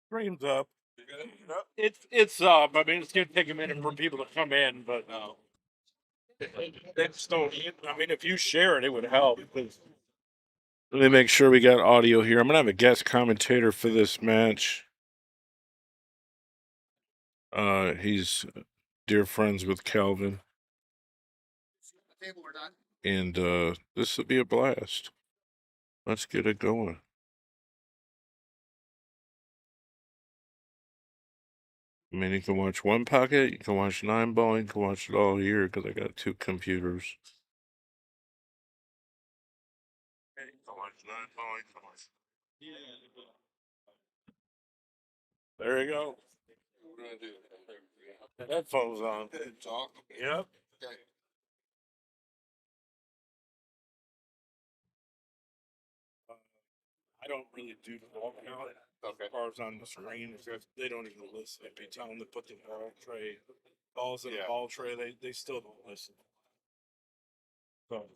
Stream's up. It's up. I mean, it's gonna take a minute for people to come in, but it's still. I mean, if you share it, it would help. Let me make sure we got audio here. I'm gonna have a guest commentator for this match. He's dear friends with Calvin, and this will be a blast. Let's get it going. I mean, you can watch one pocket, you can watch 9 ball, you can watch it all here because I got 2 computers. You can watch 9 ball, you can watch. There you go. We're gonna do the headphones on. Talk. Yep. Okay. I don't really do the ball count. Okay. As far as on the screen, they don't even listen. If you tell them to put the balls in the ball tray, they still don't listen. So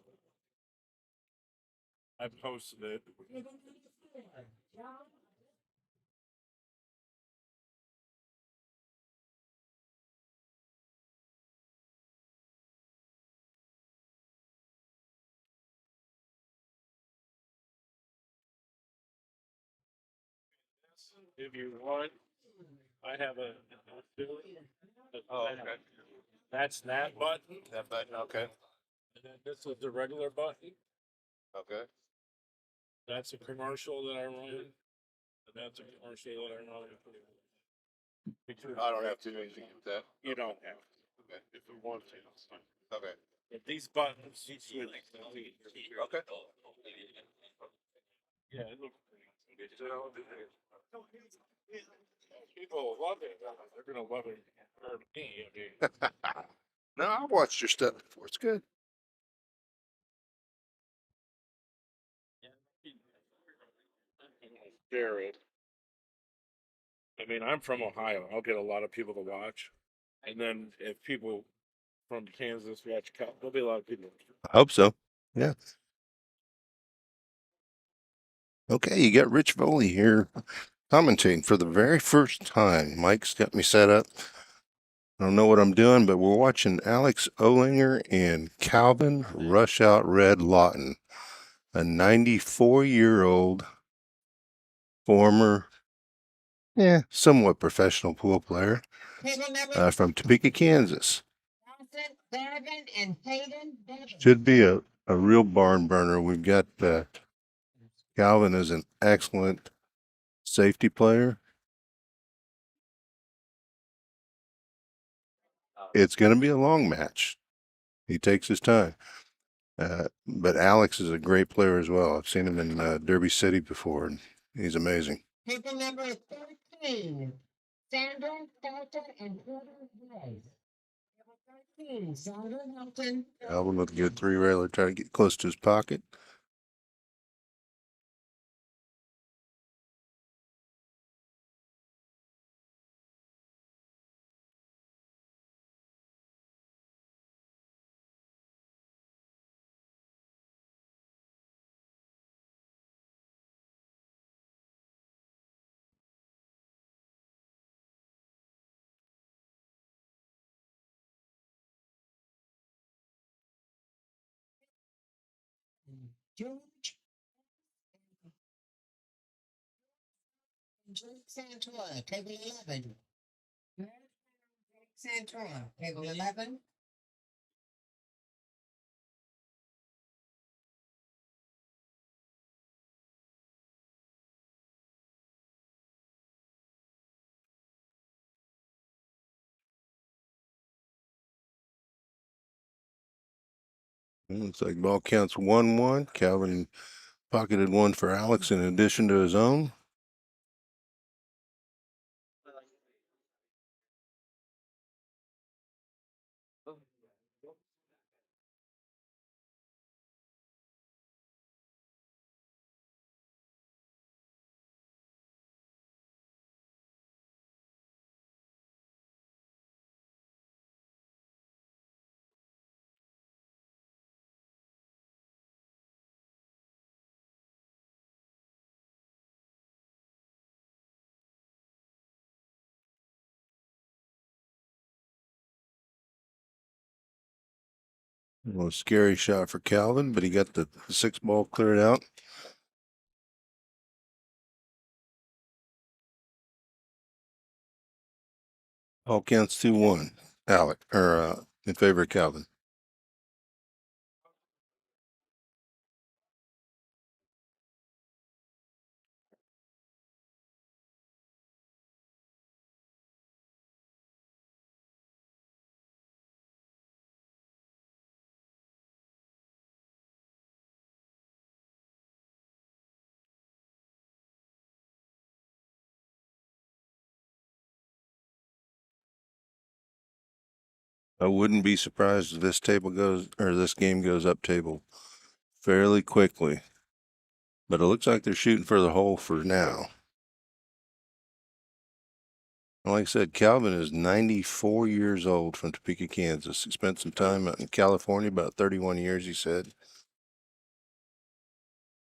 I posted it. If you want, I have a. Oh, okay. That's that button. That button, okay. And then this is the regular button. Okay. That's a commercial that I run. And that's a commercial that I run. I don't have to do anything with that. You don't have to. Okay. If you want to. Okay. If these buttons, okay. Yeah, it looks pretty. People love it. They're gonna love it. No, I've watched your stuff before. It's good. Jared. I mean, I'm from Ohio. I'll get a lot of people to watch. And then if people from Kansas watch, there'll be a lot of people. I hope so. Yeah. Okay, you got Rich Foley here commentating for the very first time. Mike's got me set up. I don't know what I'm doing, but we're watching Alex Olinger and Calvin rush out Red Lawton, a 94-year-old former, somewhat professional pool player from Topeka, Kansas. Should be a real barn burner. We've got Calvin is an excellent safety player. It's going to be a long match. He takes his time. But Alex is a great player as well. I've seen him in Derby City before, and he's amazing. Table number 13, Sandra, Delta, and Alvin with a good 3-railer, trying to get close to his pocket. George Santora, table 11. Santora, table 11. Looks like ball counts 1-1. Calvin pocketed one for Alex in addition to his own. A little scary shot for Calvin, but he got the 6-ball cleared out. All counts 2-1. Alec, in favor of Calvin. I wouldn't be surprised if this game goes up table fairly quickly. But it looks like they're shooting for the hole for now. Like I said, Calvin is 94 years old from Topeka, Kansas. He spent some time out in California, about 31 years, he said.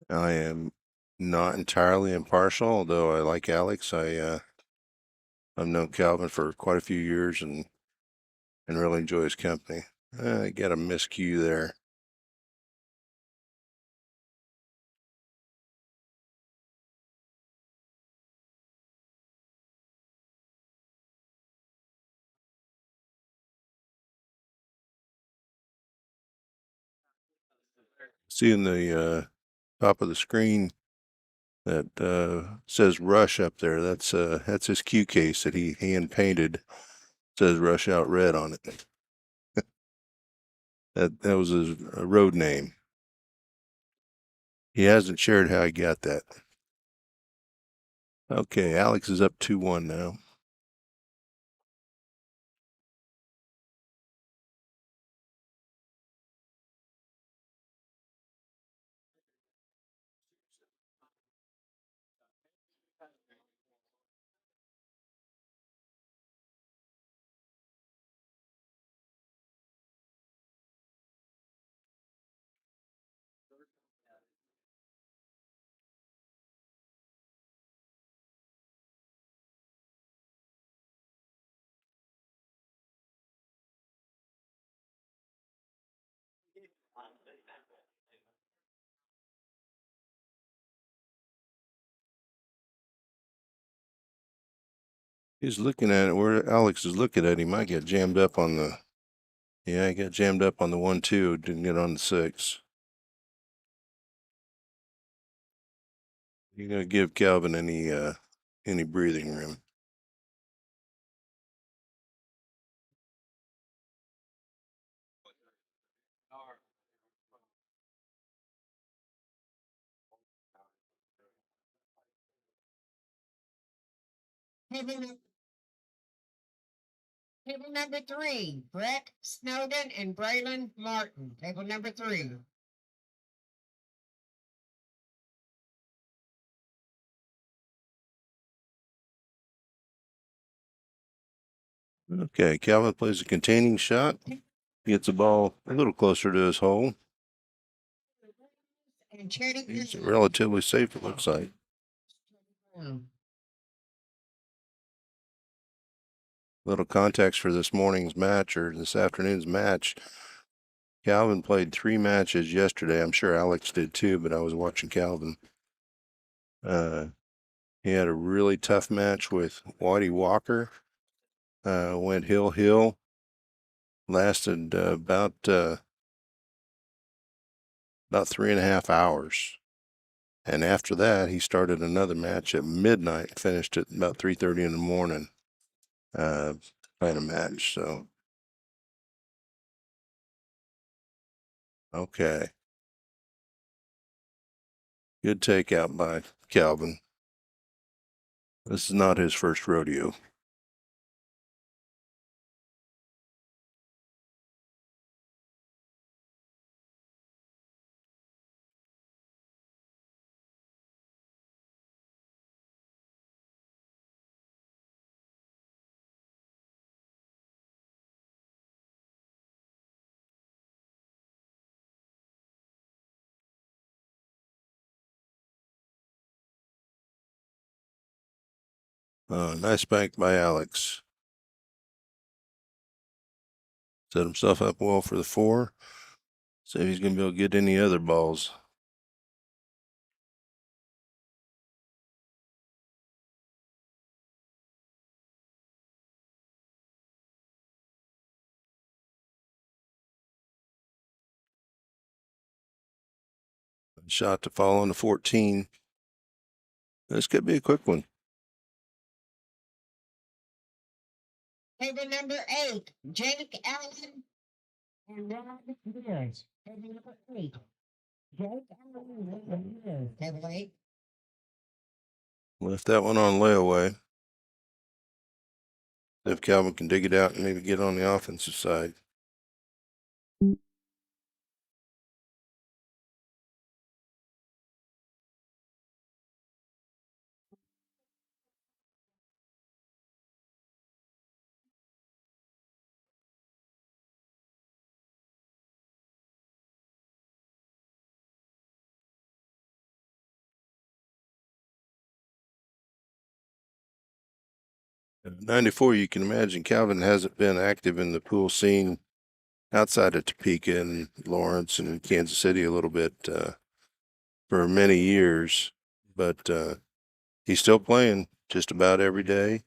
I am not entirely impartial, although I like Alex. I've known Calvin for quite a few years and really enjoy his company. I got a miscue there. See in the top of the screen that says Rush up there. That's his cue case that he hand painted. It says Rush Out Red on it. that was his road name. He hasn't shared how he got that. Okay, Alex is up 2-1 now. He's looking at it where Alex is looking at him. I got jammed up on the, I got jammed up on the 1-2, didn't get on the 6. You're gonna give Calvin any breathing room. Table number 3, Brett Snowden and Braylon Martin. Table number 3. Okay, Calvin plays a containing shot. Gets the ball a little closer to his hole. And Chetty He's relatively safe, it looks like. Little context for this morning's match or this afternoon's match. Calvin played 3 matches yesterday. I'm sure Alex did too, but I was watching Calvin. He had a really tough match with Whitey Walker. Went hill, lasted about 3.5 hours. And after that, he started another match at midnight, finished at about 3:30 in the morning, playing a match. So, okay. Good takeout by Calvin. This is not his first rodeo. Nice bank by Alex. Set himself up well for the 4. See if he's going to be able to get any other balls. Shot to fall on the 14. This could be a quick one. Table number 8, Jake Allen and Rod Beers. Table number 8, Jake Allen and Beers. Table 8. Left that one on layaway. If Calvin can dig it out and maybe get on the offensive side. At 94, you can imagine Calvin hasn't been active in the pool scene outside of Topeka and Lawrence and Kansas City a little bit for many years, but he's still playing just about every day.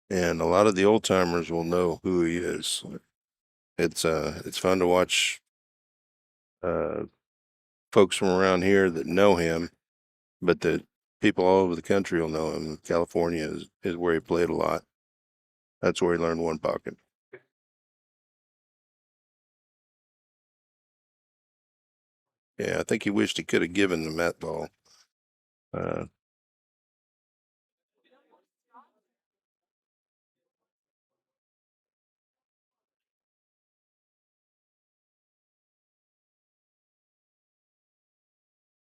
And a lot of the old timers will know who he is. It's fun to watch folks from around here that know him, but the people all over the country will know him. California is where he played a lot. That's where he learned one pocket. Yeah, I think he wished he could have given the mat ball.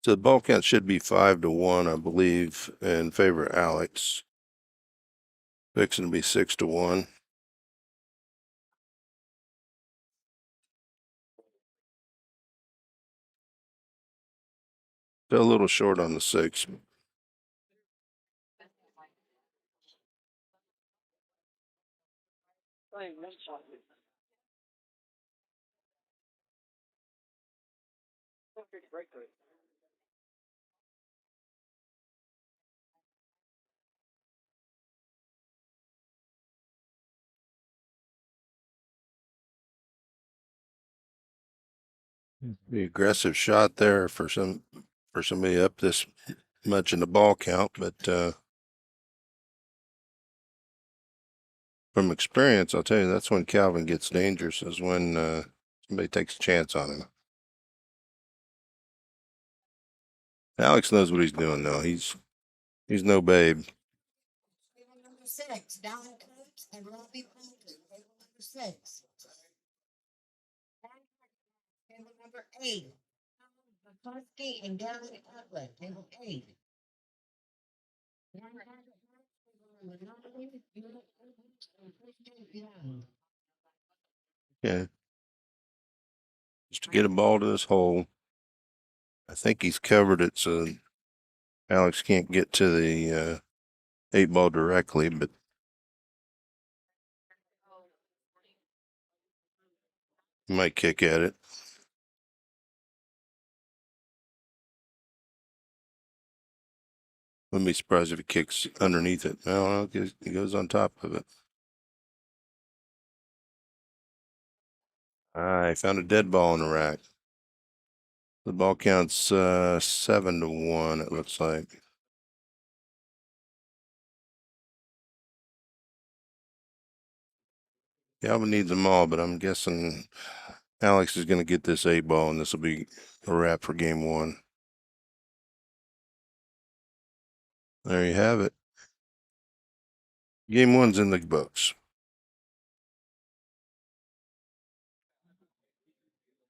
So the ball count should be 5-1, I believe, in favor of Alex. Fixing to be 6-1. Still a little short on the 6. The aggressive shot there for somebody up this much in the ball count, but from experience, I'll tell you that's when Calvin gets dangerous, is when somebody takes a chance on him. Alex knows what he's doing though. He's no babe. Table number 6, Don Coates and Robbie Bolton. Table number 6. Table number 8, McCluskey and Darren Outlet. Table 8. Yeah. Just to get a ball to this hole. I think he's covered it so Alex can't get to the 8 ball directly, but Might kick at it. Wouldn't be surprised if it kicks underneath it. No, it goes on top of it. I found a dead ball in the rack. The ball counts 7-1, it looks like. Calvin needs them all, but I'm guessing Alex is going to get this 8 ball, and this will be a wrap for game 1. There you have it. Game 1's in the books.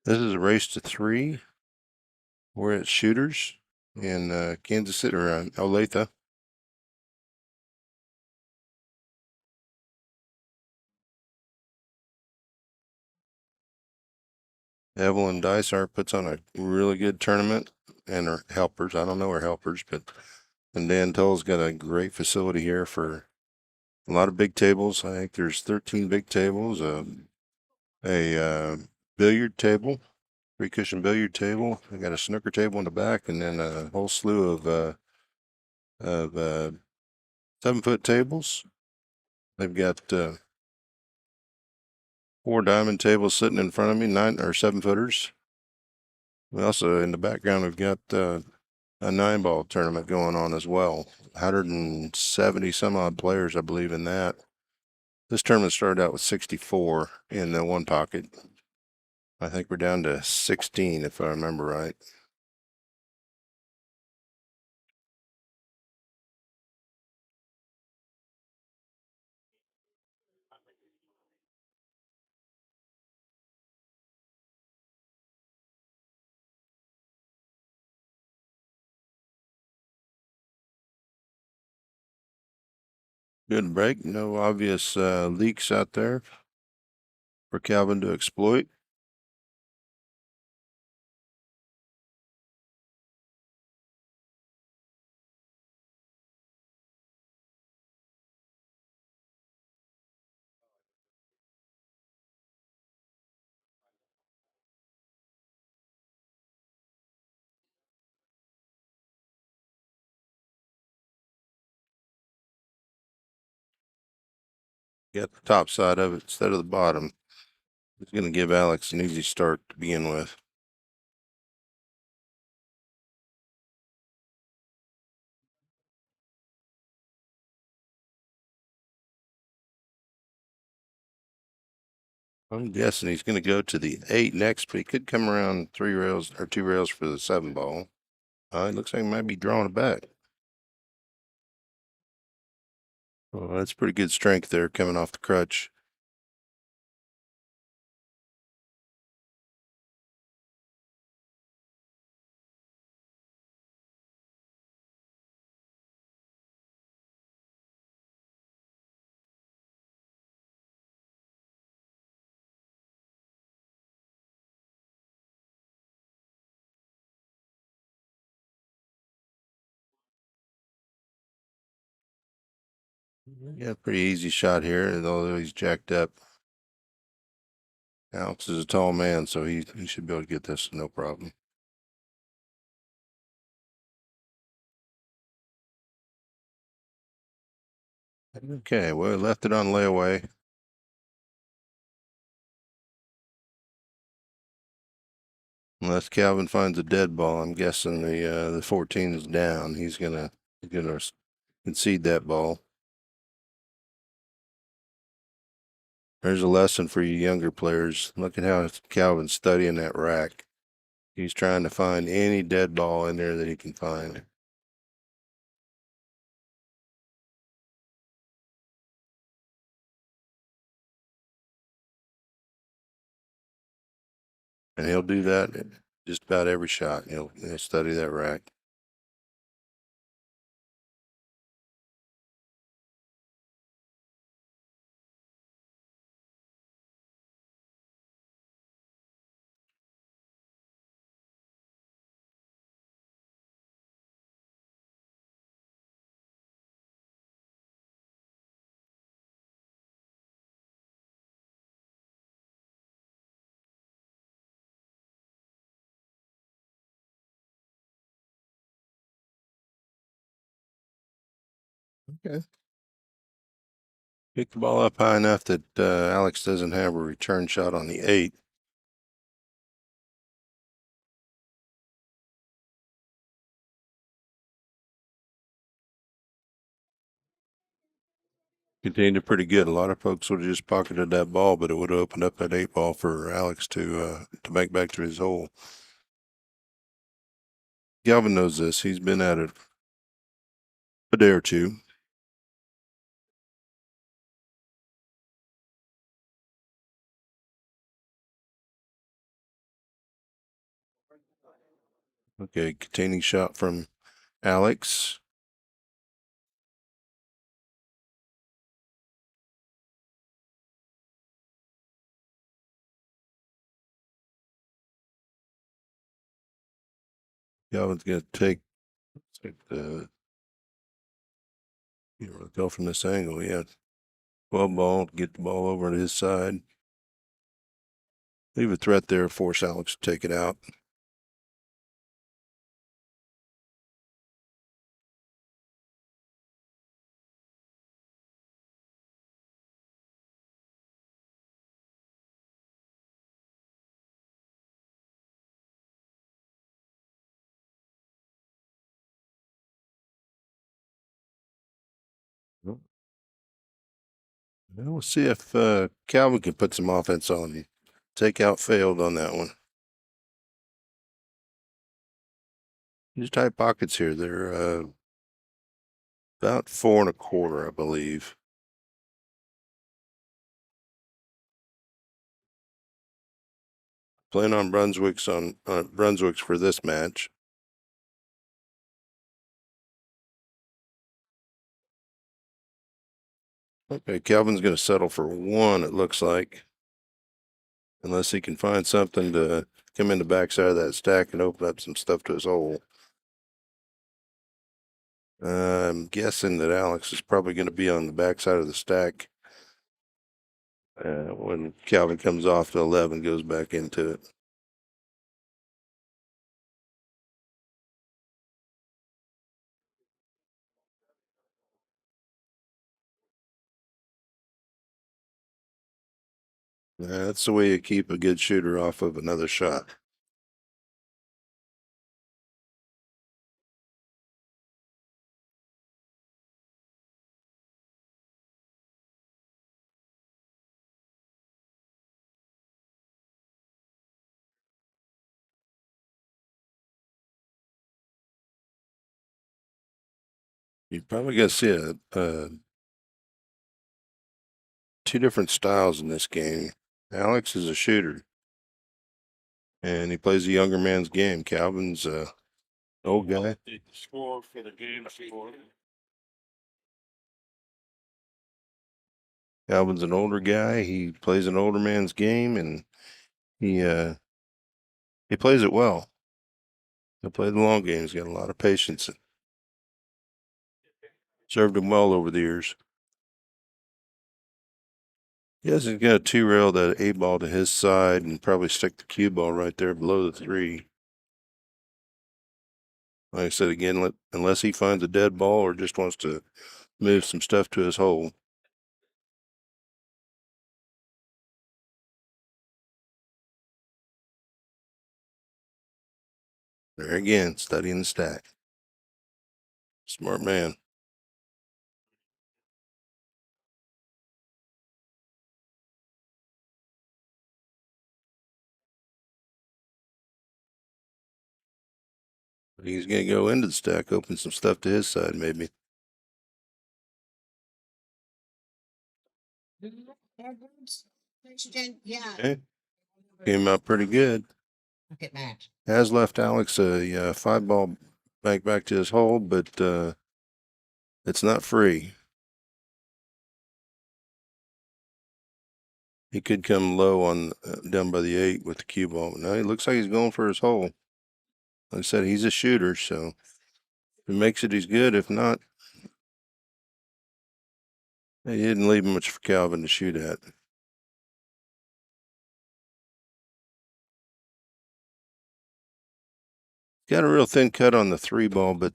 This is a race to 3. We're at Shooters in Kansas City, or Olathe. Evelyn Dysart puts on a really good tournament, and her helpers. I don't know her helpers, but and Dan Tull's got a great facility here for a lot of big tables. I think there's 13 big tables, a billiard table, 3-cushion billiard table. I got a snooker table in the back, and then a whole slew of 7-foot tables. They've got 4 diamond tables sitting in front of me, 9 or 7-footers. We also, in the background, we've got a 9-ball tournament going on as well. 170 some odd players, I believe, in that. This tournament started out with 64 in the one pocket. I think we're down to 16, if I remember right. Good break. No obvious leaks out there for Calvin to exploit. Get the top side of it instead of the bottom. It's going to give Alex an easy start to begin with. I'm guessing he's going to go to the 8 next, but he could come around 3 rails or 2 rails for the 7-ball. It looks like he might be drawing it back. Well, that's pretty good strength there coming off the crutch. Yeah, pretty easy shot here, although he's jacked up. Alex is a tall man, so he should be able to get this no problem. Okay, well, left it on layaway. Unless Calvin finds a dead ball, I'm guessing the 14 is down. He's gonna concede that ball. There's a lesson for you younger players. Look at how Calvin's studying that rack. He's trying to find any dead ball in there that he can find. And he'll do that at just about every shot. He'll study that rack. Okay. Pick the ball up high enough that Alex doesn't have a return shot on the 8. Contained it pretty good. A lot of folks would have just pocketed that ball, but it would have opened up that 8 ball for Alex to make back to his hole. Galvin knows this. He's been at it a day or two. Okay, containing shot from Alex. Galvin's gonna take the go from this angle. Yeah, 12 ball, get the ball over to his side. Leave a threat there, force Alex to take it out. We'll see if Calvin can put some offense on him. Takeout failed on that one. These tight pockets here, they're about 4 1/4, I believe. Playing on Brunswick's for this match. Okay, Calvin's going to settle for 1, it looks like. Unless he can find something to come in the backside of that stack and open up some stuff to his hole. I'm guessing that Alex is probably going to be on the backside of the stack when Calvin comes off to 11, goes back into it. That's the way you keep a good shooter off of another shot. You're probably going to see two different styles in this game. Alex is a shooter, and he plays a younger man's game. Calvin's old guy. The score for the game score. Calvin's an older guy. He plays an older man's game, and he plays it well. He'll play the long game. He's got a lot of patience. Served him well over the years. Yes, he's got a 2-rail that 8 ball to his side and probably stick the cue ball right there below the 3. Like I said again, unless he finds a dead ball or just wants to move some stuff to his hole. There again, studying the stack. Smart man. He's going to go into the stack, open some stuff to his side, maybe. Yeah. Okay. Came out pretty good. Look at that. Has left Alex a 5 ball back to his hole, but it's not free. He could come low on down by the 8 with the cue ball. Now he looks like he's going for his hole. Like I said, he's a shooter, so if he makes it, he's good. If not, he didn't leave much for Calvin to shoot at. Got a real thin cut on the 3 ball, but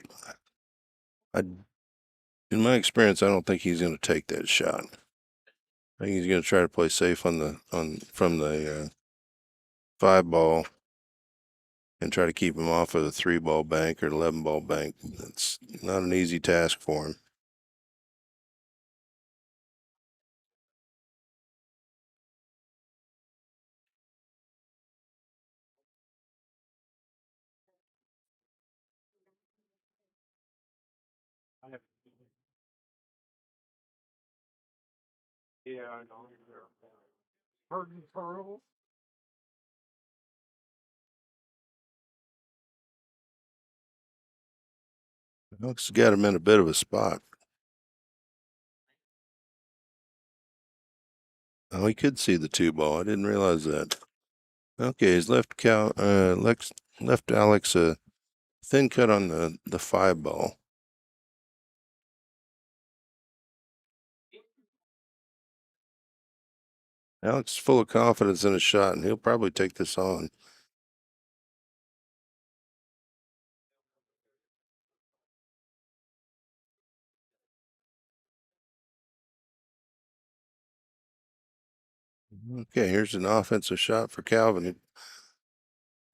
In my experience, I don't think he's going to take that shot. I think he's going to try to play safe from the 5-ball and try to keep him off of the 3-ball bank or 11-ball bank. That's not an easy task for him. Yeah, I know. Pardon, Pearl? Alex got him in a bit of a spot. Oh, he could see the 2-ball. I didn't realize that. Okay, he's left Alex a thin cut on the 5-ball. Alex is full of confidence in his shot, and he'll probably take this on. Okay, here's an offensive shot for Calvin.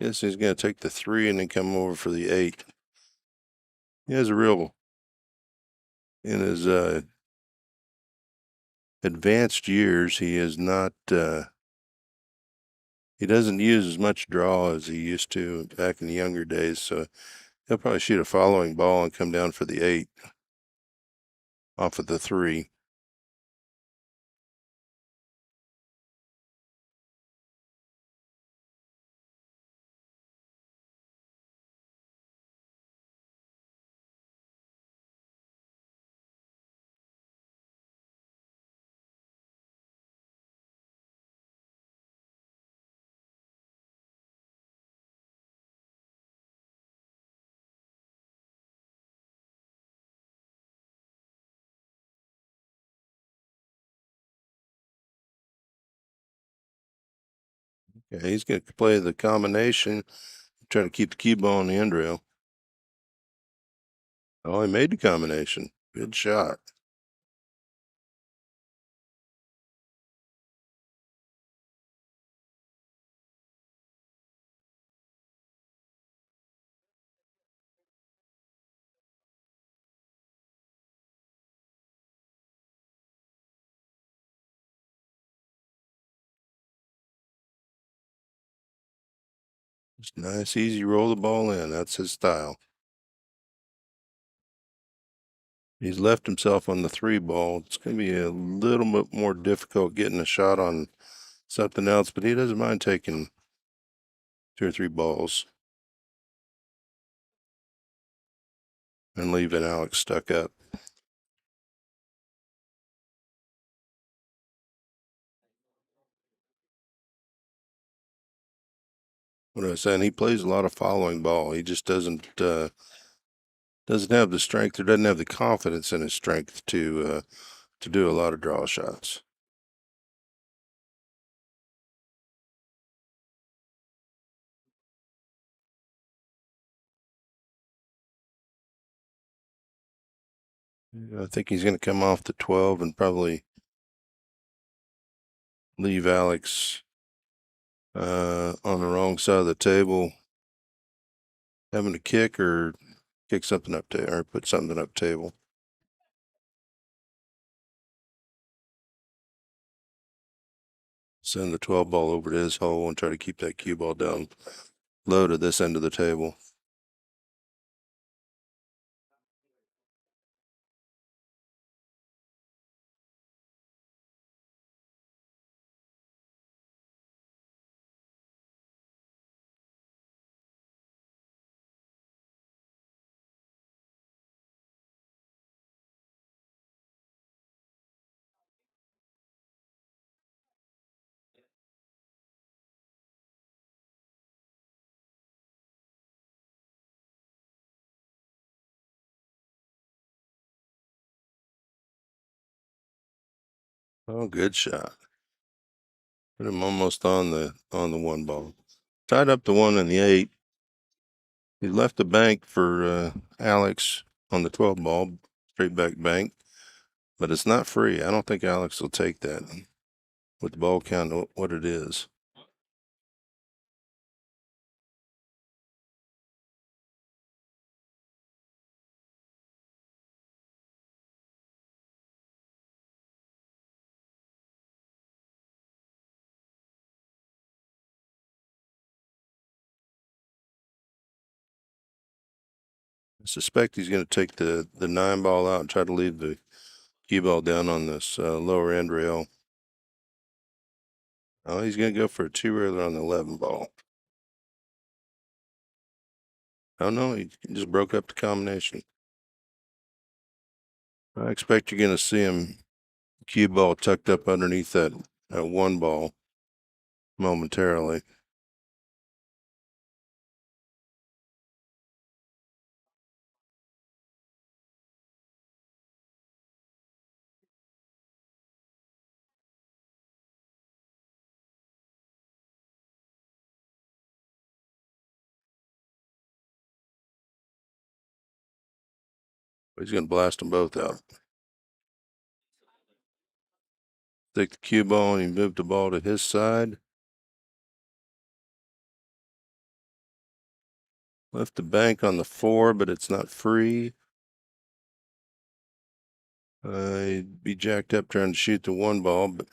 Yes, he's going to take the 3 and then come over for the 8. He has a real, in his advanced years, he is not, he doesn't use as much draw as he used to back in the younger days. So he'll probably shoot a following ball and come down for the 8 off of the 3. Okay, he's going to play the combination, try to keep the cue ball on the end rail. Oh, he made the combination. Good shot. Just nice, easy roll the ball in. That's his style. He's left himself on the 3-ball. It's going to be a little bit more difficult getting a shot on something else, but he doesn't mind taking 2 or 3 balls and leaving Alex stuck up. What I was saying, he plays a lot of following ball. He just doesn't have the strength or doesn't have the confidence in his strength to do a lot of draw shots. I think he's going to come off the 12 and probably leave Alex on the wrong side of the table, having to kick or kick something up to or put something up table. Send the 12-ball over to his hole and try to keep that cue ball down low to this end of the table. Oh, good shot. Put him almost on the 1-ball. Tied up the 1 and the 8. He left the bank for Alex on the 12-ball. straight back bank, but it's not free. I don't think Alex will take that with the ball count what it is. I suspect he's going to take the 9 ball out and try to leave the cue ball down on this lower end rail. Oh, he's going to go for a 2 railer on the 11 ball. Oh no, he just broke up the combination. I expect you're going to see him cue ball tucked up underneath that 1 ball momentarily. He's going to blast them both out. Take the cue ball and he moved the ball to his side. Left the bank on the 4, but it's not free. He'd be jacked up trying to shoot the 1 ball, but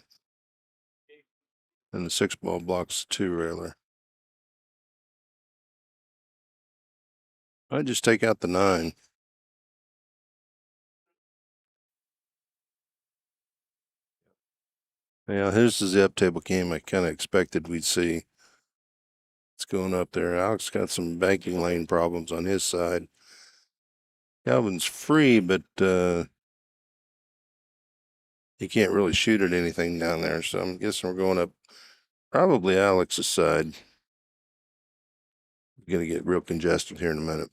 and the 6 ball blocks the 2 railer. I'd just take out the 9. Yeah, here's the zip table game I kind of expected we'd see. It's going up there. Alex got some banking lane problems on his side. Calvin's free, but he can't really shoot at anything down there. So I'm guessing we're going up probably Alex's side. Gonna get real congested here in a minute.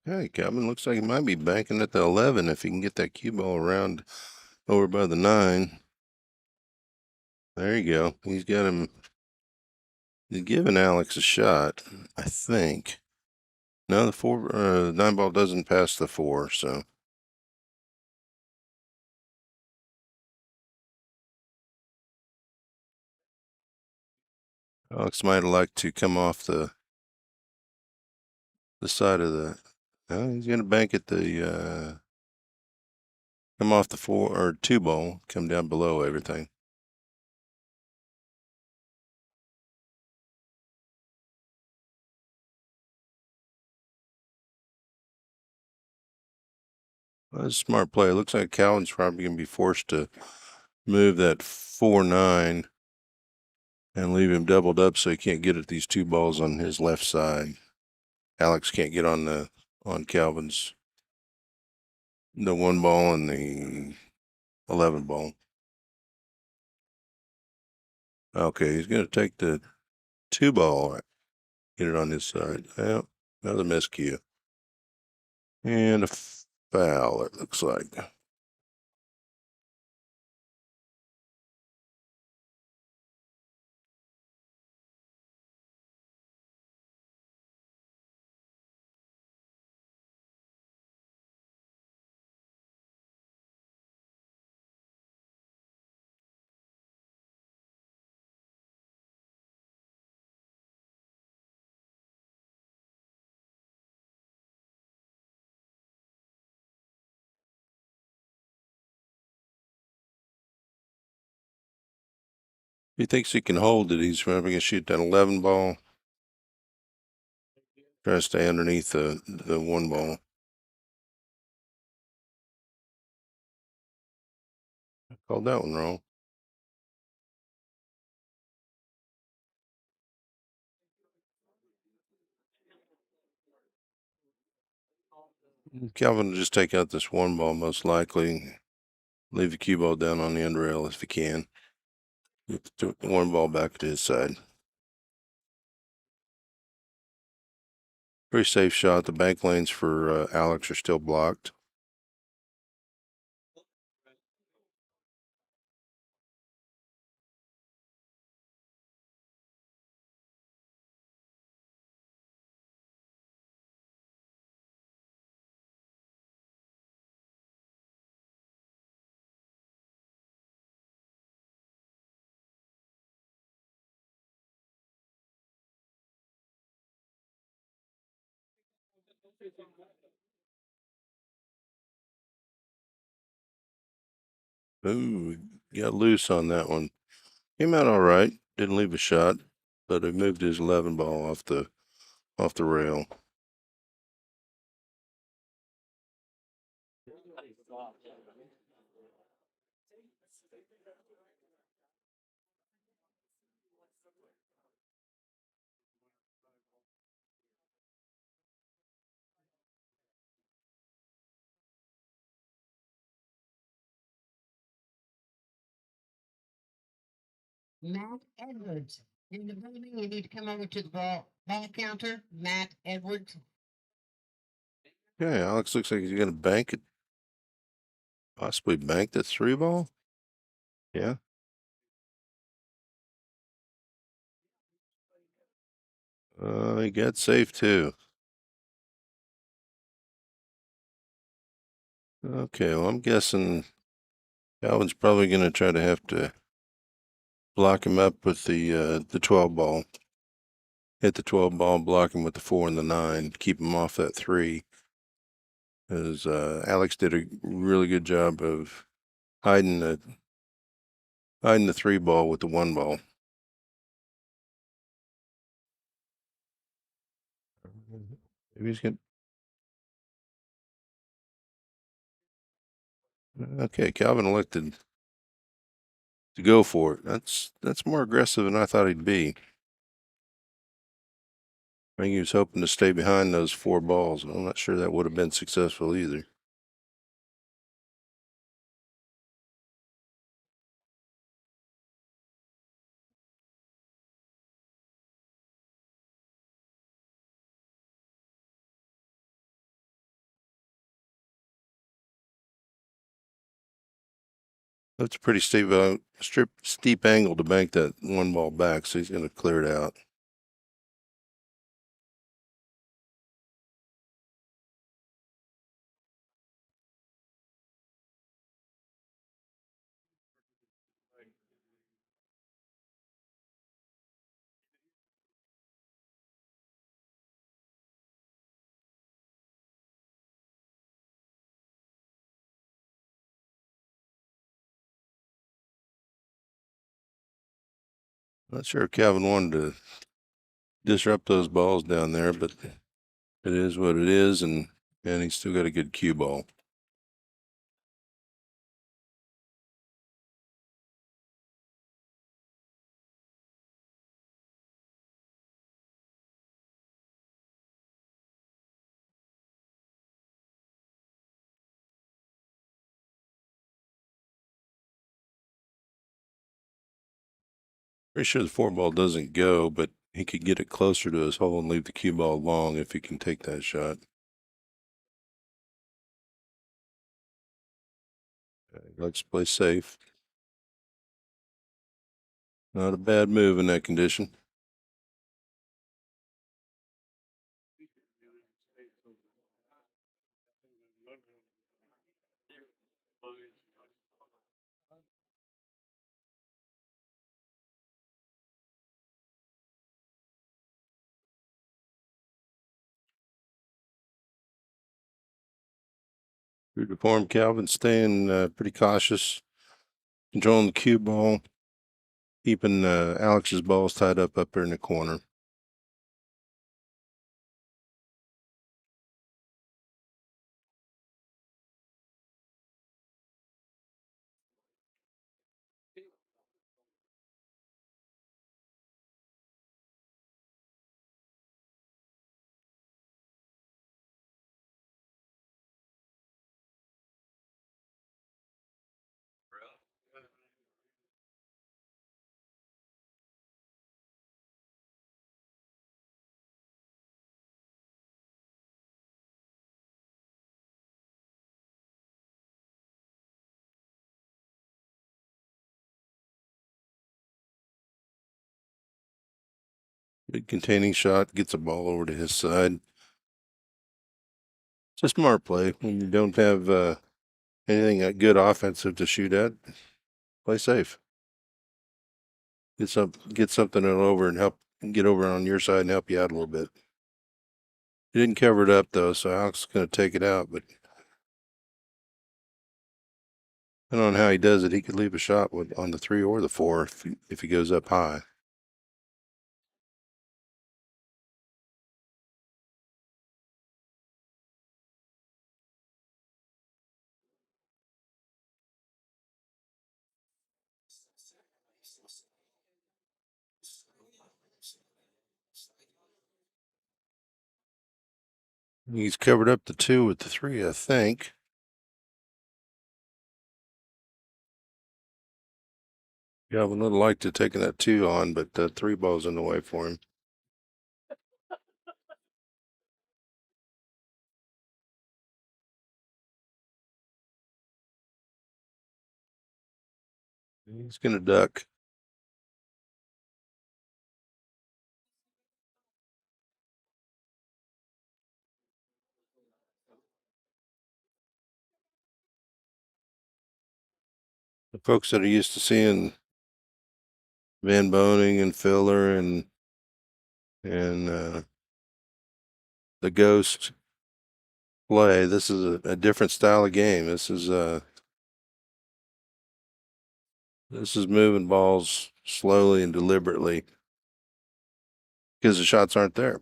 Okay, Calvin looks like he might be banking at the 11 if he can get that cue ball around over by the 9. There you go. He's got him. He's giving Alex a shot, I think. No, the 9 ball doesn't pass the 4, so. Alex might like to come off the side of the. No, he's gonna bank at the come off the 4 or 2 ball, come down below everything. Well, that's a smart play. It looks like Calvin's probably gonna be forced to move that 4-9 and leave him doubled up so he can't get at these 2 balls on his left side. Alex can't get on Calvin's the 1 ball and the 11 ball. Okay, he's gonna take the 2 ball, get it on his side. Well, another miscue. And a foul, it looks like. He thinks he can hold it. He's probably gonna shoot that 11 ball. Try to stay underneath the 1 ball. Called that one wrong. Calvin will just take out this one ball most likely. Leave the cue ball down on the end rail if he can. Get the one ball back to his side. Pretty safe shot. The bank lanes for Alex are still blocked. Ooh, got loose on that one. Came out all right. Didn't leave a shot, but it moved his 11 ball off the rail. Matt Edwards. In the building, you need to come over to the ball counter. Matt Edwards. Okay, Alex looks like he's gonna bank it. Possibly bank the 3 ball. Yeah. He got safe too. Okay, well, I'm guessing Calvin's probably gonna try to have to block him up with the 12 ball. Hit the 12 ball, block him with the 4 and the 9, keep him off that 3. As Alex did a really good job of hiding the 3 ball with the 1 ball. Maybe he's gonna. Okay, Calvin elected to go for it. That's more aggressive than I thought he'd be. I think he was hoping to stay behind those 4 balls. I'm not sure that would have been successful either. That's a pretty steep angle to bank that 1 ball back, so he's going to clear it out. Not sure if Calvin wanted to disrupt those balls down there, but it is what it is, and he's still got a good cue ball. Pretty sure the 4 ball doesn't go, but he could get it closer to his hole and leave the cue ball long if he can take that shot. He likes to play safe. Not a bad move in that condition. True to form, Calvin staying pretty cautious, controlling the cue ball, keeping Alex's balls tied up there in the corner. Big containing shot, gets the ball over to his side. It's a smart play when you don't have anything good offensive to shoot at. Play safe. Get something over and help get over on your side and help you out a little bit. He didn't cover it up though, so Alex is going to take it out. But I don't know how he does it. He could leave a shot on the 3 or the 4 if he goes up high. He's covered up the 2 with the 3, I think. Yeah, I would have liked to taking that 2 on, but the 3 ball's in the way for him. He's going to duck. The folks that are used to seeing Van Boning and Filler and the Ghost play, this is a different style of game. This is moving balls slowly and deliberately because the shots aren't there.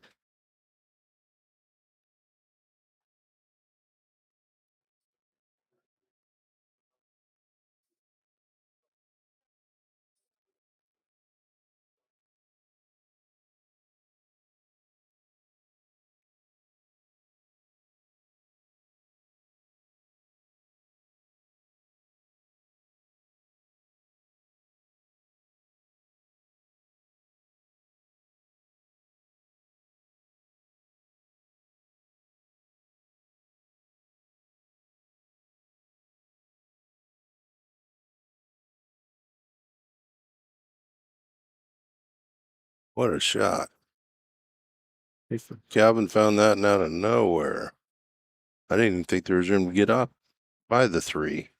What a shot. Calvin found that out of nowhere. I didn't even think there was room to get up by the 3.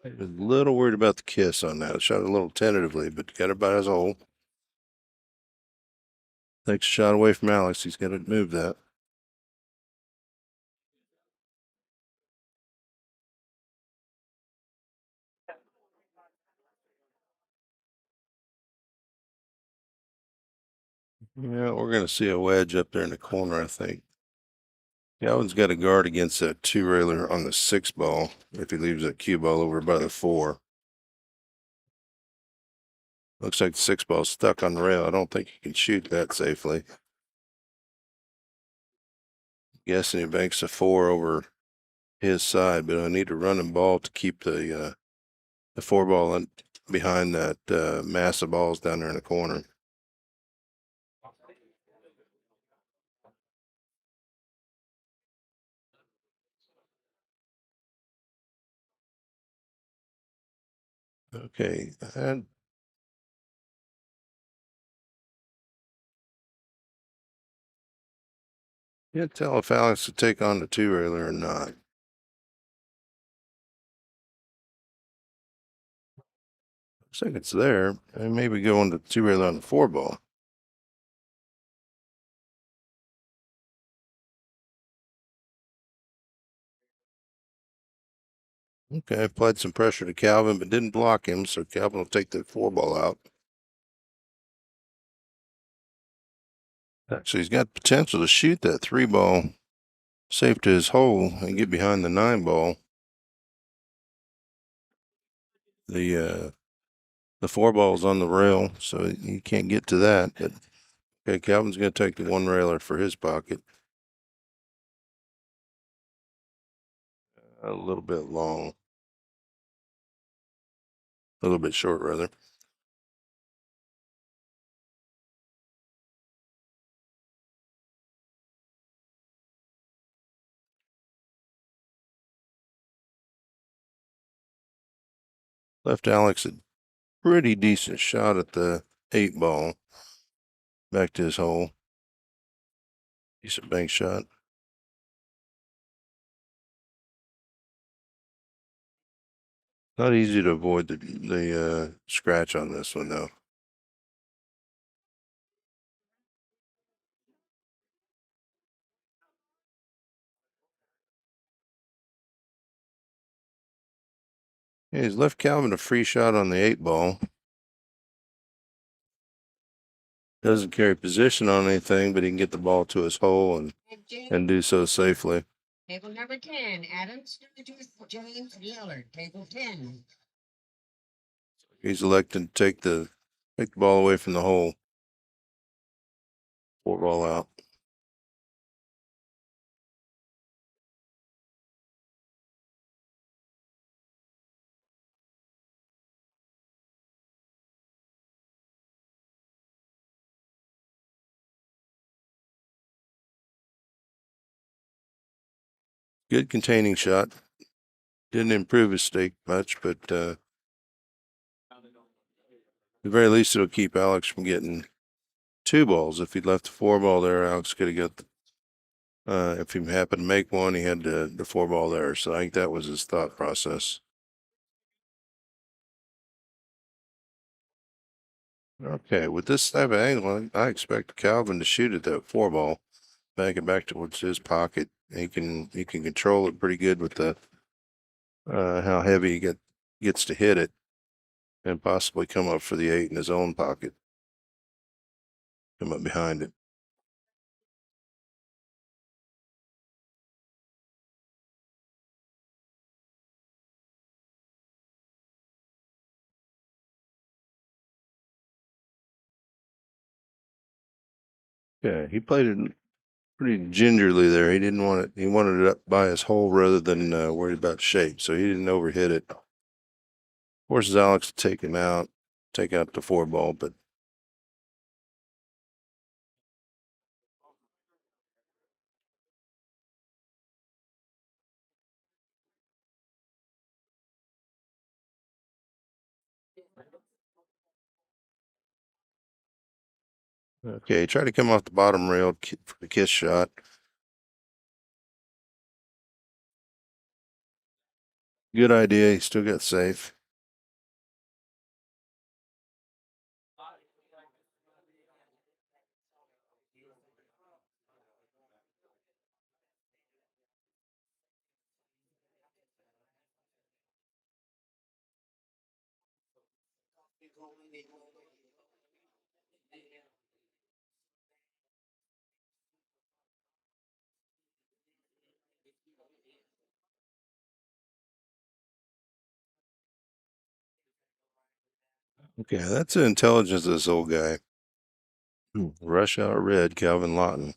I was a little worried about the kiss on that. I shot a little tentatively, but got it by his hole. Takes a shot away from Alex. He's got to move that. Yeah, we're going to see a wedge up there in the corner, I think. Calvin's got a guard against that 2-railer on the 6 ball if he leaves that cue ball over by the 4. Looks like the 6 ball's stuck on the rail. I don't think he can shoot that safely. Guessing he banks a 4 over his side, but I need a running ball to keep the 4 ball behind that mass of balls down there in the corner. Okay, and can't tell if Alex will take on the 2-railer or not. Looks like it's there. And maybe go on the 2-railer on the 4 ball. Okay, applied some pressure to Calvin, but didn't block him, so Calvin will take the 4 ball out. Actually, he's got potential to shoot that 3 ball safe to his hole and get behind the 9 ball. The 4 ball's on the rail, so you can't get to that. But okay, Calvin's going to take the 1-railer for his pocket. A little bit long. A little bit short, rather. Left Alex a pretty decent shot at the 8-ball. Back to his hole. Decent bank shot. Not easy to avoid the scratch on this one though. Yeah, he's left Calvin a free shot on the 8-ball. Doesn't carry position on anything, but he can get the ball to his hole and do so safely. Table number 10, Adam Sturgis, James Yeller. Table 10. He's elected to take the ball away from the hole. 4-ball out. Good containing shot. Didn't improve his stake much, but at the very least, it'll keep Alex from getting 2 balls. If he'd left the 4-ball there, Alex could have got if he happened to make one, he had the 4-ball there. So I think that was his thought process. Okay, with this type of angle, I expect Calvin to shoot at that 4-ball, bank it back towards his pocket. He can control it pretty good with the how heavy he gets to hit it, and possibly come up for the 8 in his own pocket. Come up behind it. Yeah, he played it pretty gingerly there. He didn't want it. He wanted it up by his hole rather than worried about shape. So he didn't overhit it. Forces Alex to take him out, take out the 4-ball, but okay. Try to come off the bottom rail for the kiss shot. Good idea. He still got safe. Okay, that's the intelligence of this old guy. Rush out red, Calvin Lawton.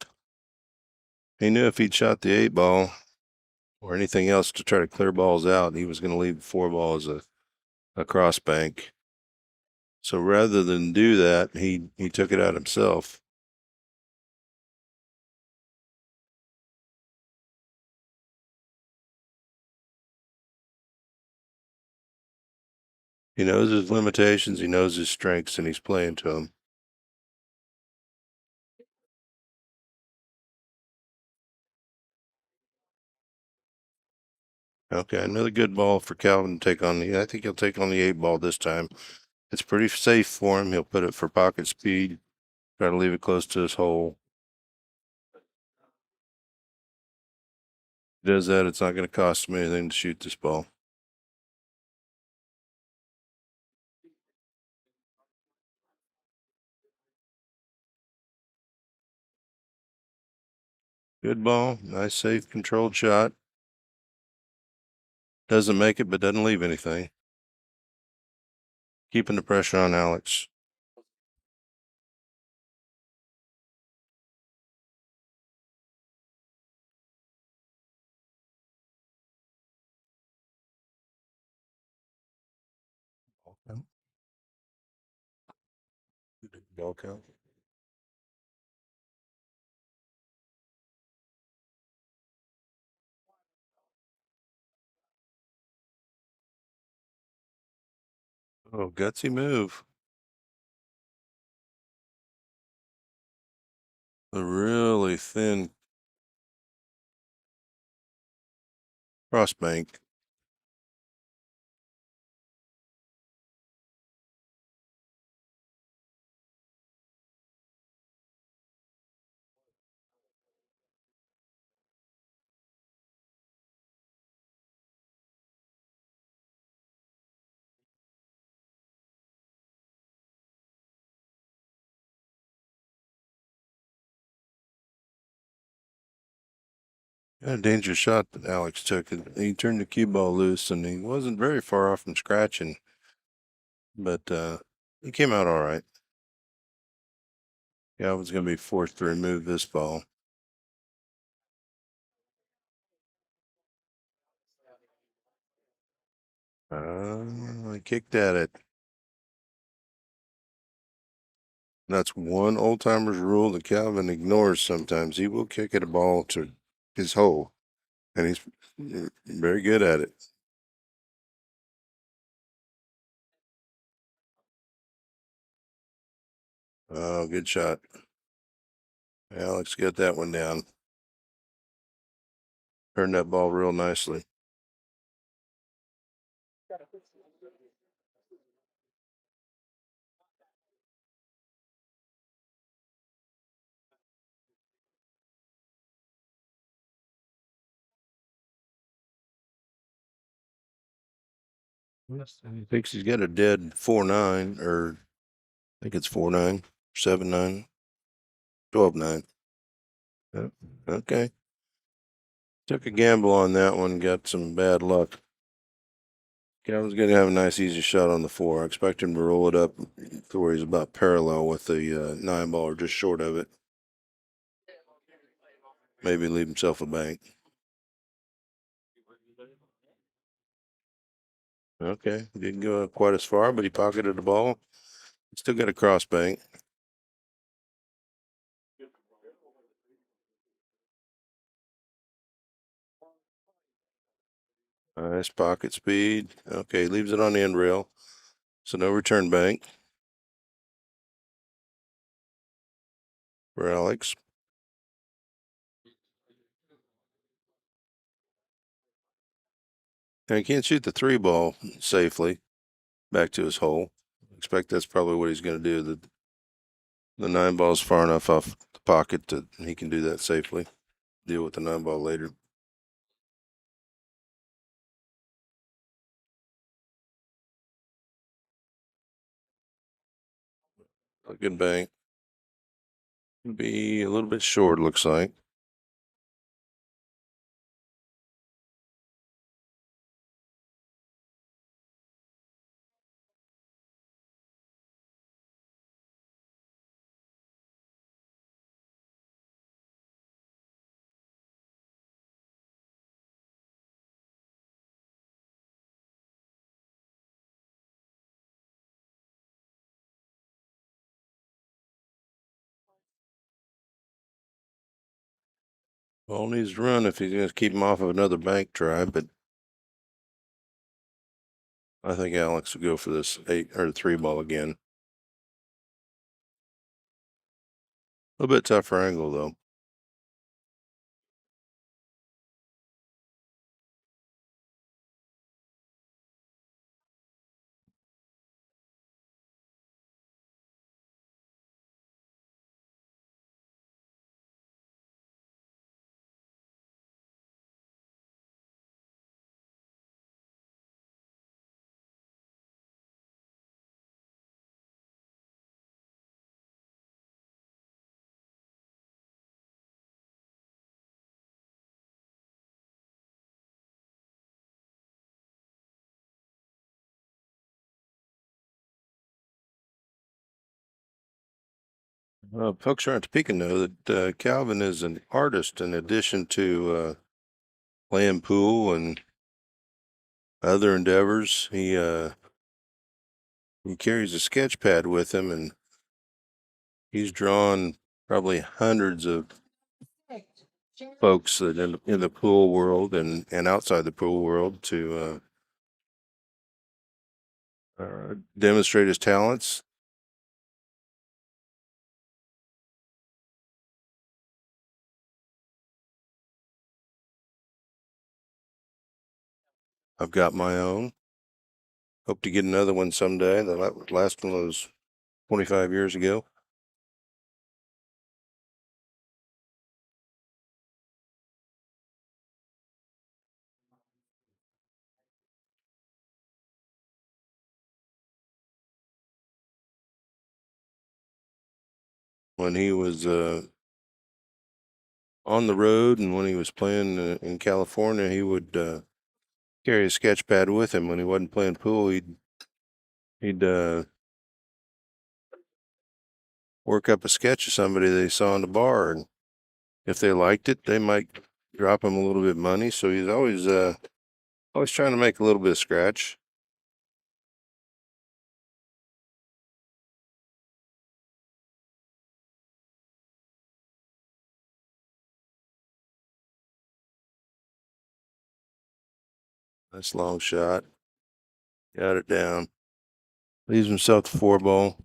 He knew if he'd shot the 8-ball or anything else to try to clear balls out, he was going to leave the 4-ball as a cross bank. So rather than do that, he took it out himself. He knows his limitations, he knows his strengths, and he's playing to them. Okay, another good ball for Calvin to take on I think he'll take on the 8-ball this time. It's pretty safe for him. He'll put it for pocket speed, try to leave it close to his hole. If he does that, it's not going to cost him anything to shoot this ball. Good ball. Nice, safe, controlled shot. Doesn't make it, but doesn't leave anything. Keeping the pressure on Alex. Ball count. Oh, gutsy move. A really thin cross bank. A dangerous shot that Alex took. He turned the cue ball loose, and he wasn't very far off from scratching, but he came out all right. Yeah, I was going to be forced to remove this ball. I kicked at it. That's one old timer's rule that Calvin ignores sometimes. He will kick at a ball to his hole, and he's very good at it. Oh, good shot. Alex got that one down. Turned that ball real nicely. He thinks he's got a dead 4-9, or I think it's 4-9, 7-9, 12-9. Okay. Took a gamble on that one, got some bad luck. Calvin's going to have a nice easy shot on the 4. I expect him to roll it up to where he's about parallel with the 9 ball, or just short of it. Maybe leave himself a bank. Okay, didn't go quite as far, but he pocketed the ball. Still got a cross bank. Nice pocket speed. Okay, leaves it on the end rail. So no return bank for Alex. And he can't shoot the 3 ball safely back to his hole. Expect that's probably what he's going to do. The 9 ball's far enough off the pocket that he can do that safely. Deal with the 9 ball later. A good bank. Be a little bit short, looks like. Ball needs to run if he's going to keep him off of another bank try, but I think Alex will go for this 8 or 3 ball again. A little bit tougher angle though. Folks aren't speaking though that Calvin is an artist in addition to playing pool and other endeavors. He carries a sketch pad with him, and he's drawn probably hundreds of folks that in the pool world and outside the pool world to demonstrate his talents. I've got my own. Hope to get another one someday. The last one was 25 years ago. When he was on the road and when he was playing in California, he would carry a sketch pad with him. When he wasn't playing pool, he'd work up a sketch of somebody they saw in the bar, and if they liked it, they might drop him a little bit of money. So he's always trying to make a little bit of scratch. Nice long shot. Got it down. Leaves himself the 4-ball.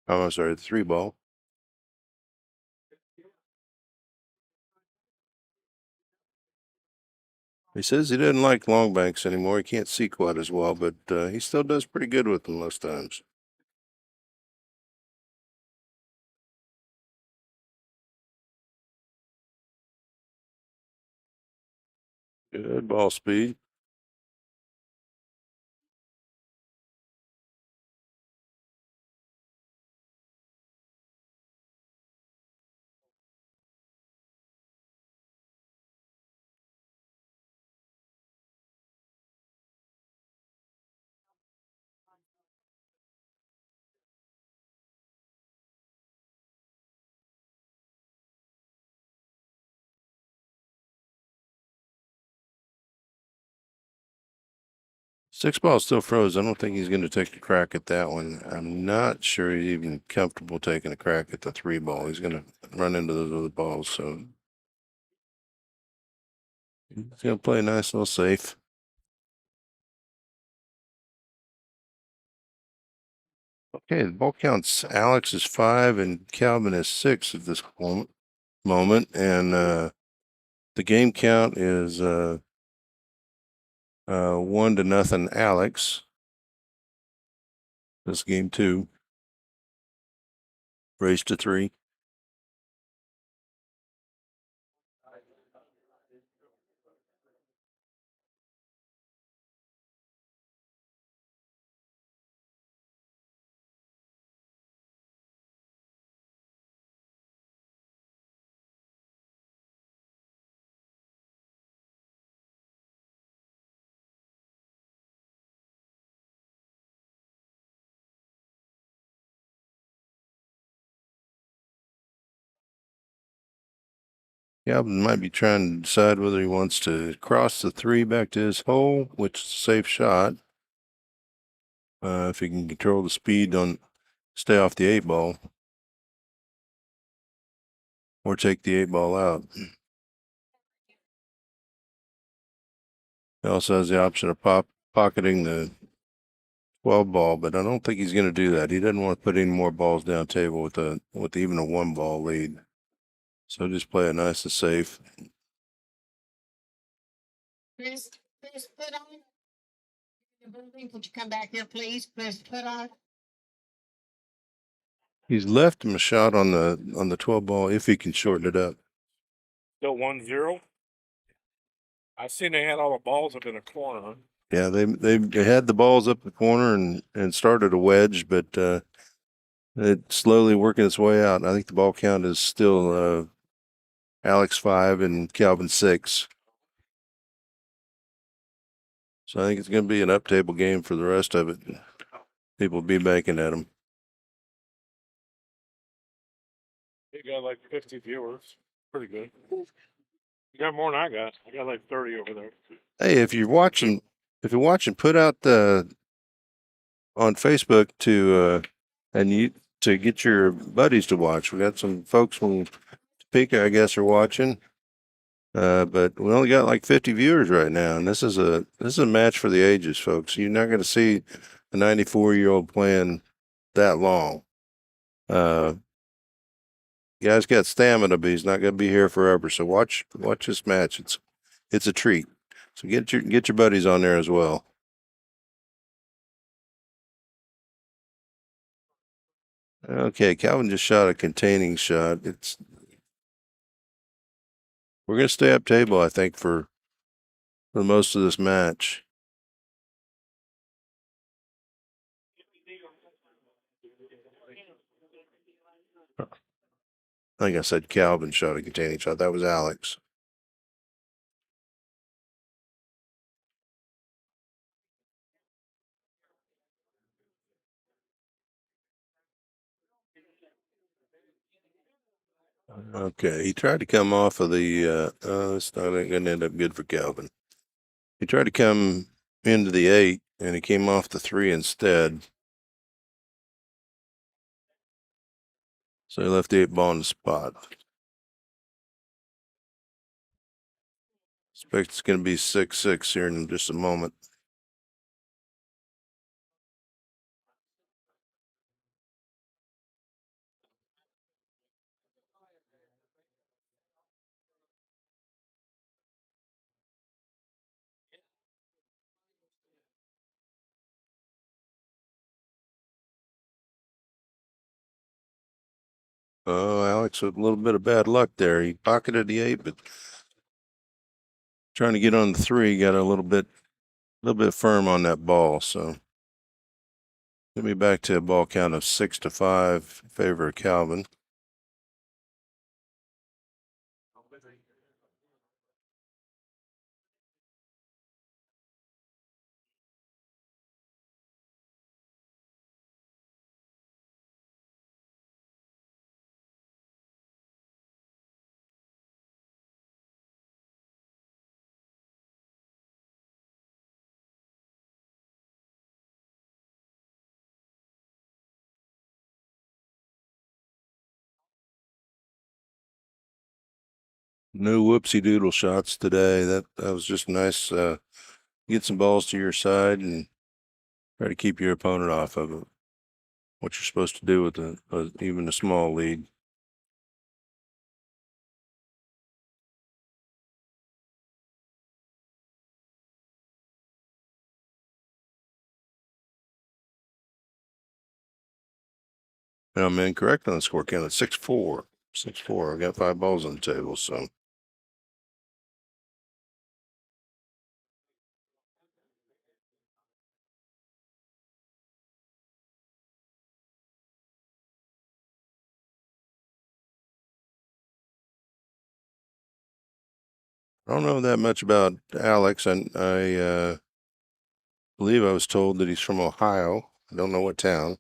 Oh, I'm sorry, the 3-ball. He says he doesn't like long banks anymore. He can't see quite as well, but he still does pretty good with them most times. Good ball speed. Six ball still froze. I don't think he's going to take a crack at that one. I'm not sure he's even comfortable taking a crack at the 3-ball. He's going to run into those other balls. So he's going to play a nice little safe. Okay, the ball counts. Alex is 5 and Calvin is 6 at this moment. And the game count is 1-0 Alex. This game 2. Race to 3. Calvin might be trying to decide whether he wants to cross the 3 back to his hole, which is a safe shot. If he can control the speed, stay off the 8-ball, or take the 8-ball out. He also has the option of pocketing the 12-ball, but I don't think he's going to do that. He doesn't want to put any more balls down table with even a 1-ball lead. So just play it nice and safe. Chris, put on. Could you come back here, please? Chris, put on. He's left him a shot on the 12-ball if he can shorten it up. Still 1-0. I seen they had all the balls up in the corner. Yeah, they had the balls up the corner and started a wedge, but it's slowly working its way out. I think the ball count is still Alex 5 and Calvin 6. So I think it's going to be an up-table game for the rest of it. People will be banking at him. He got like 50 viewers. Pretty good. You got more than I got. I got like 30 over there. Hey, if you're watching, put out on Facebook to get your buddies to watch. We got some folks from Topeka, I guess, are watching. But we only got like 50 viewers right now, and this is a match for the ages, folks. You're not going to see a 94-year-old playing that long. Guy's got stamina, but he's not going to be here forever. So watch this match. It's a treat. So get your buddies on there as well. Okay, Calvin just shot a containing shot. We're gonna stay up table, I think, for most of this match. I think I said Calvin shot a containing shot. That was Alex. Okay, he tried to come off of the. It's not going to end up good for Calvin. He tried to come into the 8, and he came off the 3 instead. So he left the 8 ball in the spot. Expect it's going to be 6-6 here in just a moment. Oh, Alex with a little bit of bad luck there. He pocketed the 8, but trying to get on the 3, got a little bit firm on that ball. So get me back to a ball count of 6-5 in favor of Calvin. No whoopsie doodle shots today. That was just nice. Get some balls to your side and try to keep your opponent off of it. What you're supposed to do with even a small lead. And I'm incorrect on the score count. It's 6-4. 6-4. I got 5 balls on the table, so. I don't know that much about Alex. I believe I was told that he's from Ohio. I don't know what town.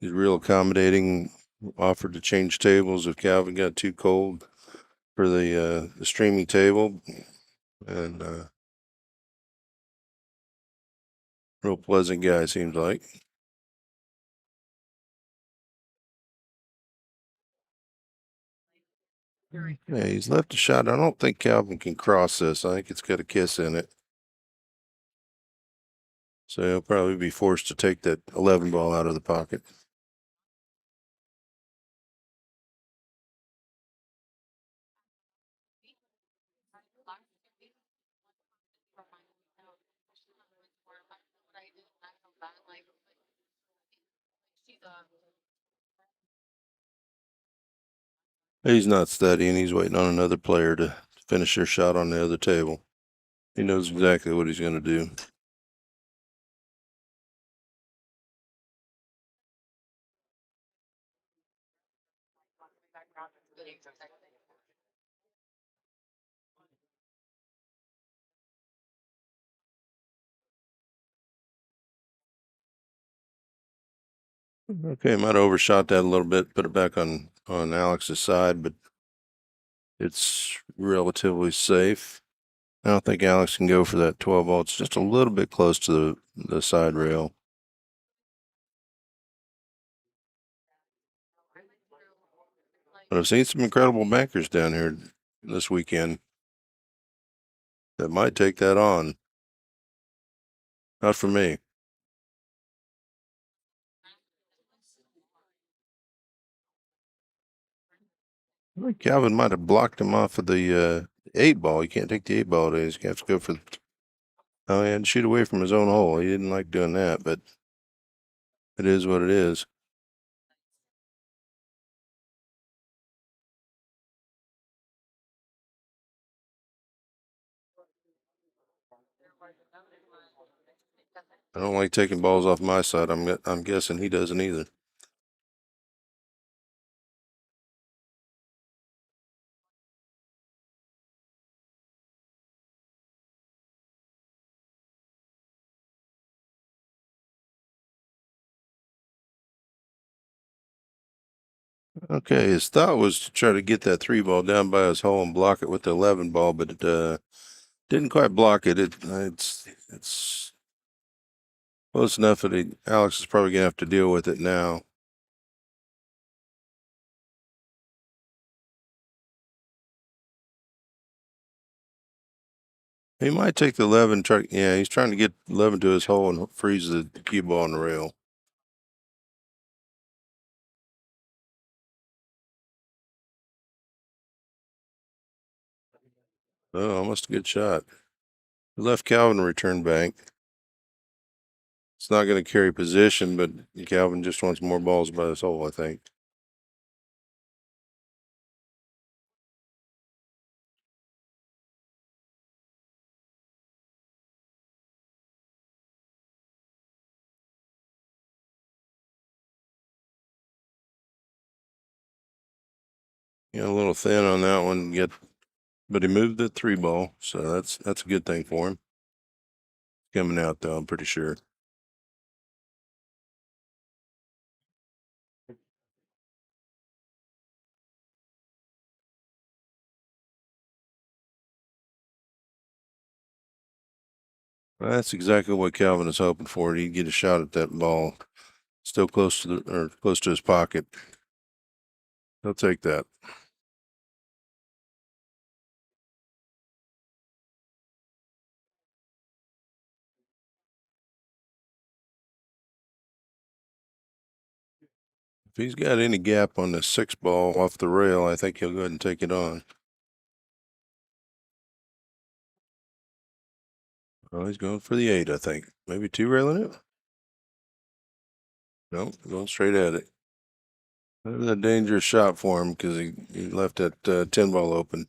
He's real accommodating. Offered to change tables if Calvin got too cold for the streaming table, and real pleasant guy seems like. Yeah, he's left a shot. I don't think Calvin can cross this. I think it's got a kiss in it. So he'll probably be forced to take that 11 ball out of the pocket. He's not studying. He's waiting on another player to finish their shot on the other table. He knows exactly what he's going to do. Okay, might have overshot that a little bit, put it back on Alex's side, but it's relatively safe. I don't think Alex can go for that 12 ball. It's just a little bit close to the side rail. But I've seen some incredible bankers down here this weekend that might take that on. Not for me. I think Calvin might have blocked him off of the 8-ball. You can't take the 8-ball days. You have to go for. Oh, he had to shoot away from his own hole. He didn't like doing that, but it is what it is. I don't like taking balls off my side. I'm guessing he doesn't either. Okay, his thought was to try to get that 3-ball down by his hole and block it with the 11-ball, but it didn't quite block it. It's close enough that Alex is probably gonna have to deal with it now. He might take the 11. Yeah, he's trying to get 11 to his hole and freeze the cue ball on the rail. Oh, almost a good shot. He left Calvin return bank. It's not going to carry position, but Calvin just wants more balls by his hole, I think. A little thin on that one. But he moved the 3-ball, so that's a good thing for him. Coming out though, I'm pretty sure. That's exactly what Calvin is hoping for. He'd get a shot at that ball, still close to his pocket. He'll take that. If he's got any gap on the 6-ball off the rail, I think he'll go ahead and take it on. Oh, he's going for the 8, I think. Maybe 2 railing it? Nope, going straight at it. That was a dangerous shot for him because he left that 10-ball open.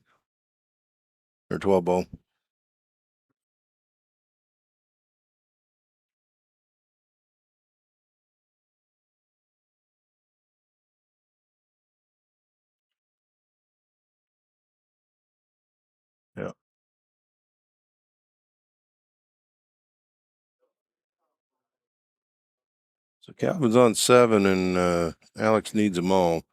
Or 12-ball. Yeah. So Calvin's on 7 and Alex needs them all.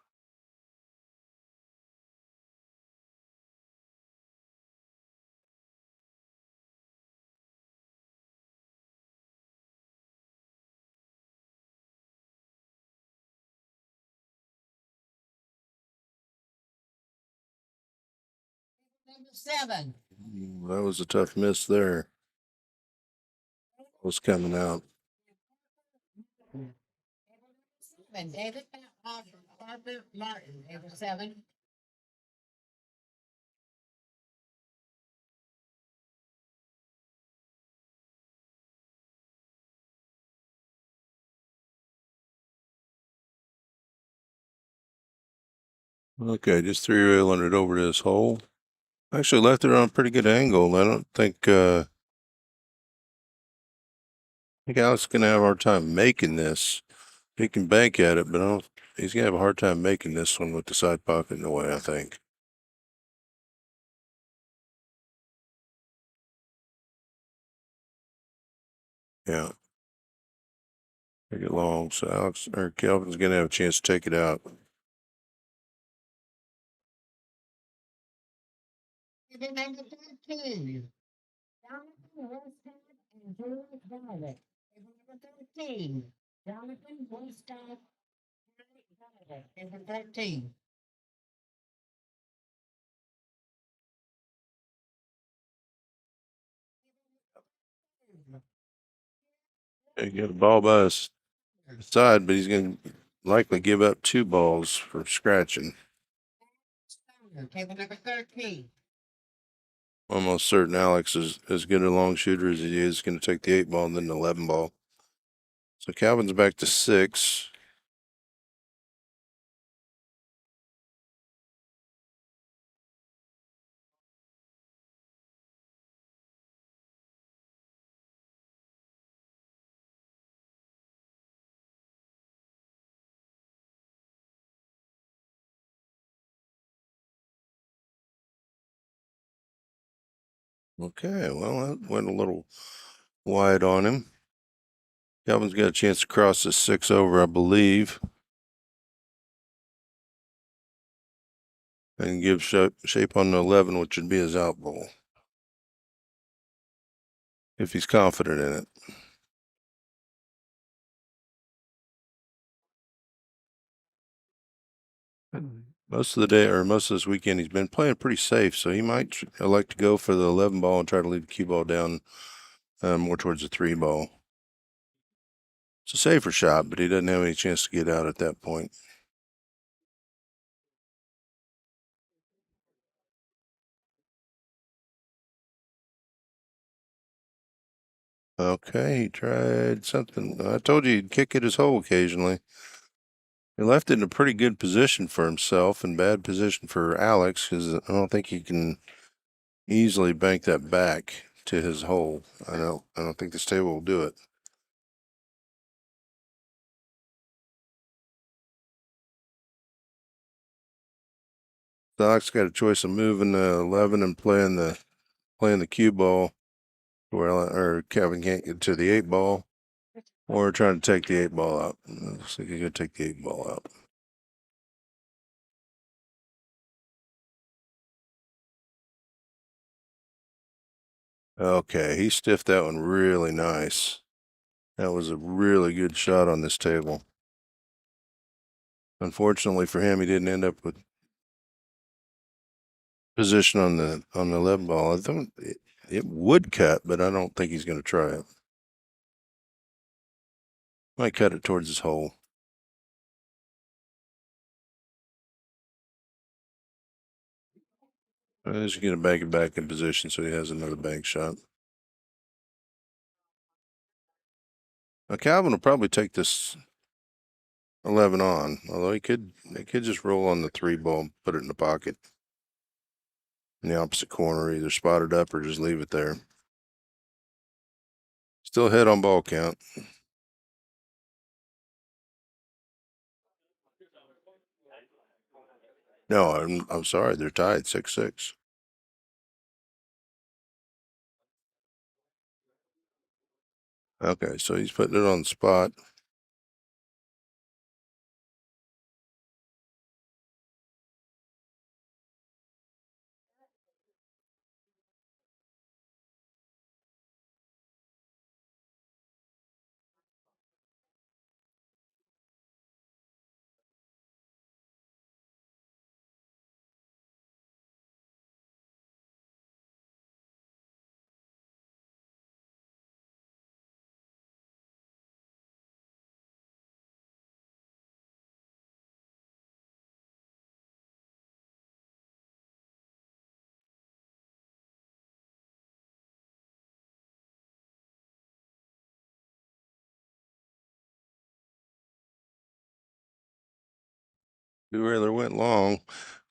Number 7. That was a tough miss there. Was coming out. David Harper Martin, number 7. Okay, just 3-railing it over to his hole. Actually left it on a pretty good angle. I don't think I think Alex is gonna have a hard time making this. He can bank at it, but he's gonna have a hard time making this one with the side pocket in the way, I think. Yeah. Take it long. So Alex or Kelvin's gonna have a chance to take it out. Number 13. Jonathan Westcott and Julius Violet. Number 13. Jonathan Westcott and Julius Violet. Number 13. He got a ball by his side, but he's going to likely give up 2 balls for scratching. Table number 13. Almost certain Alex is as good a long shooter as he is going to take the 8 ball and then the 11 ball. So Calvin's back to 6. Okay, well, that went a little wide on him. Calvin's got a chance to cross the 6 over, I believe, and give shape on the 11, which would be his out ball, if he's confident in it. Most of the day, or most of this weekend, he's been playing pretty safe, so he might elect to go for the 11 ball and try to leave the cue ball down more towards the 3 ball. It's a safer shot, but he doesn't have any chance to get out at that point. Okay, he tried something. I told you he'd kick it his hole occasionally. He left it in a pretty good position for himself and bad position for Alex, because I don't think he can easily bank that back to his hole. I don't think this table will do it. Alex got a choice of moving the 11 and playing the cue ball, or Kevin can't get to the 8 ball, or trying to take the 8 ball out. Looks like he's gonna take the 8 ball out. Okay, he stiffed that one really nice. That was a really good shot on this table. Unfortunately for him, he didn't end up with position on the 11 ball. I thought it would cut, but I don't think he's going to try it. Might cut it towards his hole. He's going to bank it back in position so he has another bank shot. Now Calvin will probably take this 11 on, although they could just roll on the 3 ball and put it in the pocket in the opposite corner, either spot it up or just leave it there. Still ahead on ball count. No, I'm sorry, they're tied 6-6. Okay, so he's putting it on the spot. Two-railer went long,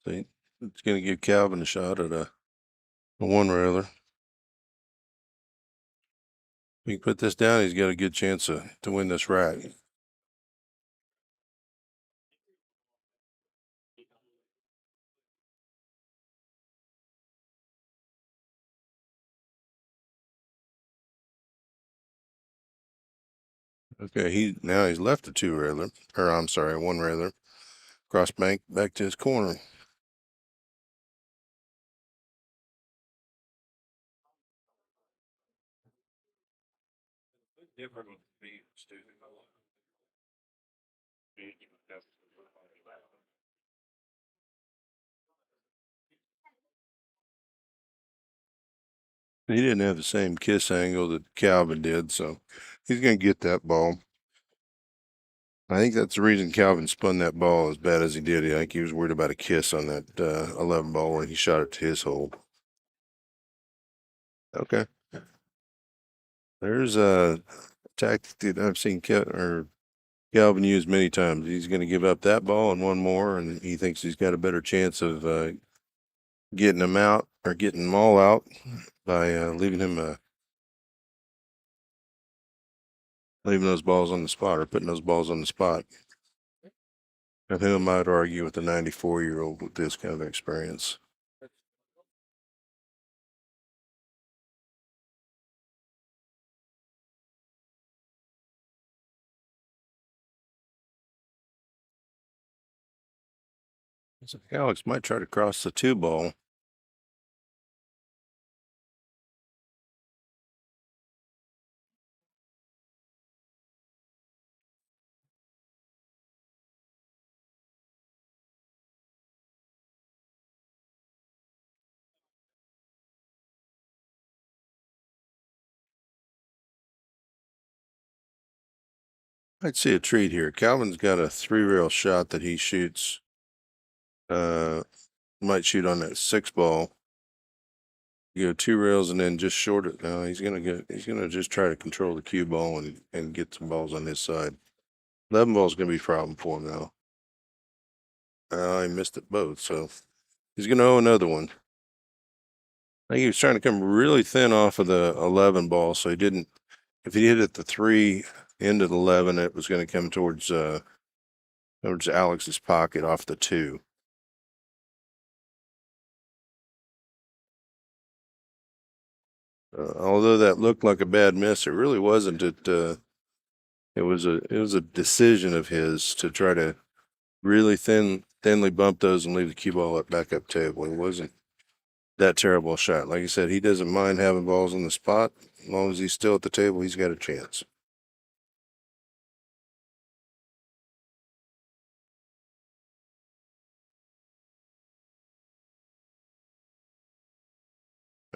so it's going to give Calvin a shot at a one-railer. If he can put this down, he's got a good chance to win this rack. Okay, now he's left a two-railer, or I'm sorry, a one-railer. Cross bank back to his corner. He didn't have the same kiss angle that Calvin did, so He's going to get that ball. I think that's the reason Calvin spun that ball as bad as he did. I think he was worried about a kiss on that 11 ball when he shot it to his hole. Okay. There's a tactic that I've seen Calvin use many times. He's going to give up that ball and one more, and he thinks he's got a better chance of getting them out or getting them all out by leaving those balls on the spot or putting those balls on the spot. And who might argue with a 94-year-old with this kind of experience? So Alex might try to cross the 2 ball. I'd see a treat here. Calvin's got a 3-rail shot that he shoots. Might shoot on that 6 ball. You go 2 rails and then just short it. No, he's gonna just try to control the cue ball and get some balls on his side. 11 ball's gonna be a problem for him now. He missed it both, so he's gonna owe another one. I think he was trying to come really thin off of the 11 ball, so he didn't. If he hit it the 3 into the 11, it was going to come towards Alex's pocket off the 2. Although that looked like a bad miss, it really wasn't. It was a decision of his to try to really thinly bump those and leave the cue ball back up table. It wasn't that terrible a shot. Like I said, he doesn't mind having balls on the spot. As long as he's still at the table, he's got a chance.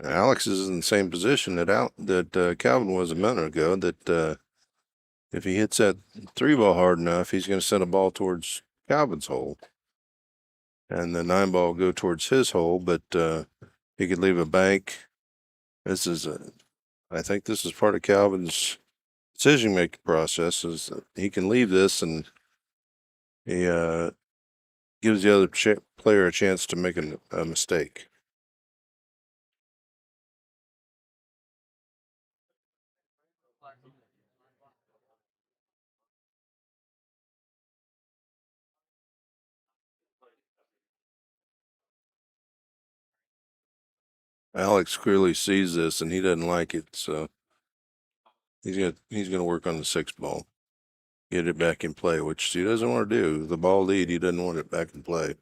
Alex is in the same position that Calvin was a minute ago. That if he hits that 3 ball hard enough, he's going to send a ball towards Calvin's hole, and the 9 ball will go towards his hole. But he could leave a bank. I think this is part of Calvin's decision making process. Is that he can leave this and he gives the other player a chance to make a mistake. Alex clearly sees this and he doesn't like it, so he's gonna work on the 6 ball, get it back in play, which he doesn't want to do. The ball lead, he doesn't want it back in play.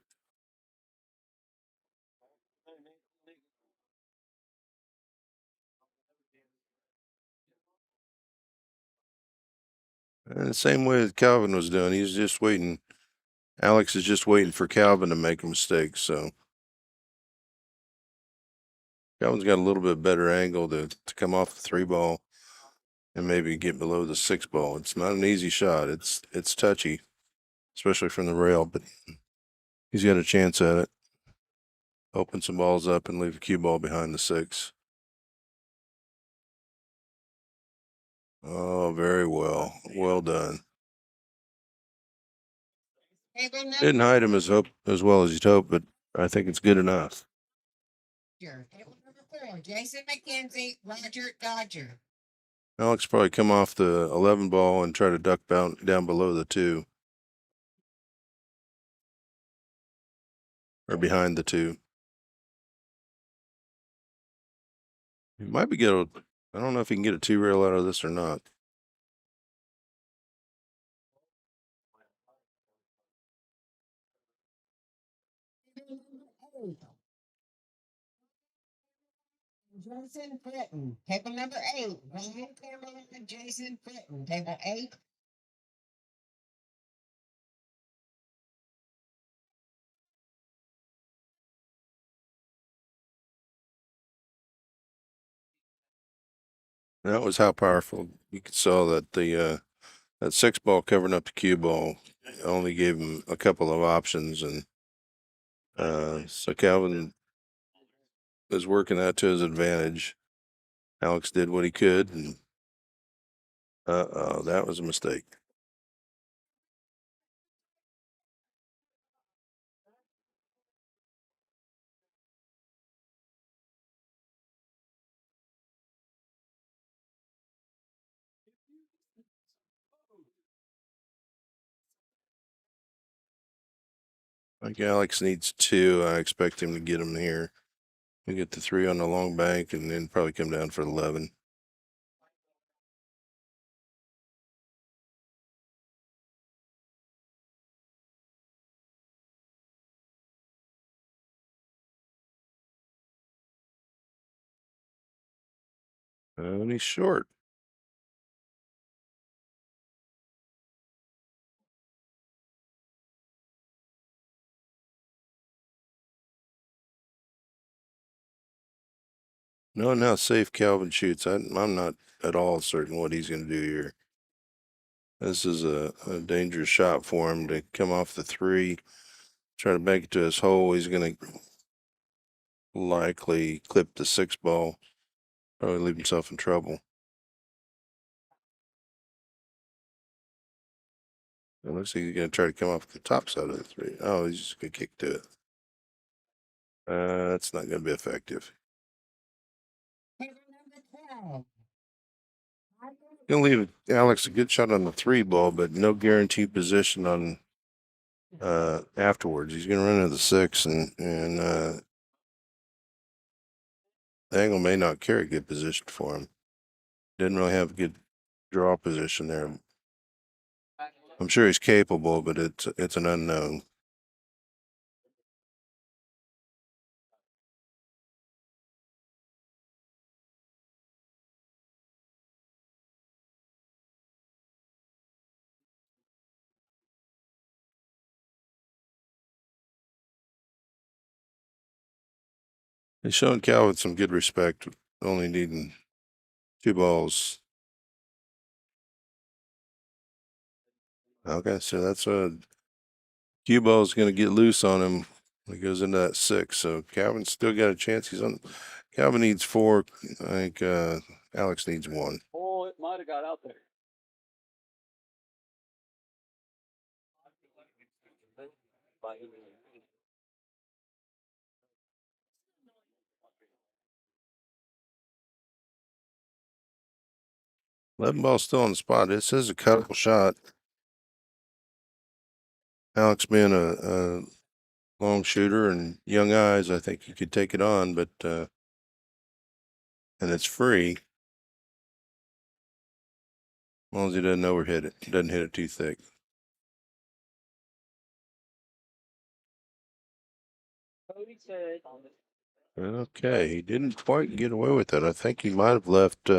And the same way that Calvin was doing, he's just waiting. Alex is just waiting for Calvin to make a mistake. So Calvin's got a little bit better angle to come off the 3 ball and maybe get below the 6 ball. It's not an easy shot. It's touchy, especially from the rail, but he's got a chance at it. Open some balls up and leave a cue ball behind the 6. Oh, very well. Well done. Didn't hide him as well as he'd hoped, but I think it's good enough. Table number 4, Jason McKenzie, Roger Dodger. Alex probably come off the 11 ball and try to duck down below the 2. Or behind the 2. He might be I don't know if he can get a 2 rail out of this or not. Jason Fitton, table number 8, Ryan Cameron and Jason Fitton, table 8. That was how powerful. You could saw that the that 6 ball covering up the cue ball only gave him a couple of options, and so Calvin was working that to his advantage. Alex did what he could, and that was a mistake. Like Alex needs 2. I expect him to get them here. We get the 3 on the long bank, and then probably come down for 11. And he's short. Knowing how safe Calvin shoots, I'm not at all certain what he's going to do here. This is a dangerous shot for him to come off the 3, try to bank it to his hole. He's going to likely clip the 6 ball, probably leave himself in trouble. It looks like he's going to try to come off the top side of the 3. Oh, he's just going to kick to it. That's not going to be effective. Table number 12. Gonna leave Alex a good shot on the 3 ball, but no guaranteed position on afterwards. He's gonna run into the 6, and the angle may not carry good position for him. Didn't really have a good draw position there. I'm sure he's capable, but it's an unknown. He's showing Calvin some good respect, only needing 2 balls. Okay, so that's a cue ball is going to get loose on him when he goes into that 6. So Calvin's still got a chance. Calvin needs 4. I think Alex needs 1. Oh, it might have got out there. Eleven ball's still on the spot. This is a cuttable shot. Alex being a long shooter and young eyes, I think he could take it on, but and it's free. As long as he doesn't overhit it. Doesn't hit it too thick. Okay, he didn't quite get away with it. I think he might have left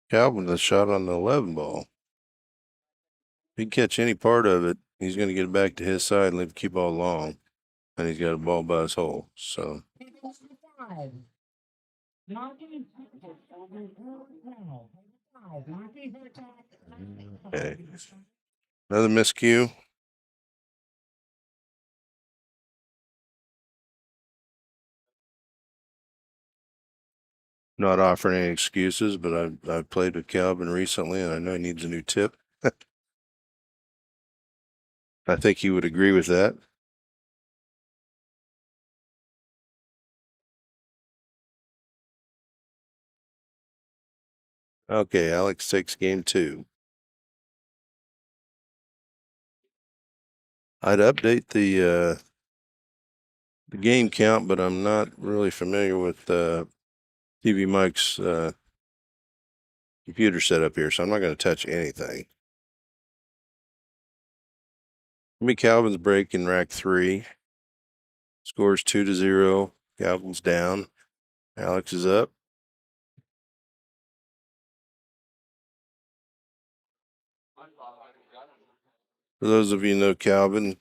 Calvin the shot on the 11 ball. If he can catch any part of it, he's going to get it back to his side and leave the cue ball long. And he's got a ball by his hole. So. Table number 5. Martin Hurtak over Olathe. Table 5. Martin Hurtak. Okay. Another miscue. Not offering any excuses, but I've played with Calvin recently, and I know he needs a new tip. I think he would agree with that. Okay, Alex takes game 2. I'd update the game count, but I'm not really familiar with TV Mike's computer setup here, so I'm not going to touch anything. Me Calvin's break in rack 3. Scores 2-0. Calvin's down. Alex is up. For those of you who know Calvin,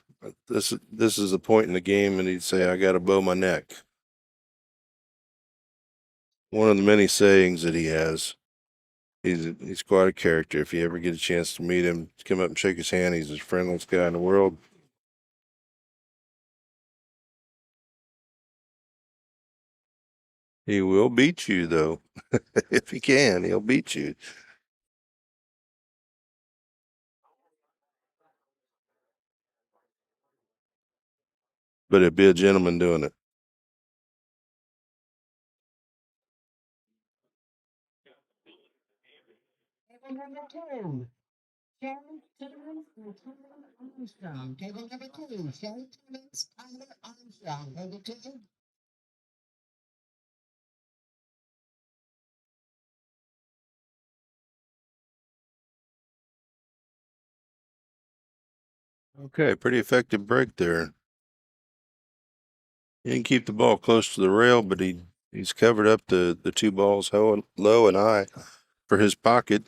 this is a point in the game, and he'd say, "I got to bow my neck." One of the many sayings that he has. He's quite a character. If you ever get a chance to meet him, come up and shake his hand. He's the friendliest guy in the world. He will beat you though. If he can, he'll beat you. But it'd be a gentleman doing it. Table number 2. Sherry Timmons and Tyler Armstrong. Table number 2. Sherry Timmons, Tyler Armstrong. Table 2. Okay, pretty effective break there. He didn't keep the ball close to the rail, but he's covered up the two balls low and high for his pocket.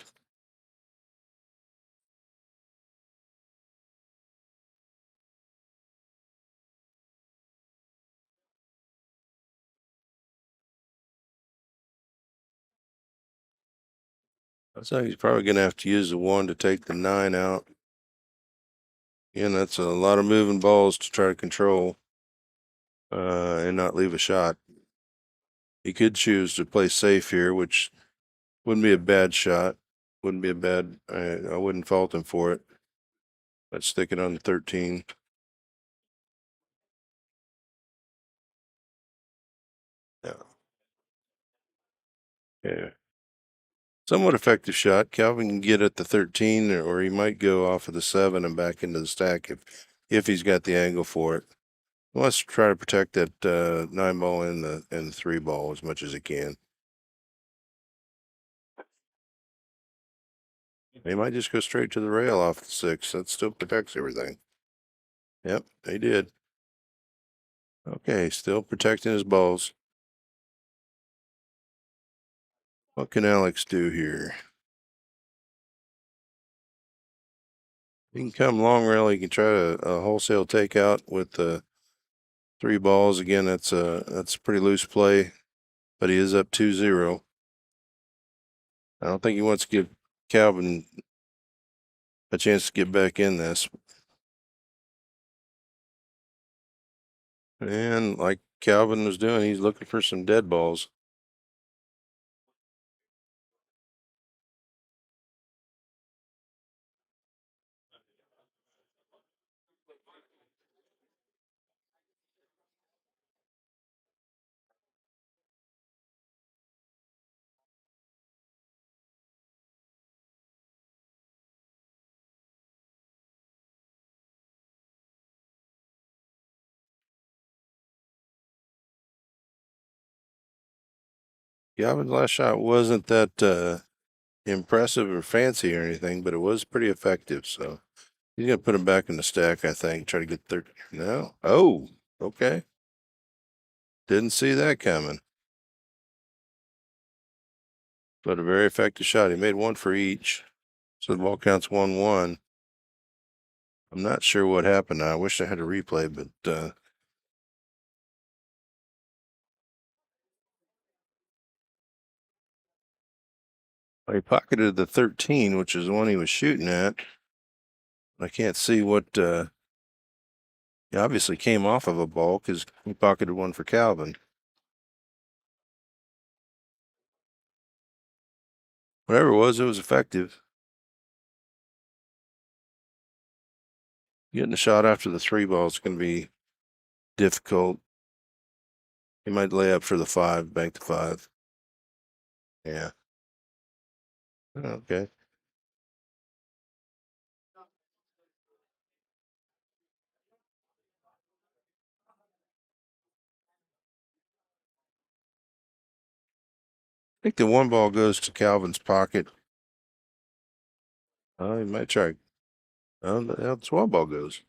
So he's probably going to have to use the 1 to take the 9 out. Again, that's a lot of moving balls to try to control and not leave a shot. He could choose to play safe here, which wouldn't be a bad shot. Wouldn't be a bad. I wouldn't fault him for it. Let's stick it on the 13. Yeah. Yeah. Somewhat effective shot. Calvin can get at the 13, or he might go off of the 7 and back into the stack if he's got the angle for it. Let's try to protect that 9 ball and the 3 ball as much as he can. He might just go straight to the rail off the 6. That still protects everything. Yep, they did. Okay, still protecting his balls. What can Alex do here? He can come long rail. He can try a wholesale takeout with the 3 balls. Again, that's a pretty loose play, but he is up 2-0. I don't think he wants to give Calvin a chance to get back in this. And like Calvin was doing, he's looking for some dead balls. Calvin's last shot wasn't that impressive or fancy or anything, but it was pretty effective. So he's gonna put him back in the stack, I think. Try to get 30. No. Oh, okay. Didn't see that coming. But a very effective shot. He made 1 for each. So the ball counts 1-1. I'm not sure what happened. I wish I had a replay, but he pocketed the 13, which is the one he was shooting at. I can't see what he obviously came off of a ball because he pocketed 1 for Calvin. Whatever it was effective. Getting a shot after the 3 ball is going to be difficult. He might lay up for the 5, bank the 5. Yeah. Okay. I think the 1 ball goes to Calvin's pocket. Oh, he might try. Oh, the 12 ball goes.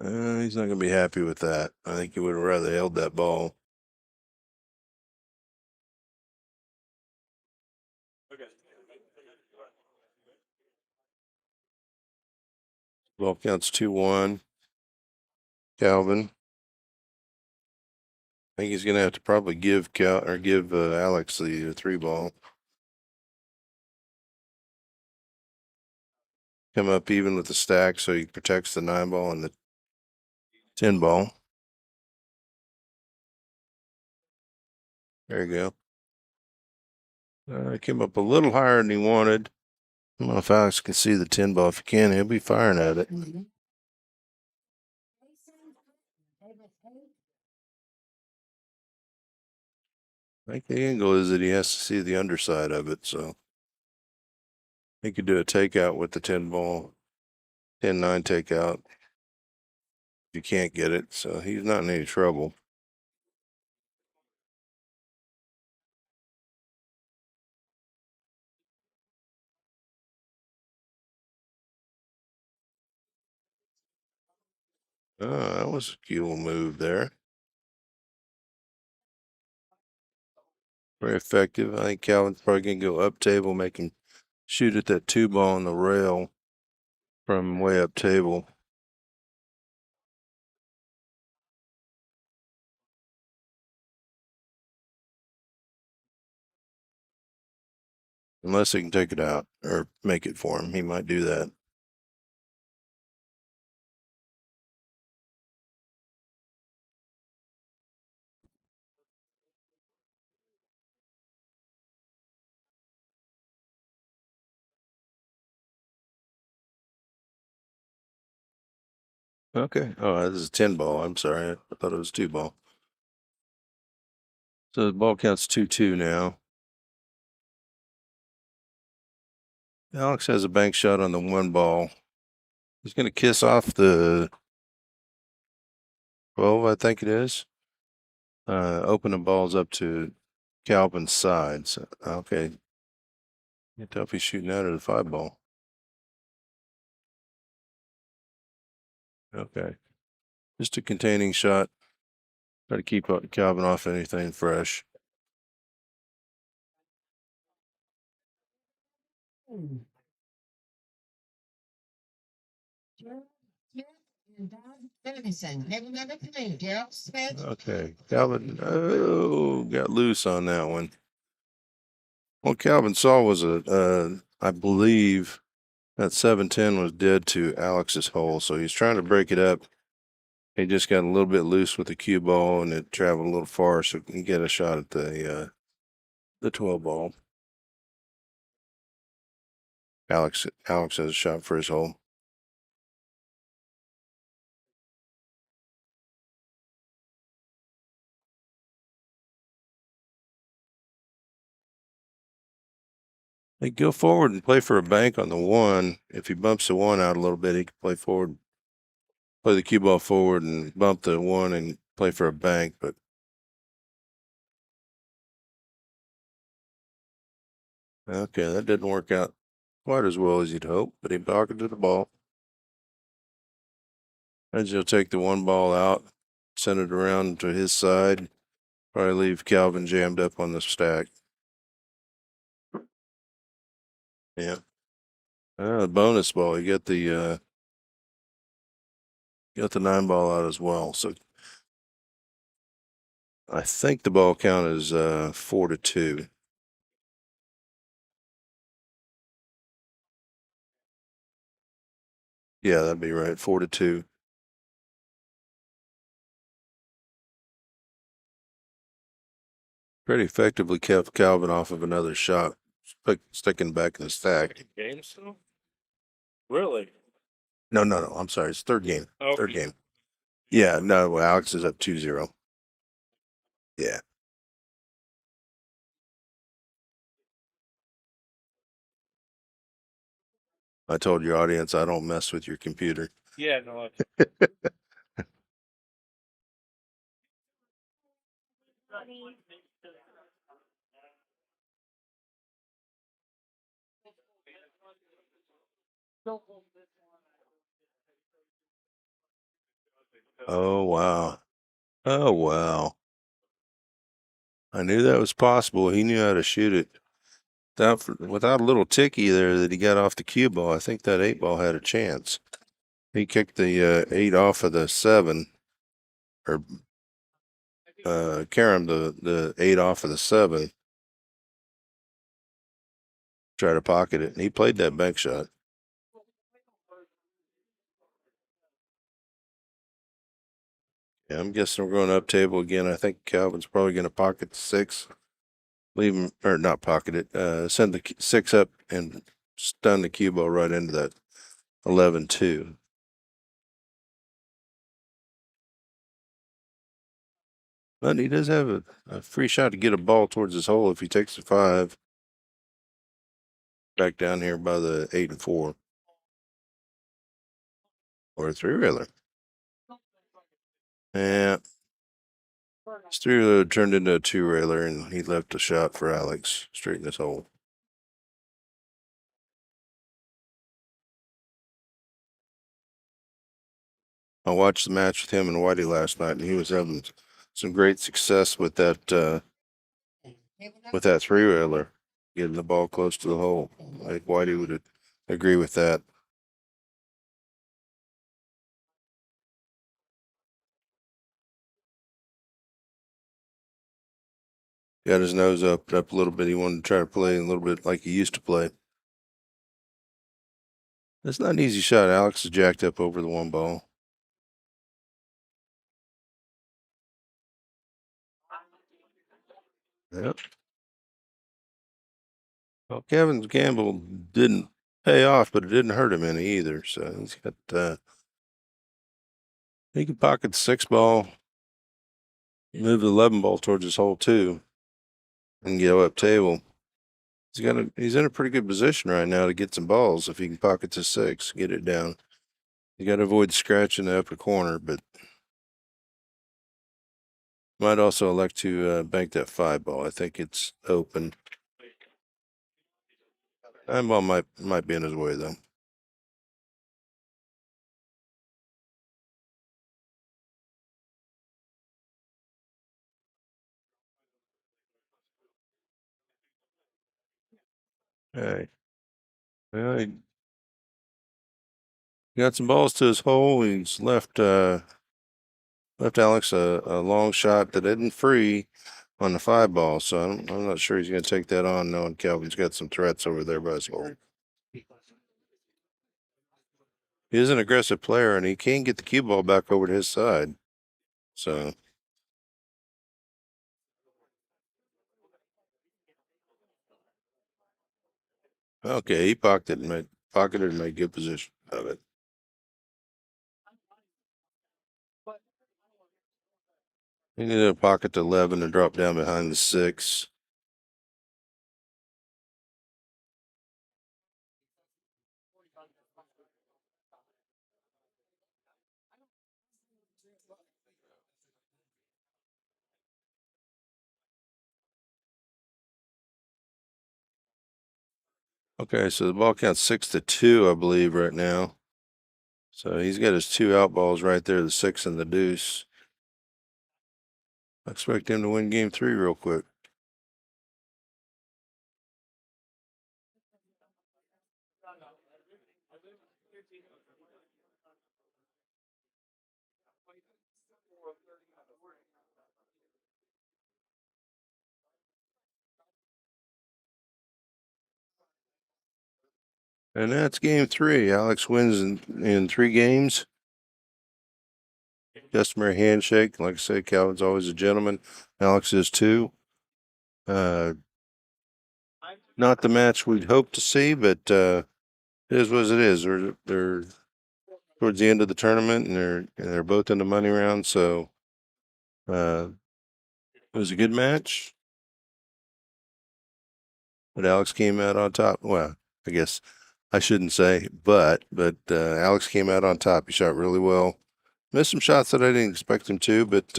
He's not going to be happy with that. I think he would have rather held that ball. Ball counts 2-1. Calvin. I think he's gonna have to probably give Alex the 3-ball. Come up even with the stack so he protects the 9-ball and the 10-ball. There you go. Came up a little higher than he wanted. I don't know if Alex can see the 10-ball. If he can, he'll be firing at it. I think the angle is that he has to see the underside of it, so he could do a takeout with the 10-ball, 10-9 takeout. If you can't get it, so he's not in any trouble. That was a cute little move there. Very effective. I think Calvin's probably gonna go up table, make him shoot at that 2-ball on the rail from way up table. Unless he can take it out or make it for him, he might do that. Okay. Oh, this is a 10-ball. I'm sorry. I thought it was 2-ball. So the ball counts 2-2 now. Alex has a bank shot on the 1-ball. He's going to kiss off the 12, I think it is. Open the balls up to Calvin's side. So, okay. Can't tell if he's shooting out of the 5-ball. Okay. Just a containing shot. Try to keep Calvin off anything fresh. Okay, Calvin, got loose on that one. What Calvin saw was I believe that 7-10 was dead to Alex's hole, so he's trying to break it up. He just got a little bit loose with the cue ball, and it traveled a little far, so he can get a shot at the 12-ball. Alex has a shot for his hole. Hey, go forward and play for a bank on the 1. If he bumps the 1 out a little bit, he can play forward, play the cue ball forward and bump the 1 and play for a bank. But okay, that didn't work out quite as well as you'd hope, but he pocketed the ball. And he'll take the 1-ball out, send it around to his side, probably leave Calvin jammed up on the stack. Yeah. Bonus ball. You got the 9-ball out as well. So I think the ball count is 4-2. Yeah, that'd be right. 4-2. Pretty effectively kept Calvin off of another shot, sticking back in the stack. Game still? Really? No. I'm sorry. It's third game. Okay. Third game. Yeah, no, Alex is up 2-0. Yeah. I told your audience I don't mess with your computer. Yeah, no. Oh, wow. Oh, wow. I knew that was possible. He knew how to shoot it. Without a little ticky there that he got off the cue ball, I think that 8-ball had a chance. He kicked the 8 off of the 7. Or Karam the 8 off of the 7. Try to pocket it, and he played that bank shot. Yeah, I'm guessing we're going up table again. I think Calvin's probably going to pocket the 6, leave him, or not pocket it. Send the 6 up and stun the cue ball right into that 11-2. But he does have a free shot to get a ball towards his hole if he takes the 5. Back down here by the 8 and 4. Or a 3-railer. Yeah. His 3-railer turned into a 2-railer, and he left a shot for Alex straight in his hole. I watched the match with him and Whitey last night, and he was having some great success with that 3-railer, getting the ball close to the hole. Like Whitey would agree with that. Got his nose up a little bit. He wanted to try to play a little bit like he used to play. That's not an easy shot. Alex is jacked up over the 1 ball. Yep. Well, Kevin's gamble didn't pay off, but it didn't hurt him any either. So he's got he can pocket the 6 ball, move the 11 ball towards his hole too, and go up table. He's in a pretty good position right now to get some balls if he can pocket the 6, get it down. You got to avoid scratching the upper corner, but might also elect to bank that 5 ball. I think it's open. 9 ball might be in his way though. All right. Well, he got some balls to his hole. He's left Alex a long shot that isn't free on the 5 ball. So I'm not sure he's going to take that on, knowing Calvin's got some threats over there by his hole. He is an aggressive player, and he can get the cue ball back over to his side. So. Okay, he pocketed and made good position of it. He needed to pocket the 11 and drop down behind the 6. Okay, so the ball counts 6-2, I believe, right now. So he's got his 2 out balls right there, the 6 and the deuce. I expect him to win game 3 real quick. And that's game 3. Alex wins in 3 games. Customary handshake. Like I say, Calvin's always a gentleman. Alex is too. Not the match we'd hope to see, but it is what it is. They're towards the end of the tournament, and they're both in the money round. So it was a good match. But Alex came out on top. Well, I guess I shouldn't say, but Alex came out on top. He shot really well. Missed some shots that I didn't expect him to, but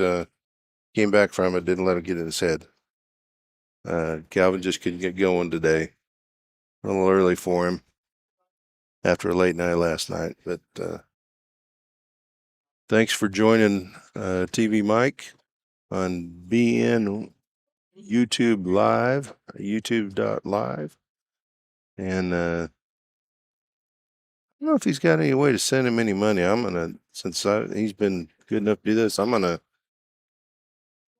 came back from it. Didn't let it get in his head. Calvin just couldn't get going today. A little early for him after a late night last night. But thanks for joining TV Mike on BN YouTube Live, youtube.live. And I don't know if he's got any way to send him any money. Since he's been good enough to do this, I'm gonna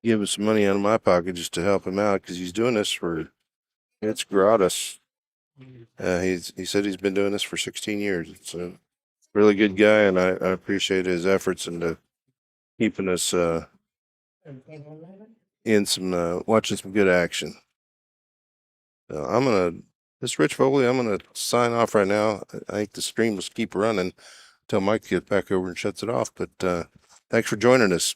giving some money out of my pocket just to help him out because he's doing this for, it's gratis. He said he's been doing this for 16 years. It's a really good guy, and I appreciate his efforts into keeping us in some watching some good action. This Rich Foley, I'm gonna sign off right now. I think the stream will keep running until Mike gets back over and shuts it off. But thanks for joining us.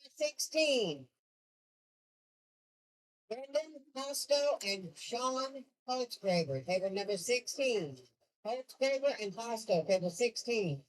Number 16. Brendan Hosto and Sean Holtzgraber, table number 16. Holtzgraber and Hosto, table 16.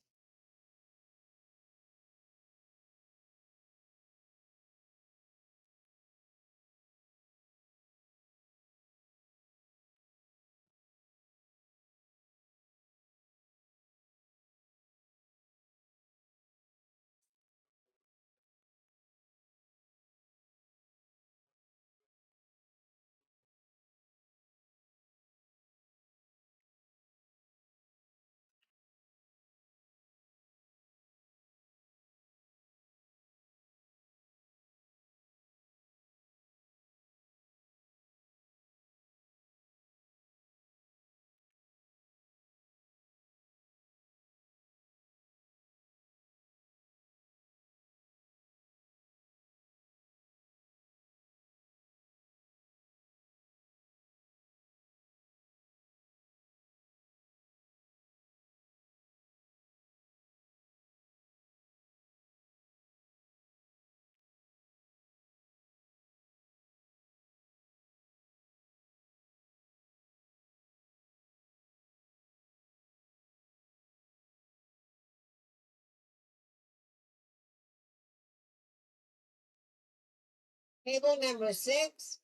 Table number 6.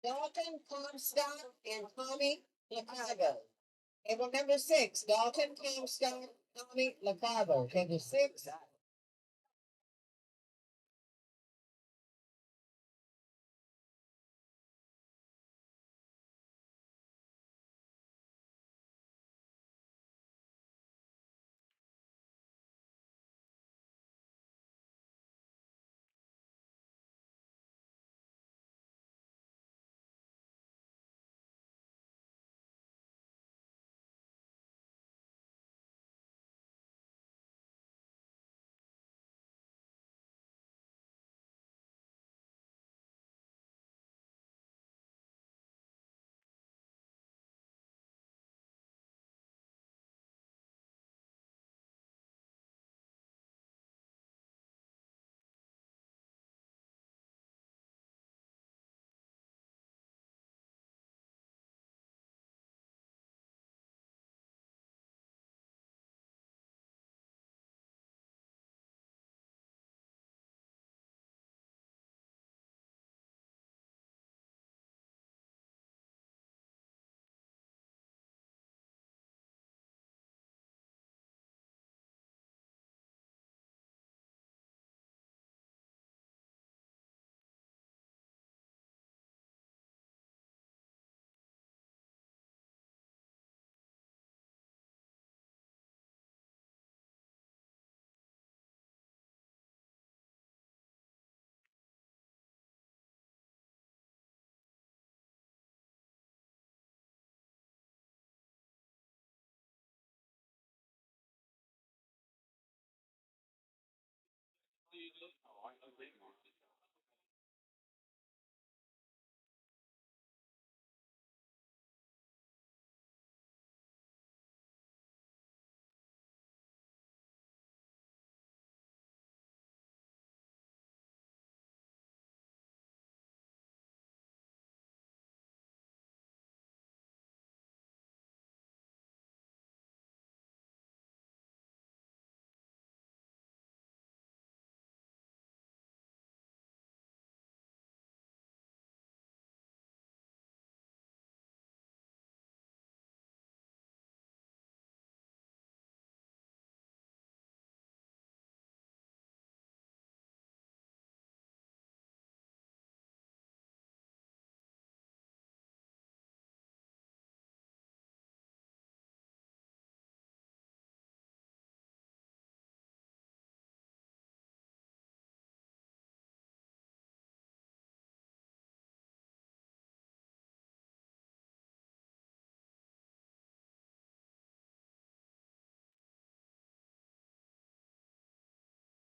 Dalton Comstock and Tommy Lacago. Table number 6. Dalton Comstock, Tommy Lacago. Table 6.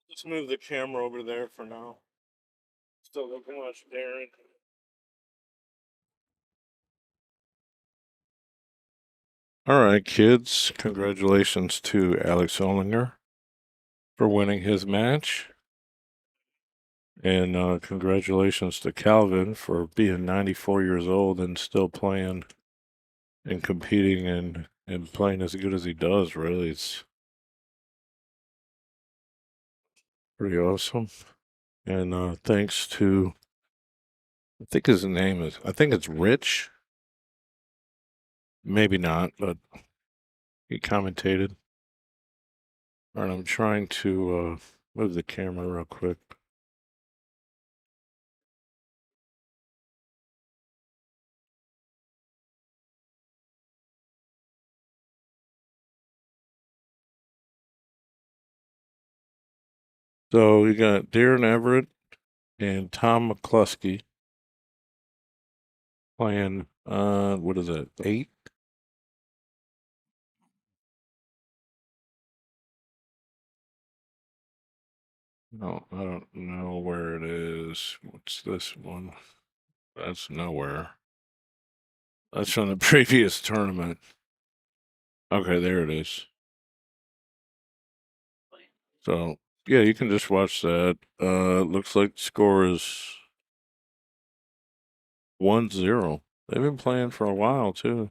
Let's move the camera over there for now. Still looking much Darren. All right, kids. Congratulations to Alex Olinger for winning his match. And congratulations to Calvin for being 94 years old and still playing and competing and playing as good as he does. Really, it's pretty awesome. And thanks to, I think his name is, I think it's Rich. Maybe not, but he commentated. All right, I'm trying to move the camera real quick. So we got Darren Everett and Tom McCluskey playing, what is it, 8? No, I don't know where it is. What's this one? That's nowhere. That's from the previous tournament. Okay, there it is. So, yeah, you can just watch that. Looks like the score is 1-0. They've been playing for a while, too.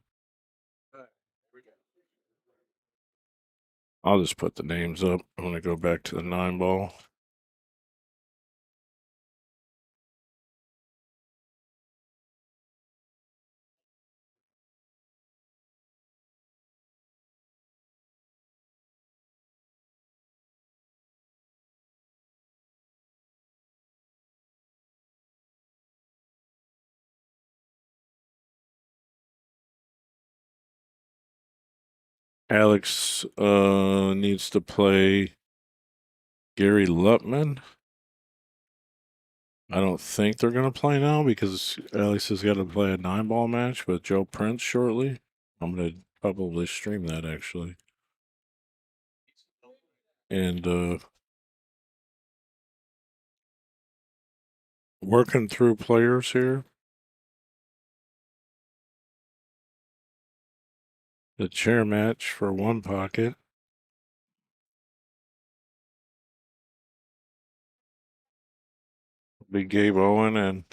I'll just put the names up. I'm going to go back to the 9-ball. Alex needs to play Gary Lutman. I don't think they're going to play now because Alex has got to play a 9-ball match with Joe Prince shortly. I'm going to probably stream that actually. And working through players here. The chair match for one pocket. Be Gabe Owen and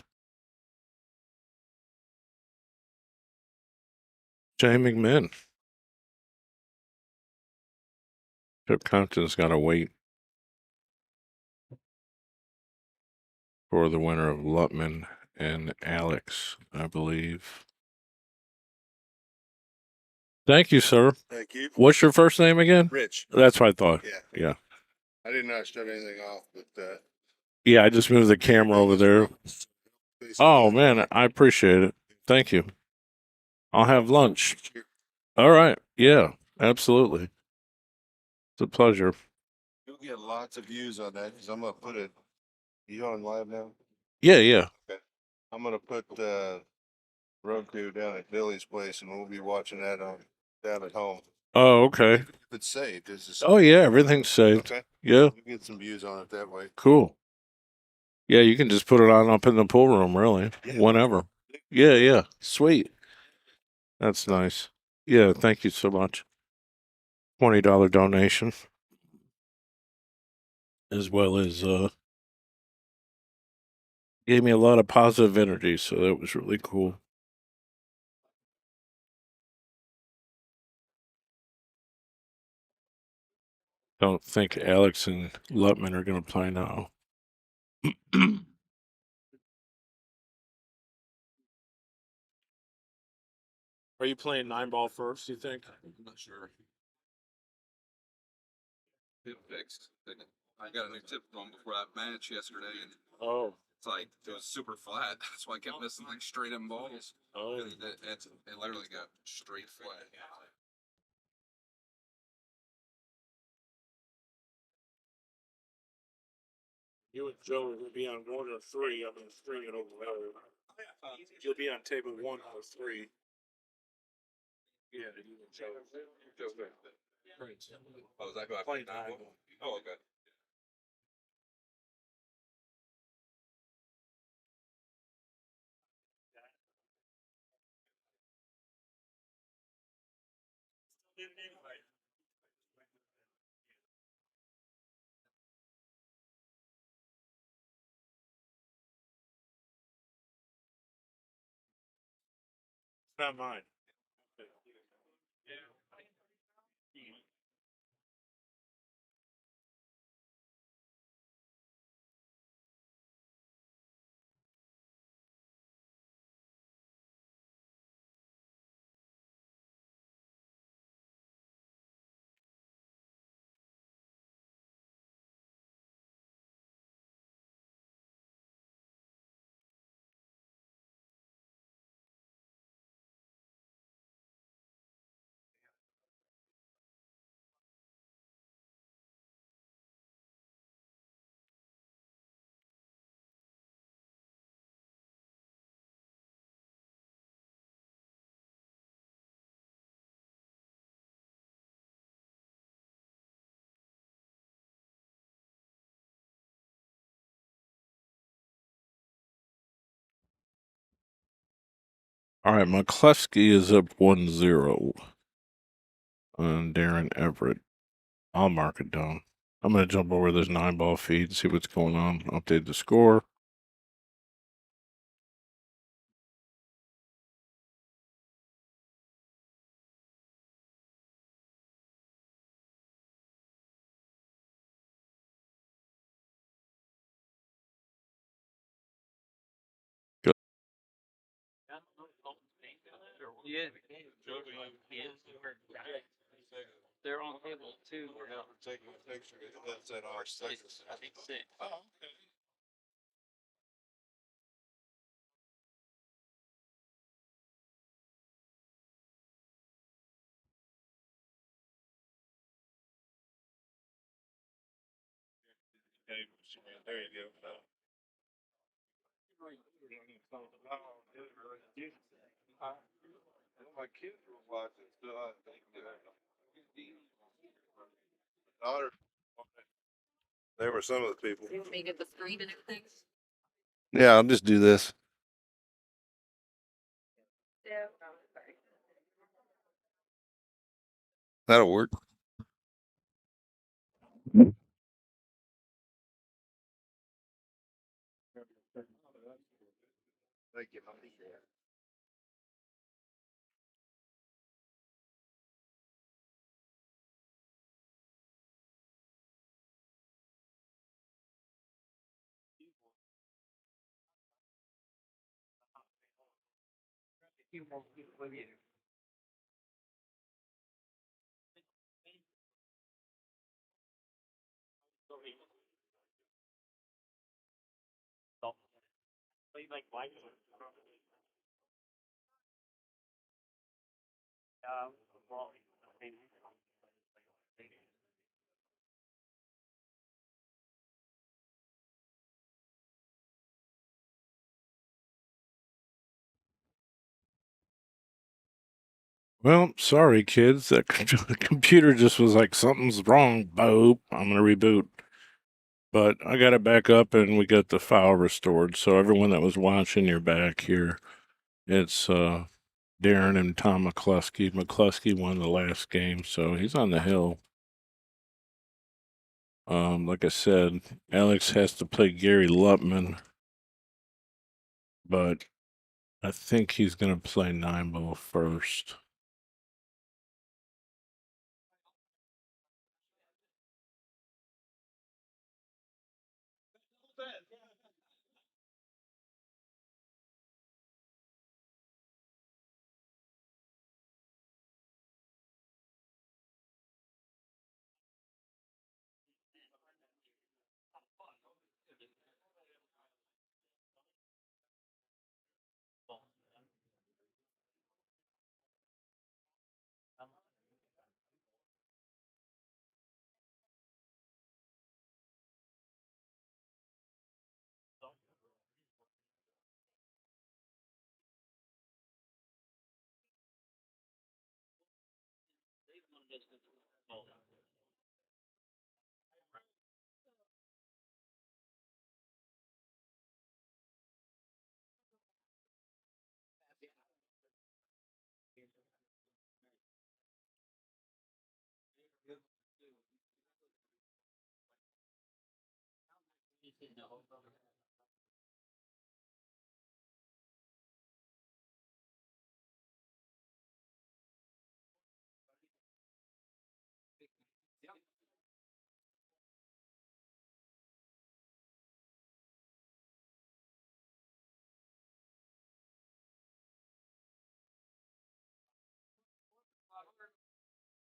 Jay McMinn. Chip Compton's got to wait for the winner of Lutman and Alex, I believe. Thank you, sir. Thank you. What's your first name again? Rich. That's what I thought. Yeah. I did not shut anything off, but yeah, I just moved the camera over there. Oh man, I appreciate it. Thank you. I'll have lunch. All right. Yeah, absolutely. It's a pleasure. You'll get lots of views on that because I'm gonna put it. You on live now? Yeah. Okay. I'm gonna put Roku down at Billy's place, and we'll be watching that on down at home. Oh, okay. If it's saved, is this? Oh yeah, everything's saved. Okay. Yeah, We get some views on it that way. cool. Yeah, you can just put it on up in the pool room, really, Yeah. whenever. Yeah, yeah, sweet. That's nice. Yeah, thank you so much. $20 donation, as well as gave me a lot of positive energy, so that was really cool. Don't think Alex and Lutman are going to play now. Are you playing 9-ball first, you think? I'm not sure. It fixed. I got a new tip from before that match yesterday, and Oh, it's like it was super flat. That's why I kept missing like straight in balls. oh. It literally got straight flat. You and Joe will be on 1 or 3. I'm going to string it over there. You'll be on table 1 or 3. Yeah, you and Joe. Joe, Prince. oh, is that who I Play played now? 9. Oh, okay. It's not mine. All right, McCluskey is up 1-0 on Darren Everett. I'll mark it down. I'm going to jump over this 9-ball feed, see what's going on, update the score. Yeah. They're on table 2. We're not taking a picture. That's at our six. I think 6. Oh, okay. There you go. My kids were watching, so I think daughter. They were some of the people. You want me to get the screen and everything? Yeah, I'll just do this. Yeah. That'll work. Thank you. Well, sorry, kids. That computer just was like, something's wrong. Boop. I'm going to reboot. But I got it back up and we got the file restored. So everyone that was watching, you're back here. It's Darren and Tom McCluskey. McCluskey won the last game, so he's on the hill. Like I said, Alex has to play Gary Lutman, but I think he's going to play 9-ball first.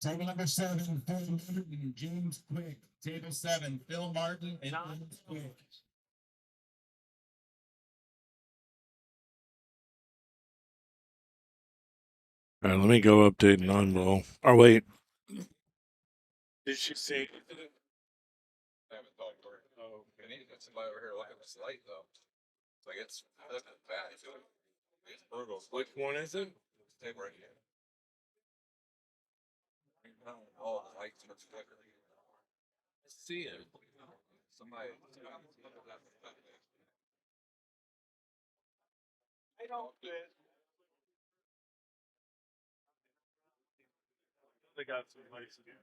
Table number 7, Phil Martin and James Quick. Table 7, Phil Martin and James Quick. All right, let me go update 9-ball. Oh, wait. Did she say? I haven't talked to her. Oh, okay. I need to get somebody over here looking at this light though. Like it's bad. It's brutal. Which one is it? Table right here. All the lights are flickering. I see it. Somebody. I don't. They got some lights again.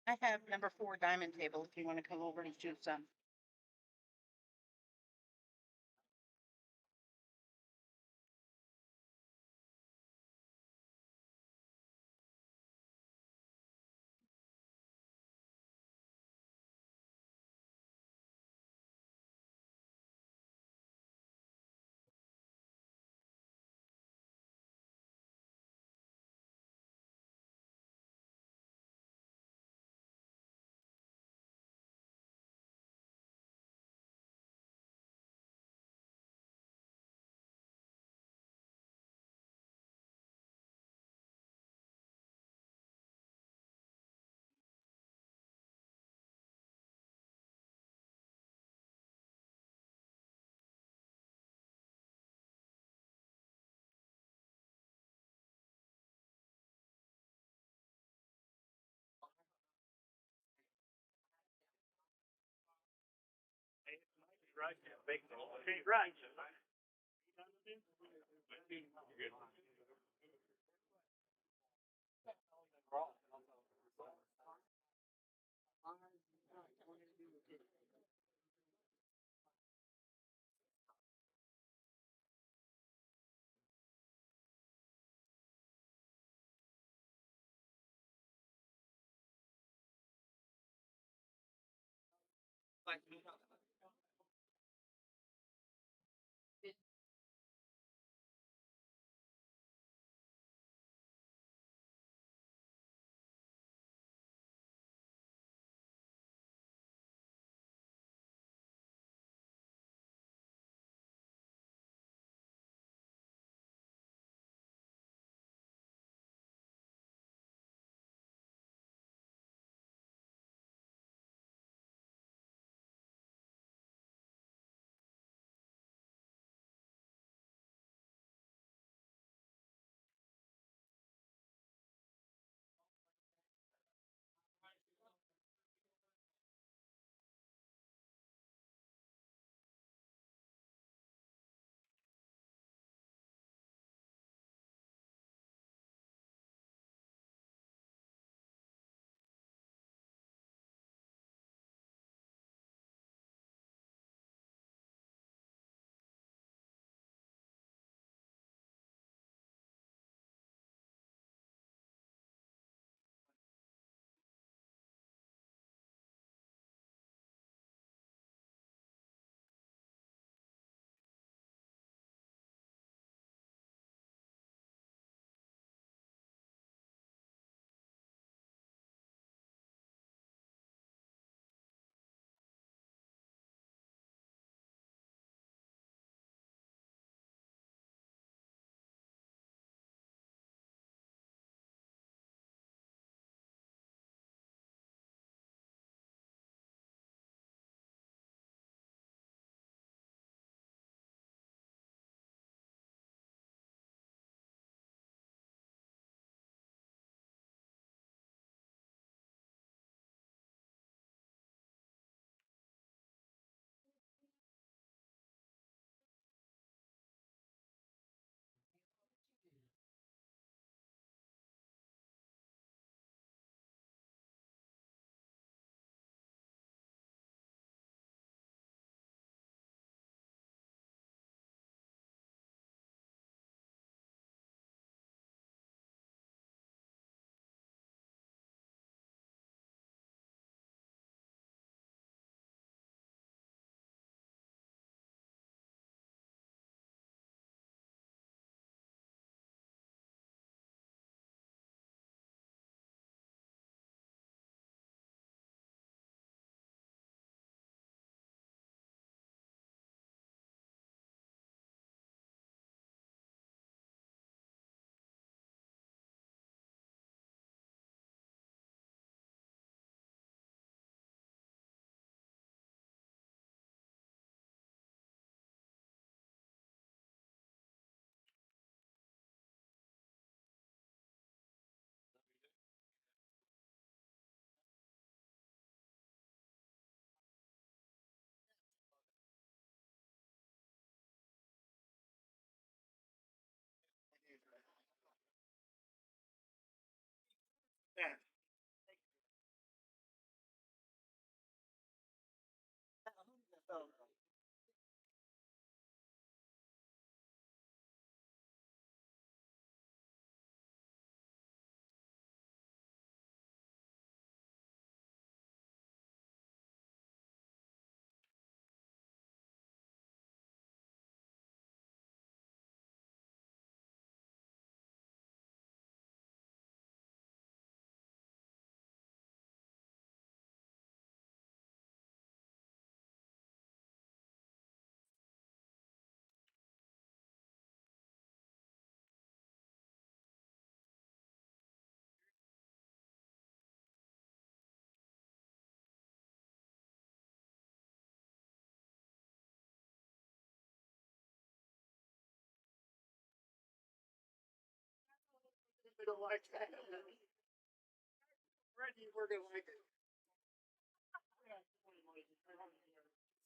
I have number 4 diamond table if you want to come over and shoot some.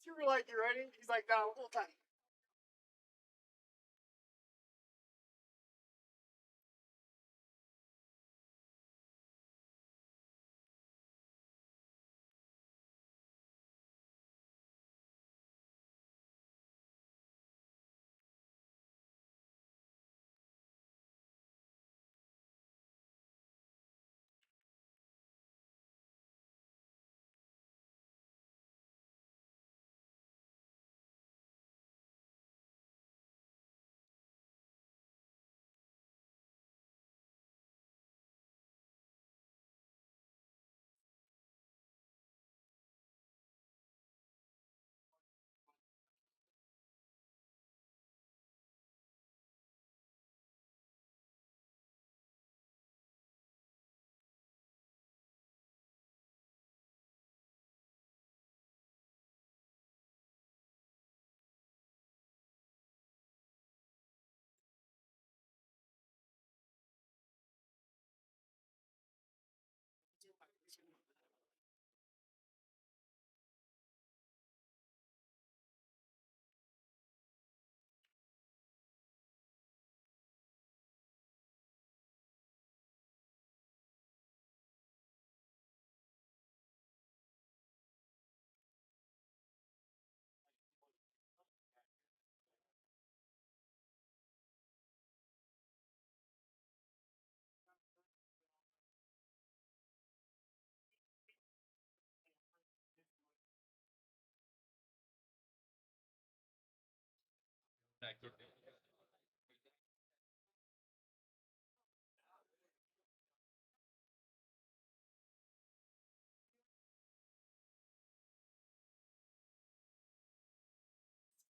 You were like, you ready? He's like, no, full time.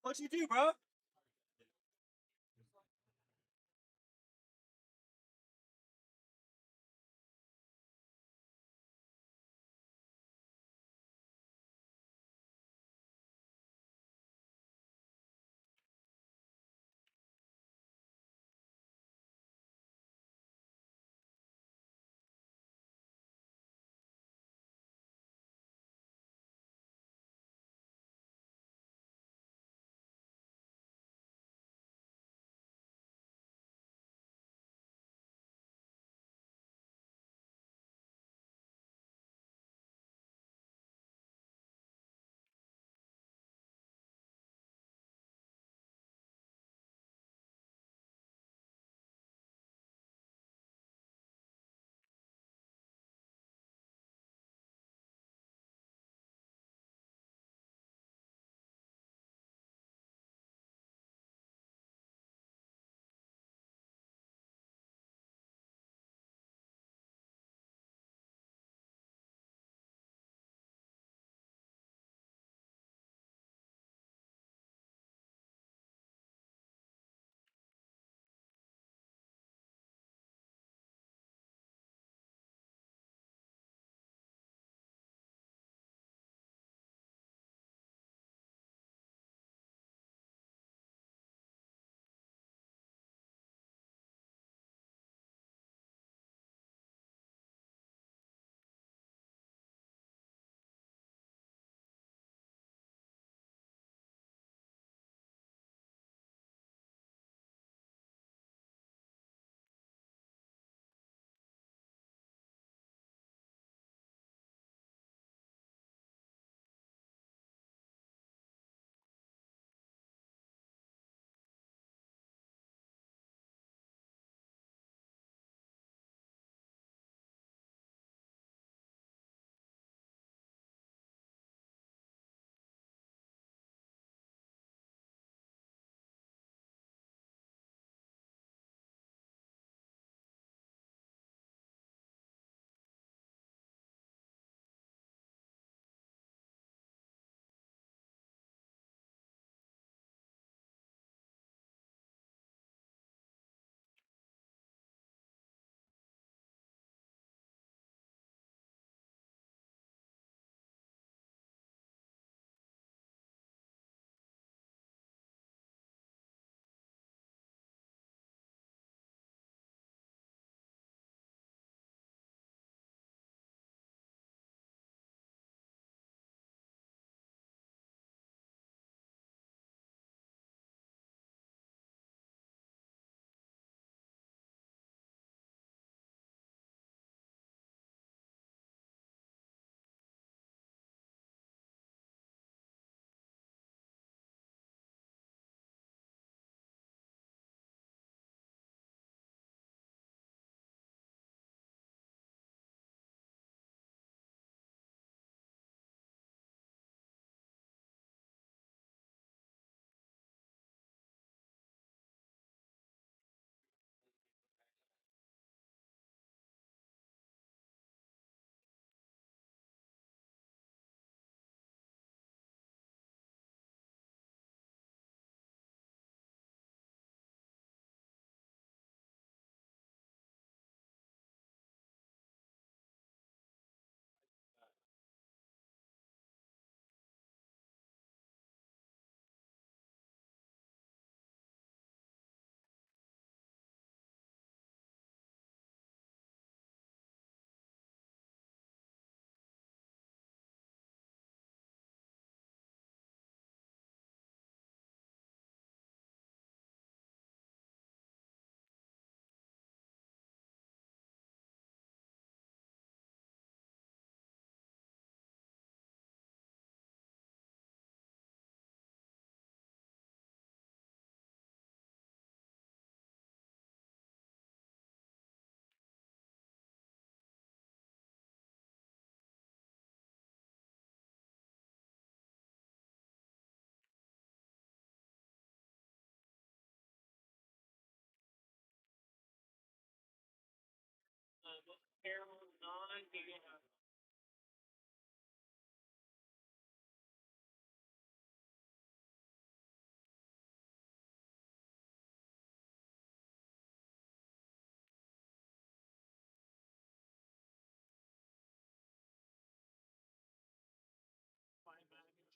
What you do, bro?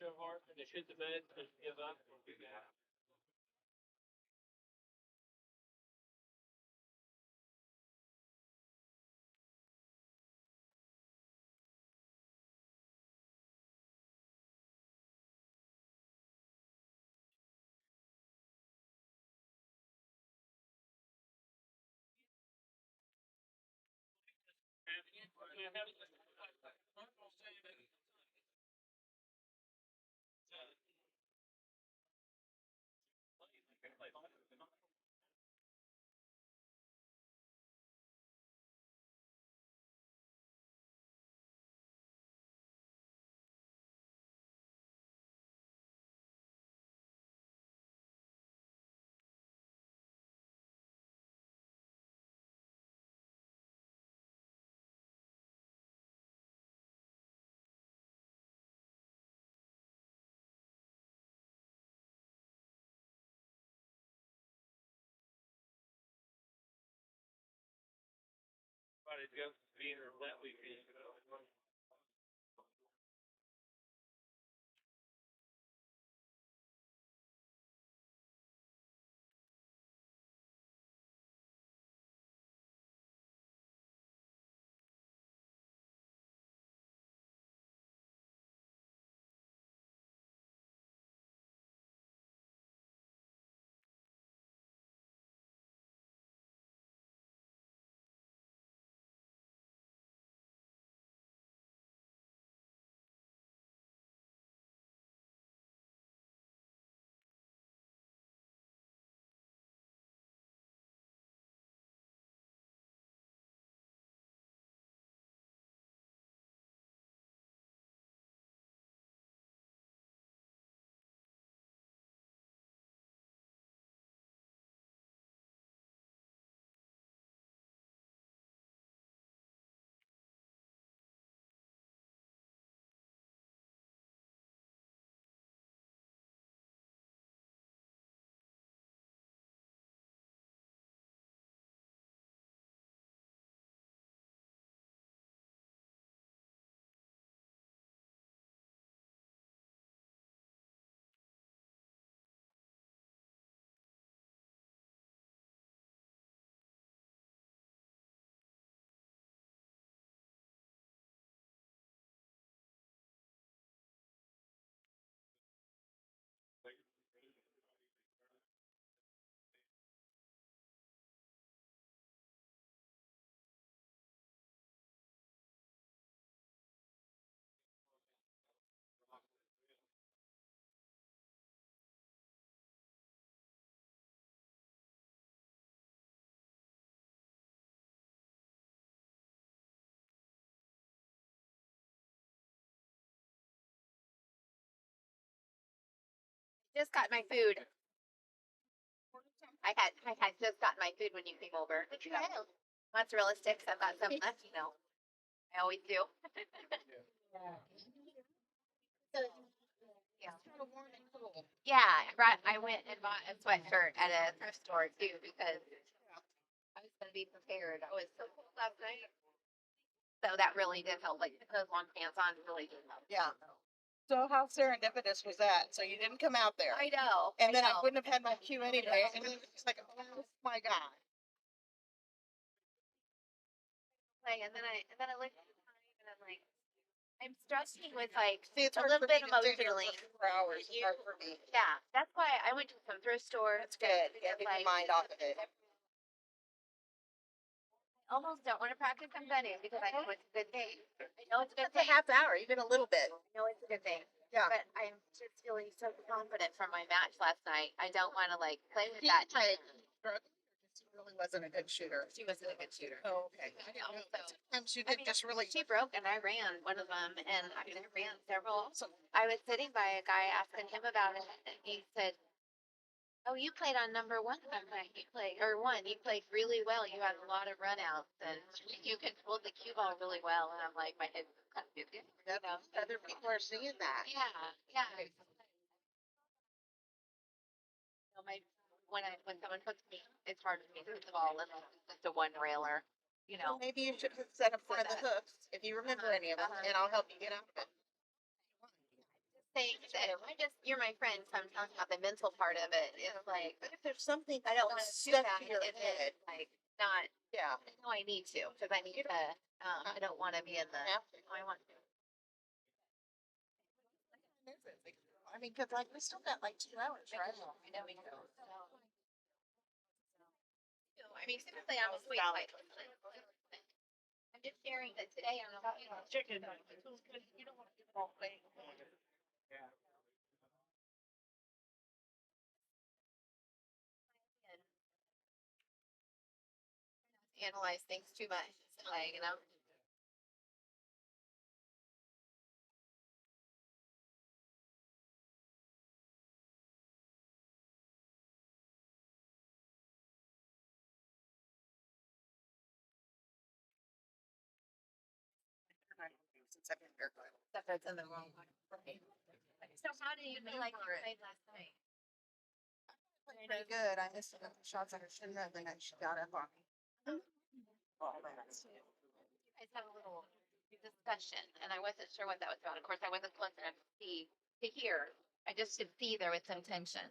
So hard and they shoot the bed and give up or do that. But it goes to being or let we be. Just got my food. I had just got my food when you came over. What you have? Mozzarella sticks. I've got some left, you know. I always do. Yeah. Yeah, I went and bought a sweatshirt at a thrift store too because I was gonna be prepared. I was so cold last night. So that really did help. Like those long pants on really did help. Yeah. So how serendipitous was that? So you didn't come out there. I know. And then I know. wouldn't have had my cue anyway. And then it's like, oh my God. Like, and then I looked at the time and I'm like, I'm struggling with like See, it's a hard little for me bit to sit here emotionally. for hours. It's hard for me. Yeah, that's why I went to some thrift stores. That's good. Yeah, get your mind off of it. I almost don't want to practice I'm gunning because I know it's a good thing. I know it's a good It's a thing. half hour, even a little bit. I know it's a good thing. Yeah. But I'm just feeling so confident from my match last night. I don't want to like play with that. She really wasn't a good shooter. She wasn't a good shooter. Oh, okay. I didn't know. Sometimes you did just really. She broke and I ran one of them and I ran several. Awesome. I was sitting by a guy asking him about it and he said, Oh, you played on number one that night. You played, or one, you played really well. You had a lot of runouts and you controlled the cue ball really well. And I'm like, my head kind of, you know, Other people are seeing that. yeah, yeah. So when someone puts me, it's hard for me to hit the ball unless it's just a one railer, you Well, know. maybe you should have set up So one of the that- hooks, if you remember any of them, Uh-huh. and I'll help you get out of it. Thanks. You're my friend, so I'm talking about the mental part of it. It's like, But if there's something I don't want that's to do stuck that to your and head, it's like not, yeah. I know I need to, because I need to, I don't want to be in the, I want to. I mean, cause like, we still got like 2 hours, right? I know we do. I mean, seriously, I'm sweet. I'm just sharing that today I'm not, chicken. You don't want to do the whole thing. Analyze things too much. Like, you know. Since I've been here. Stuff that's in the wrong one. So how do you feel like you played last night? Pretty good. I missed a couple shots I shouldn't have, and then she got up on me. All that. You guys have a little discussion, and I wasn't sure what that was about. Of course, I wasn't close enough to hear. I just could see there was some tension.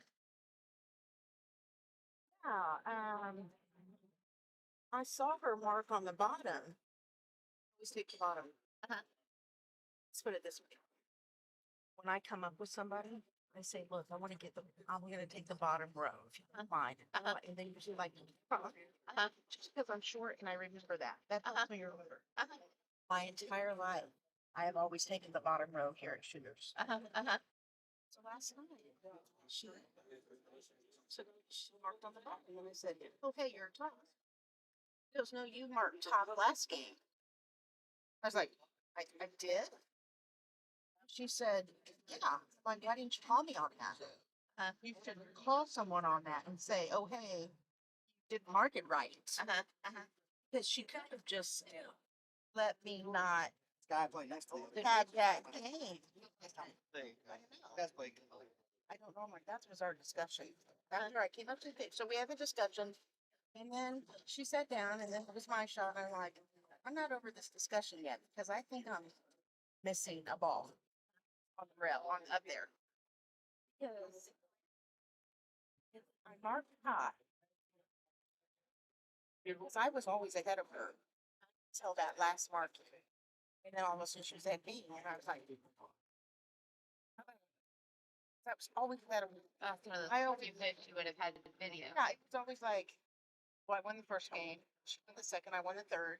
Yeah, I saw her mark on the bottom. Always take the bottom. Uh-huh. Let's put it this way. When I come up with somebody, I say, look, I'm gonna take the bottom row, if you don't mind. Uh-huh. And they usually like, Uh-huh. just because I'm short and I remember that. That Uh-huh. helps me remember. Uh-huh. My entire life, I have always taken the bottom row here at Shooters. Uh-huh. Uh-huh. So last night, she, so she marked on the bottom, and I said, okay, you're top. She goes, no, you marked top last game. I was like, I did? She said, yeah. Like, why didn't you call me on that? You should call someone on that and say, oh, hey, you didn't mark it right. Uh-huh. Uh-huh. Because she could have just let me not Guys play next to you. have that game. Guys play. I don't know, like, that was our discussion. After I came up to the pitch, so we had the discussion, and then she sat down, and then it was my shot, and I'm like, I'm not over this discussion yet, because I think I'm missing a ball on the rail, on up there. Because I marked high. Because I was always ahead of her until that last mark. And then all of a sudden she was at me, and I was like, that was always ahead of me. That's one of the I always, you wish you would have had the video. yeah, it was always like, well, I won the first game, she won the second, I won the third,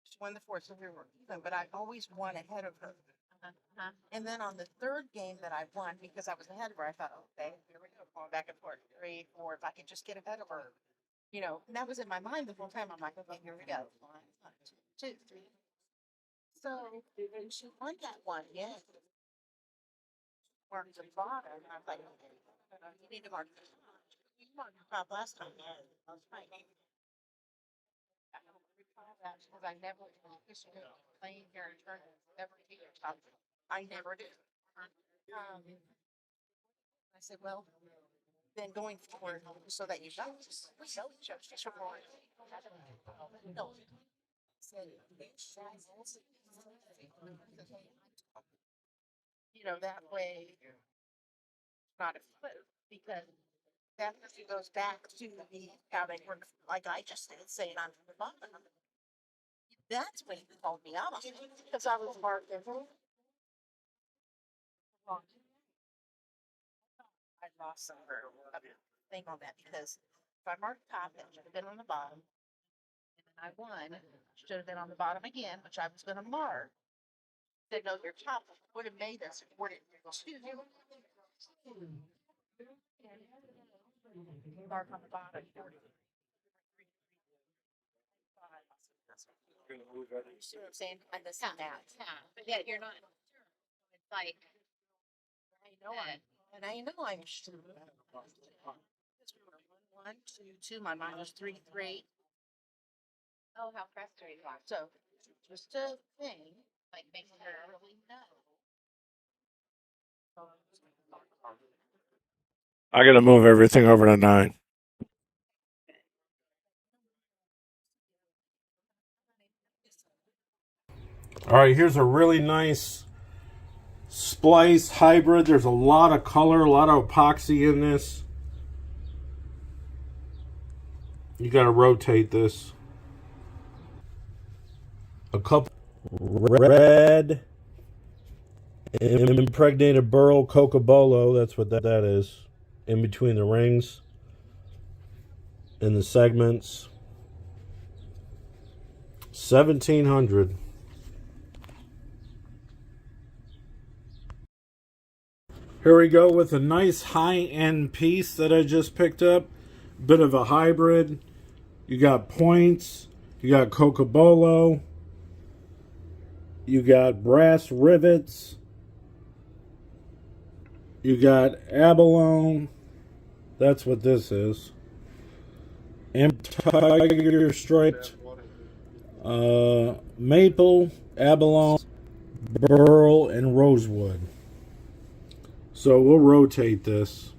she won the fourth, so we were even, but I always won ahead of her. Uh-huh. Uh-huh. And then on the third game that I won, because I was ahead of her, I thought, okay, here we go, going back and forth, 3, 4, if I could just get ahead of her. You know, and that was in my mind the whole time. I'm like, okay, here we go. 1, 2, 3. So, and she won that one, yeah. Marked the bottom, and I was like, you need to mark the top. You marked the top last time. Yeah, that was right. I don't recall that because I never, playing here in tournaments, never take your top. I never do. I said, well, then going forward, so that you know, we know each other. She's from Orange. No. Said, you know, that way, not a flip, because that goes back to the, how they work, like I just did, saying I'm from the bottom. That's when he called me out on it, because I was marking. I lost some thing on that, because if I marked top, it should have been on the bottom. And then I won, should have been on the bottom again, which I was gonna mark. Said, no, your top would have made us awarded 2. Mark on the bottom. You see what I'm saying? I'm missing that. Yeah. But yet you're not. It's like, I know I'm sure. 122. My -338. Oh, how frustrating. So just a thing. Like, make her really know. I gotta move everything over to 9. All right, here's a really nice splice hybrid. There's a lot of color, a lot of epoxy in this. You gotta rotate this. A couple red impregnated burl cocobolo. That's what that is. In between the rings and the segments. 1,700. Here we go with a nice high-end piece that I just picked up. Bit of a hybrid. You got points. You got cocobolo. You got brass rivets. You got abalone. That's what this is. And tiger striped maple, abalone, burl, and rosewood. So we'll rotate this.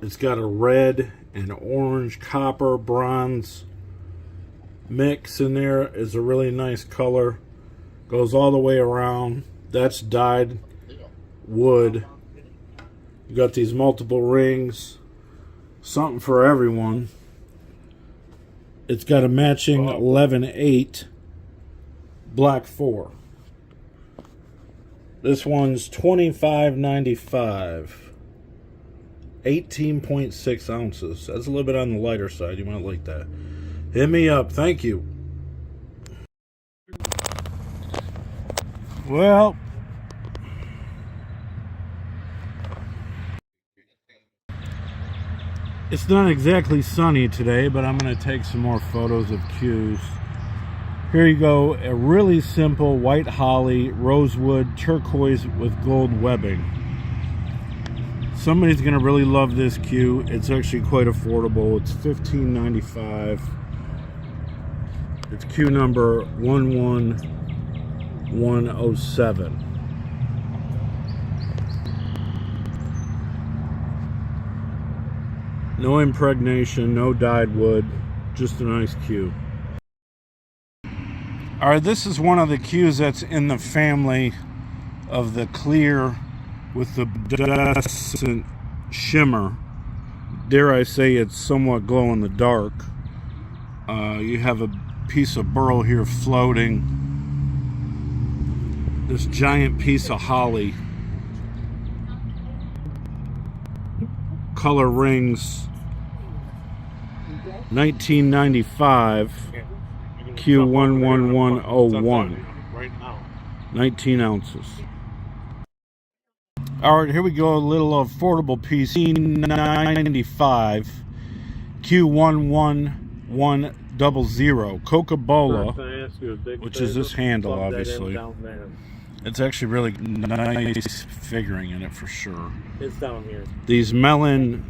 It's got a red and orange, copper, bronze mix in there. It's a really nice color. Goes all the way around. That's dyed wood. You got these multiple rings. Something for everyone. It's got a matching 11/8 black 4. This one's $25.95. 18.6 ounces. That's a little bit on the lighter side. You might like that. Hit me up. Thank you. Well, it's not exactly sunny today, but I'm going to take some more photos of cues. Here you go. A really simple white holly, rosewood, turquoise with gold webbing. Somebody's going to really love this cue. It's actually quite affordable. It's $15.95. It's cue number 11107. No impregnation, no dyed wood, just a nice cue. All right, this is one of the cues that's in the family of the clear with the iridescent shimmer. Dare I say it's somewhat glow in the dark. You have a piece of burl here floating. This giant piece of holly. Color rings. 1995. Q11101. 19 ounces. All right, here we go. A little affordable piece. 95. Q11100. Cocobolo, which is this handle, obviously. It's actually really nice figuring in it for sure. It's down here. These melon,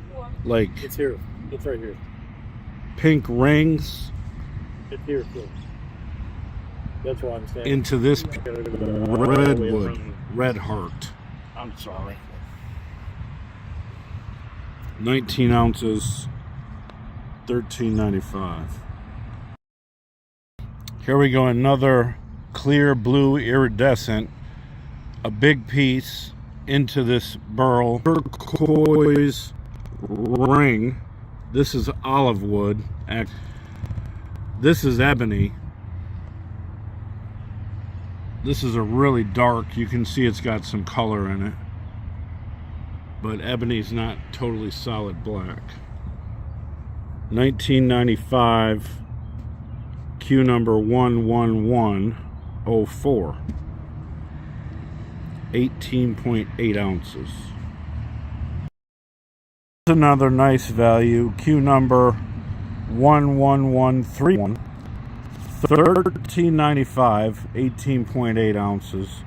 like, It's here. It's right here. pink rings It's here too. That's what I'm saying. into this redwood, red heart. I'm sorry. 19 ounces, $13.95. Here we go, another clear blue iridescent, a big piece into this burl turquoise ring. This is olive wood. This is ebony. This is a really dark, you can see it's got some color in it, but ebony's not totally solid black. 1995, Q number 11104. 18.8 ounces. Another nice value, Q number 11131. $13.95, 18.8 ounces.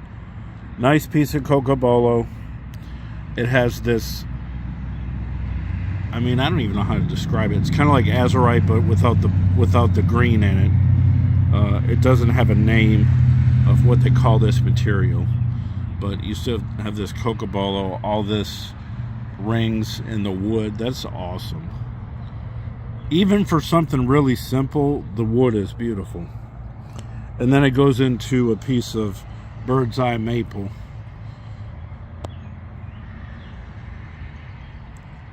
Nice piece of cocobolo. It has this I mean, I don't even know how to describe it. It's kind of like azurite, but without the green in it. It doesn't have a name of what they call this material, but you still have this cocobolo, all this rings in the wood. That's awesome. Even for something really simple, the wood is beautiful. And then it goes into a piece of bird's eye maple.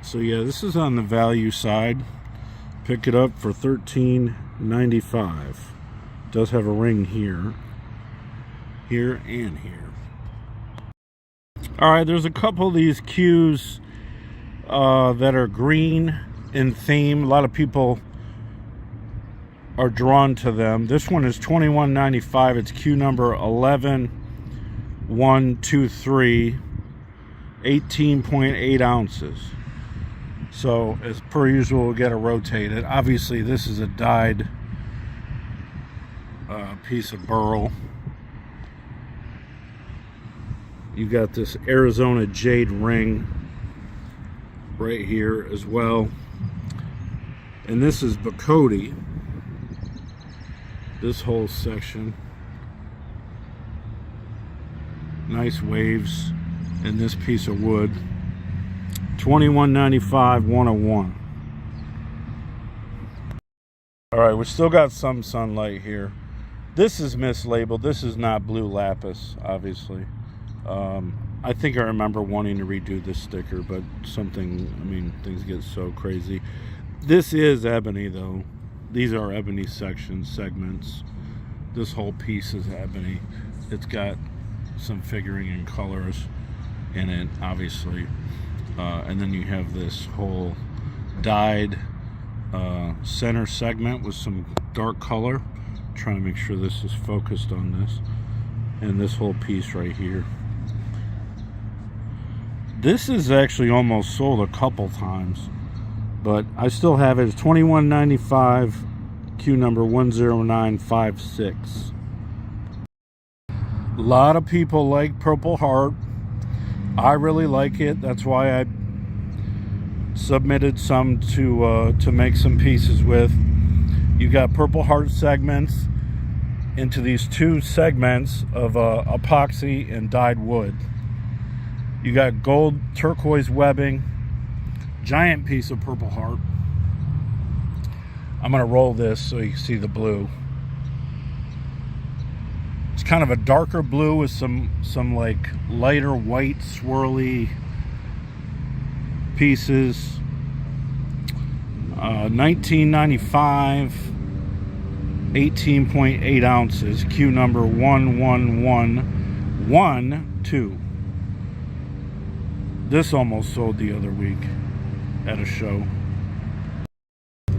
So yeah, this is on the value side. Pick it up for $13.95. Does have a ring here, and here. All right, there's a couple of these cues that are green in theme. A lot of people are drawn to them. This one is $21.95. It's cue number 11123, 18.8 ounces. So as per usual, we'll get it rotated. Obviously this is a dyed piece of burl. You got this Arizona jade ring right here as well. And this is Bacote. This whole section. Nice waves in this piece of wood. $21.95, 101. All right, we still got some sunlight here. This is mislabeled. This is not blue lapis, obviously. I think I remember wanting to redo this sticker, but things get so crazy. This is ebony, though. These are ebony segments. This whole piece is ebony. It's got some figuring and colors in it, obviously. And then you have this whole dyed center segment with some dark color. Trying to make sure this is focused on this. And this whole piece right here. This is actually almost sold a couple times, but I still have it. It's $21.95, cue number 10956. A lot of people like Purple Heart. I really like it. That's why I submitted some to make some pieces with. You got Purple Heart segments into these two segments of epoxy and dyed wood. You got gold turquoise webbing, giant piece of Purple Heart. I'm gonna roll this so you can see the blue. It's kind of a darker blue with some like lighter white swirly pieces. $19.95, 18.8 ounces, cue number 11112. This almost sold the other week at a show.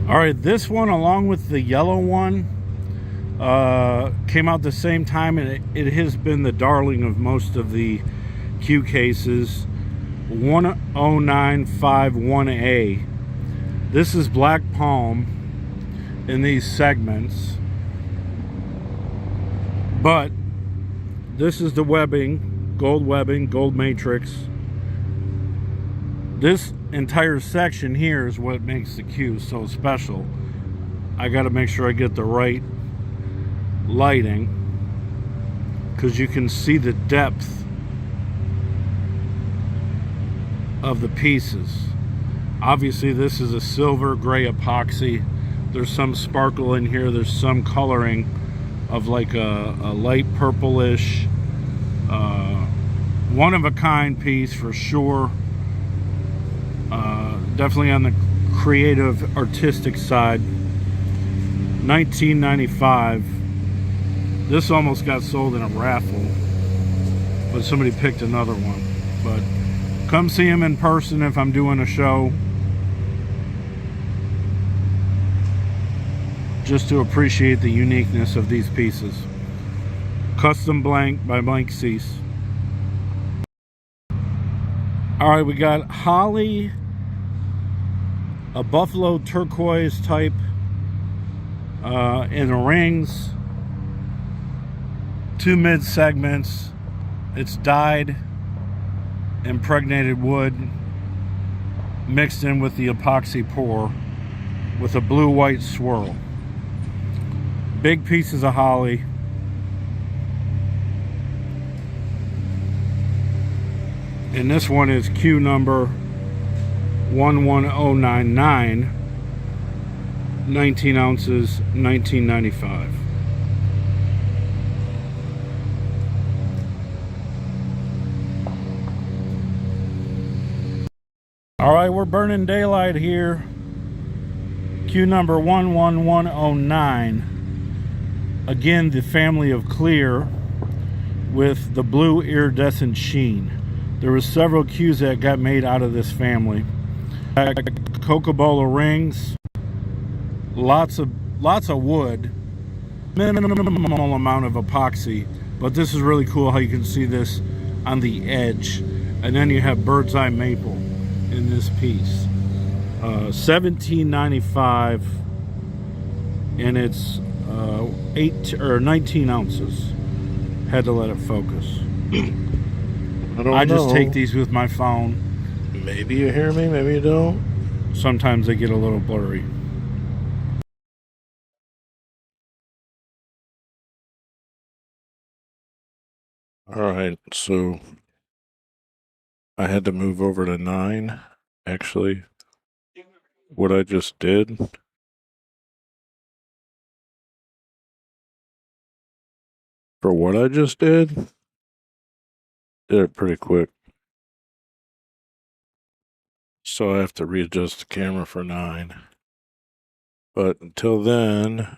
All right, this one along with the yellow one came out the same time, and it has been the darling of most of the Q cases. 10951A. This is black palm in these segments, but this is the webbing, gold matrix. This entire section here is what makes the Q so special. I got to make sure I get the right lighting, because you can see the depth of the pieces. Obviously this is a silver gray epoxy. There's some sparkle in here. There's some coloring of like a light purplish, one of a kind piece for sure. Definitely on the creative artistic side. $19.95. This almost got sold in a raffle, but somebody picked another one. But come see him in person if I'm doing a show, just to appreciate the uniqueness of these pieces. Custom blank by Mike Cease. All right, we got Holly, a buffalo turquoise type in the rings, two mid segments. It's dyed impregnated wood. mixed in with the epoxy pour with a blue-white swirl. Big pieces of holly. And this one is Q number 11099, 19 ounces, $19.95. All right, we're burning daylight here. Q number 11109. Again, the family of clear with the blue iridescent sheen. There were several Qs that got made out of this family. Coca-Cola rings, lots of wood, minimal amount of epoxy, but this is really cool how you can see this on the edge, and then you have bird's eye maple in this piece. $17.95, and it's 19 ounces. Had to let it focus. I just take these with my phone. Maybe you hear me, maybe you don't. Sometimes they get a little blurry. All right, so I had to move over to 9. Actually, what I just did, did it pretty quick. So I have to readjust the camera for 9. But until then,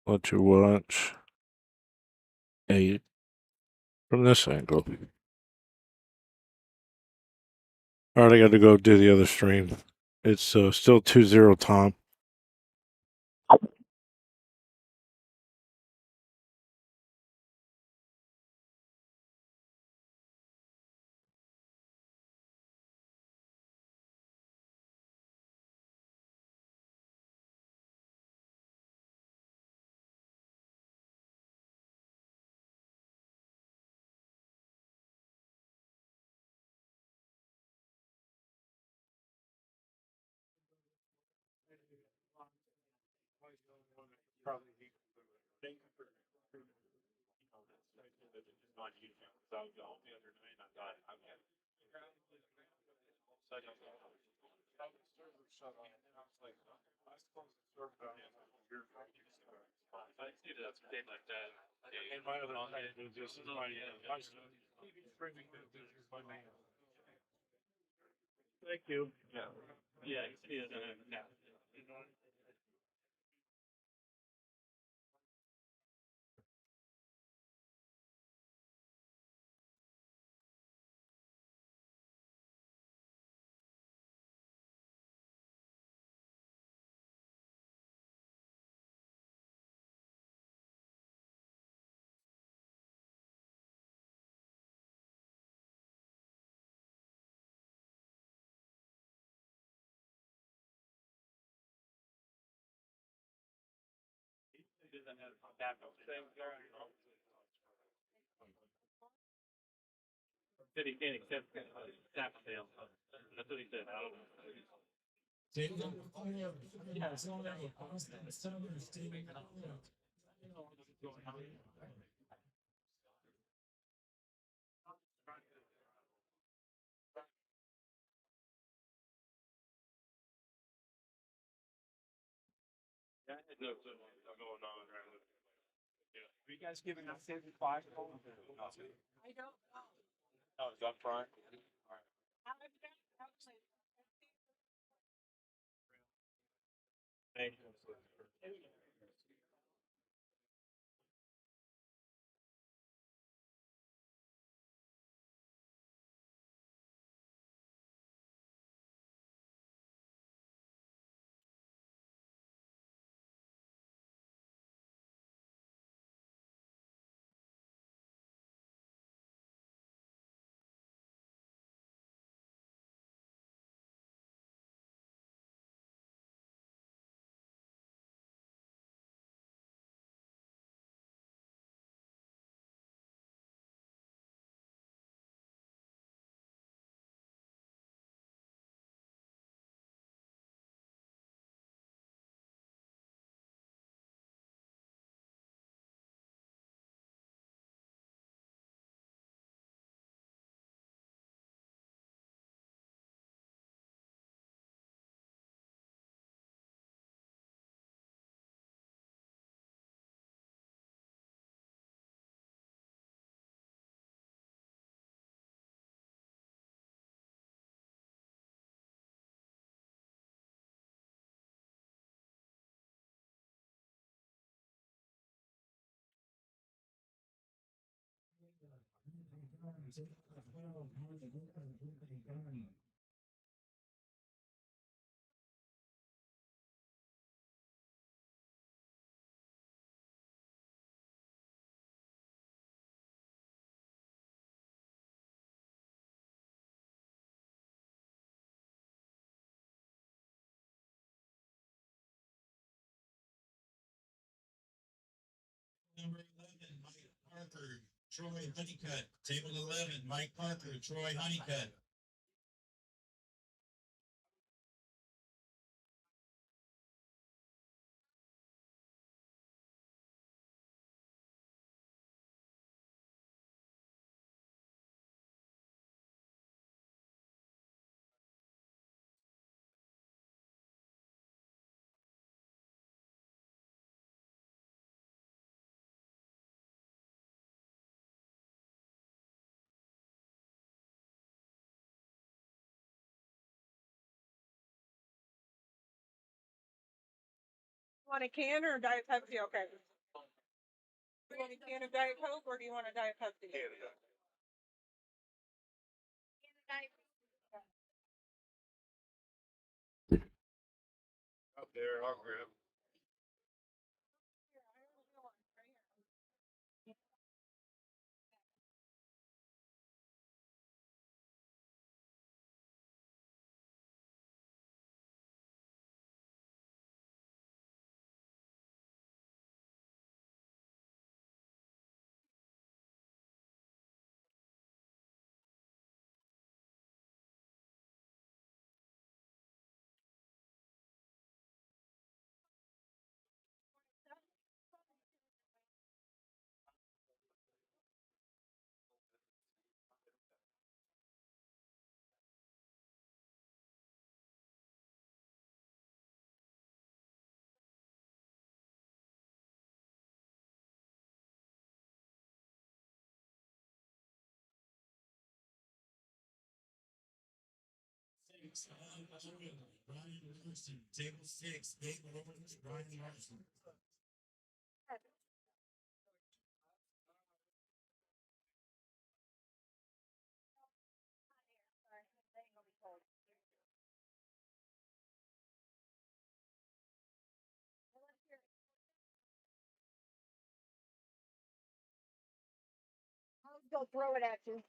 let you watch 8 from this angle. All right, I got to go do the other stream. It's still 2-0 Tom. Thank you. Yeah, said he can't accept tap sales. That's what he said. I don't know. I had no clue what was going on right with it. Yeah. Are you guys giving out 75? I don't know. Oh, is that front? All right. Thank you. Number 11, Mike Parker, Troy Honeycutt. Table 11, Mike Parker, Troy Honeycutt. Want a can or a Diet Pepsi? Okay. Do you want a can of Diet Coke or do you want a Diet Pepsi? Up there, I'll grab. Brian Larson, table 6, Dave Roberts, Brian Larson. I'll go throw it at you.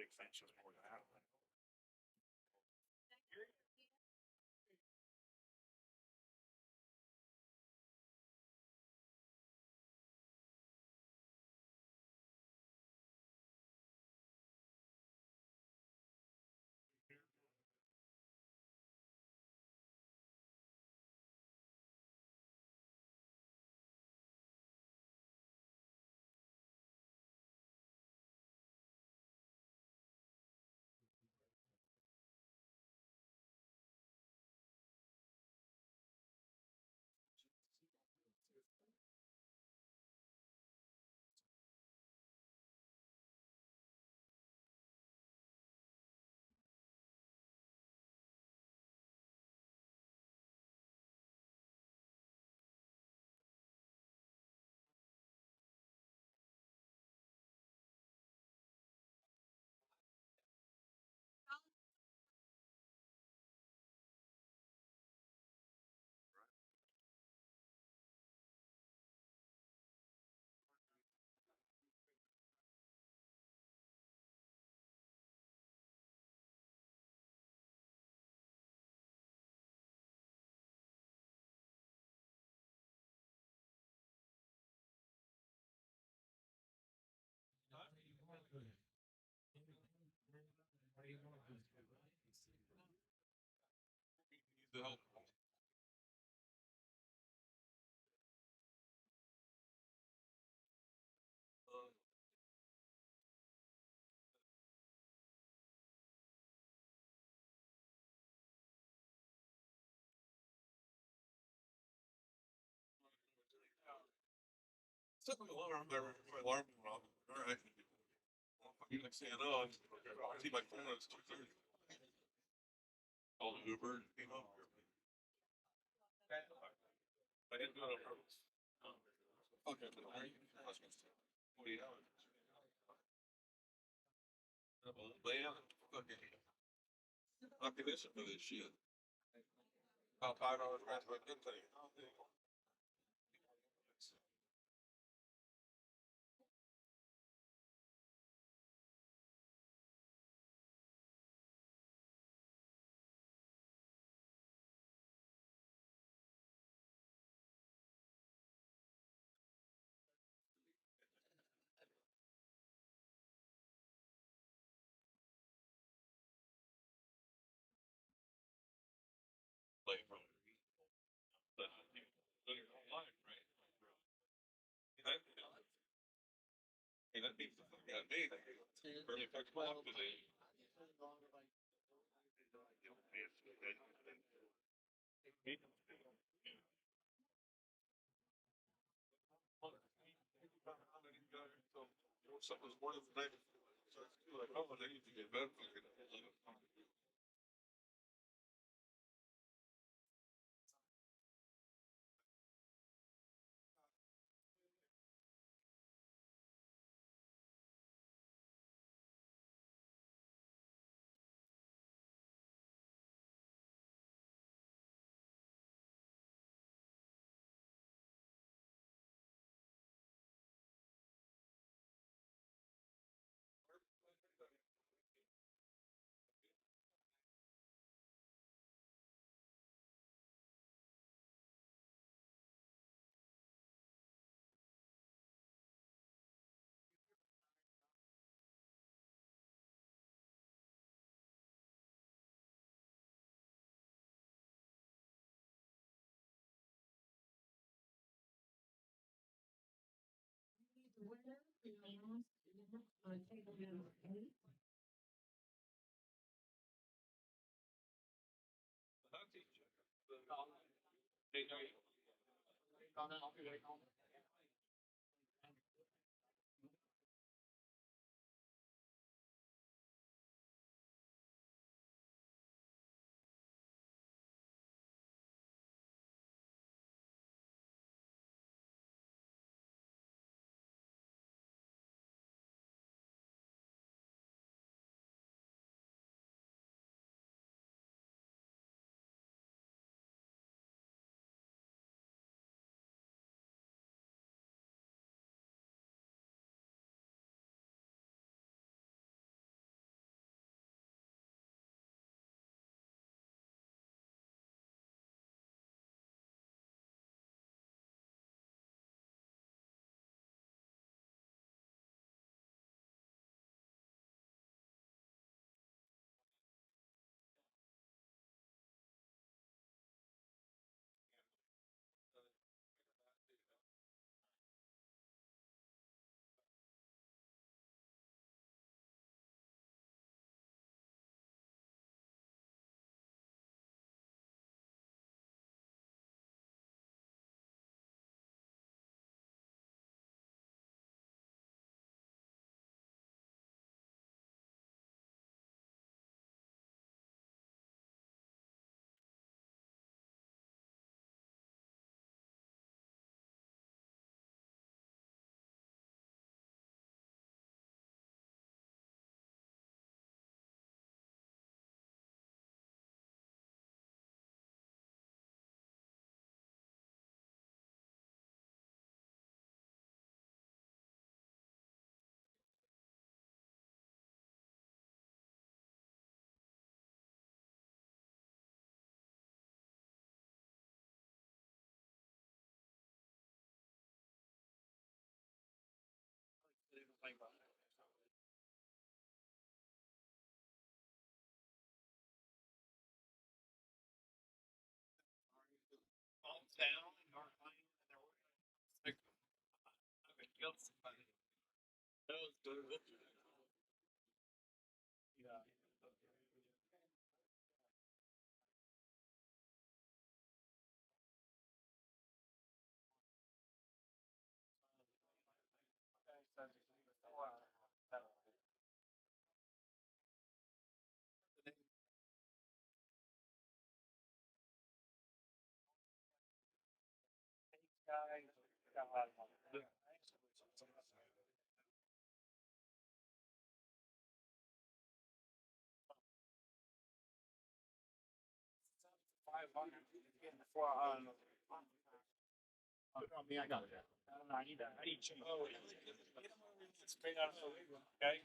6 inches more than that. The help. Set my alarm there. My alarm went off. All right. Fucking next thing I know, I see my phone. It's 2:30. Called an Uber. Came up here. I didn't do it on purpose. Fuck, I've been hiring you for 40 hours. Man, fucking condition for this shit. About $5 worth of a good thing. Like from online, right? Hey, that beats the fuck out of me. Barely affects my life today. Something was more than the night before. So it's like, oh, I need to get bed fucking. I got it. I need that. I need change. Oh, it's made out of okay.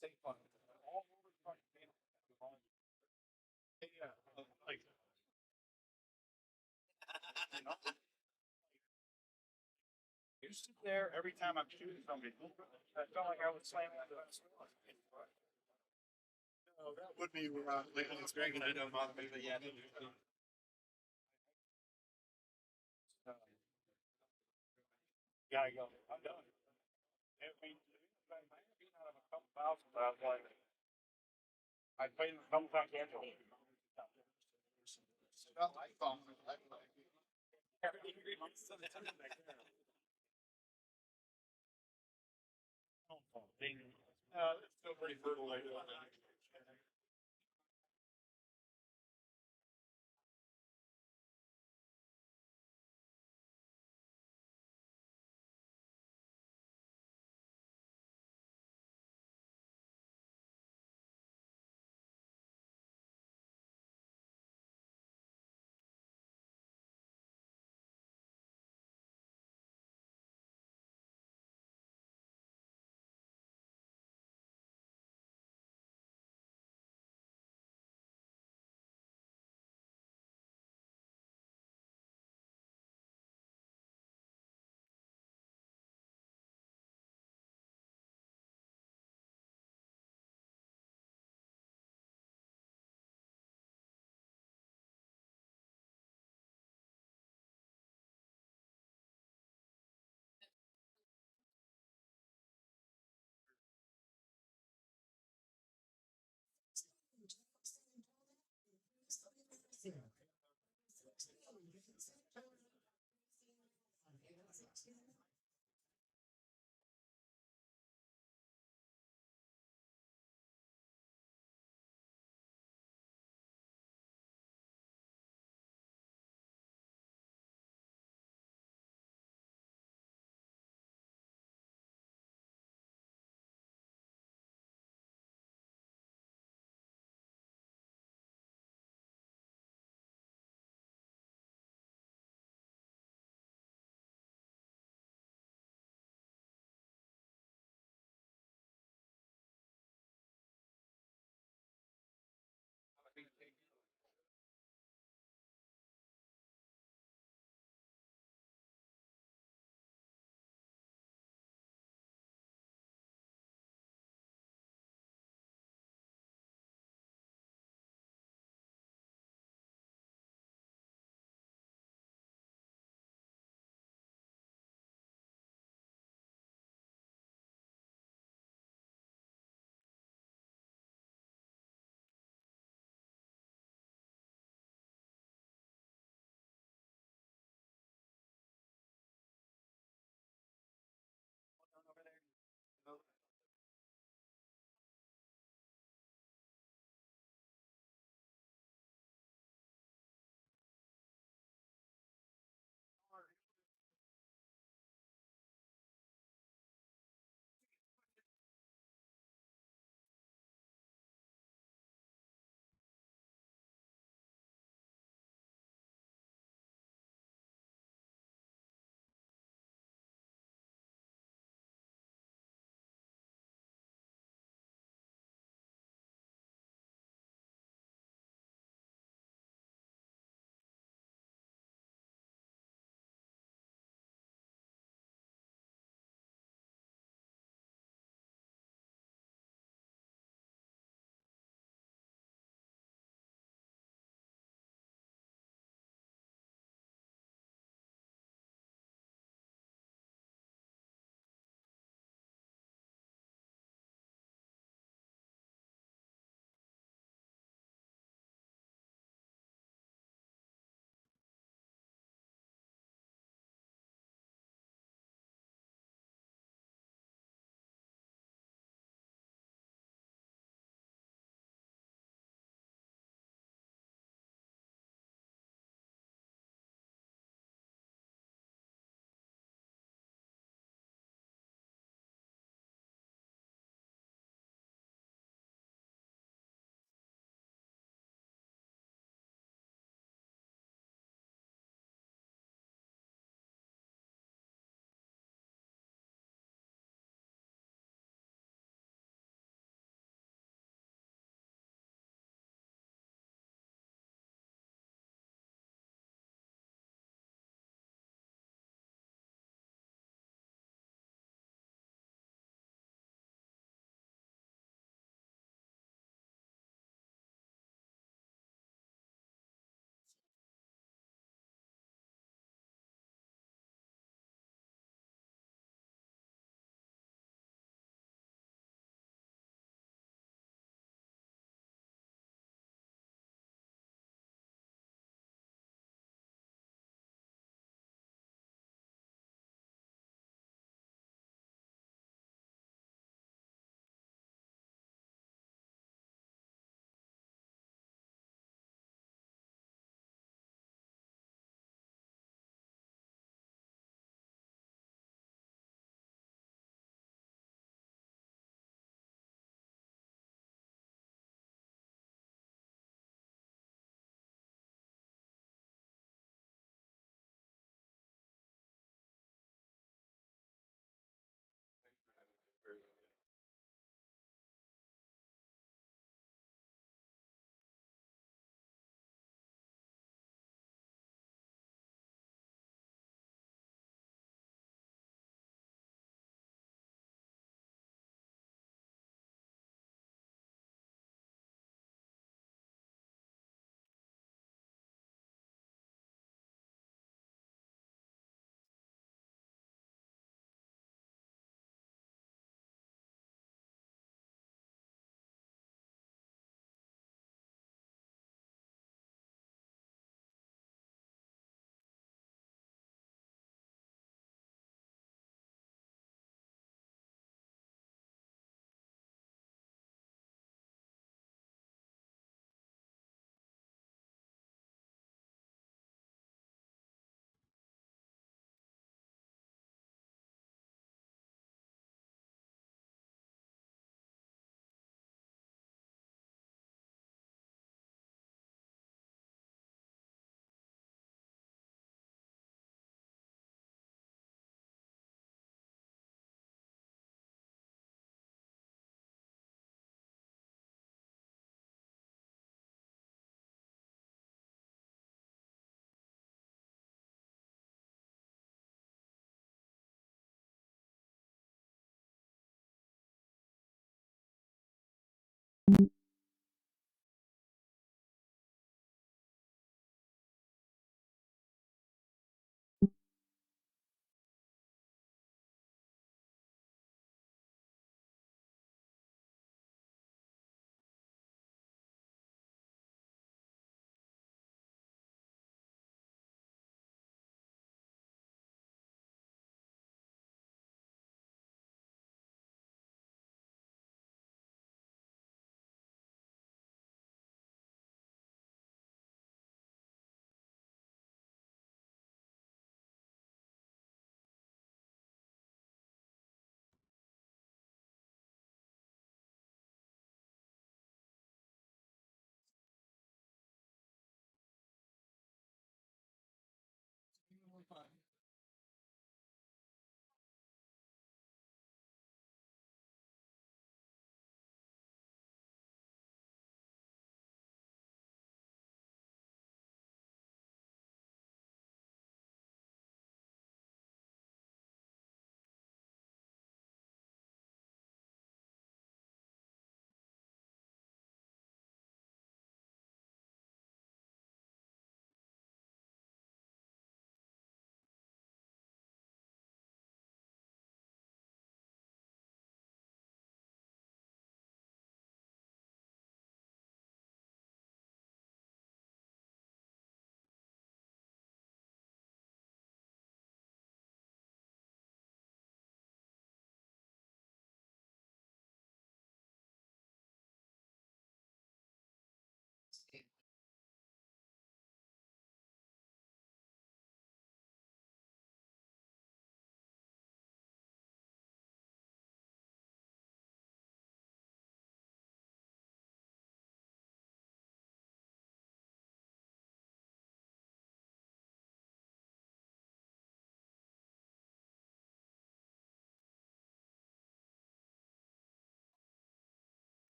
Safe fun. All over the front. Yeah, like. You know? You sit there every time I'm shooting somebody. I felt like I was slamming the last one. No, that would be lately it's very good. I don't bother me, but yeah. Yeah, I go. I'm done. I mean, I beat out of a couple thousand, but I was like, I played a couple times annually. Not my phone. It's still pretty fertile.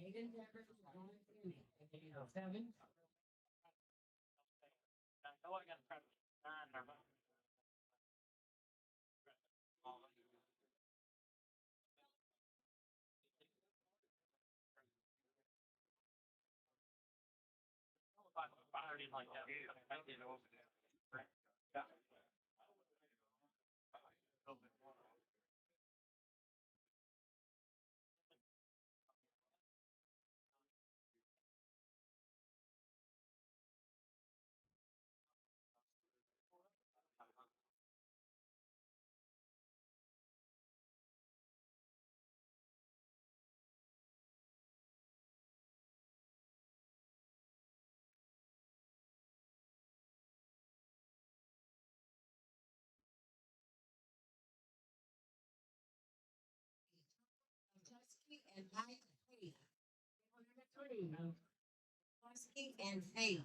Seven. I know I got to nine. I didn't like that. I did over there. Yeah. Tusky and Mike Hay. Number three. Tusky and Hay.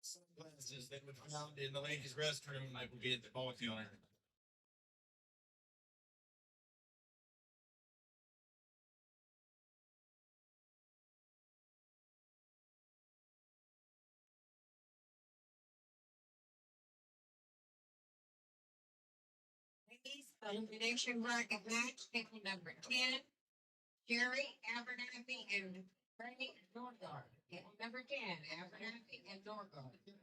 Sunglasses that were found in the ladies' restroom, I will be at the ball field. Ladies, elimination bracket match, table number 10. Jerry, Abernathy, and Franny Norgard. Table number 10, Abernathy and Norgard.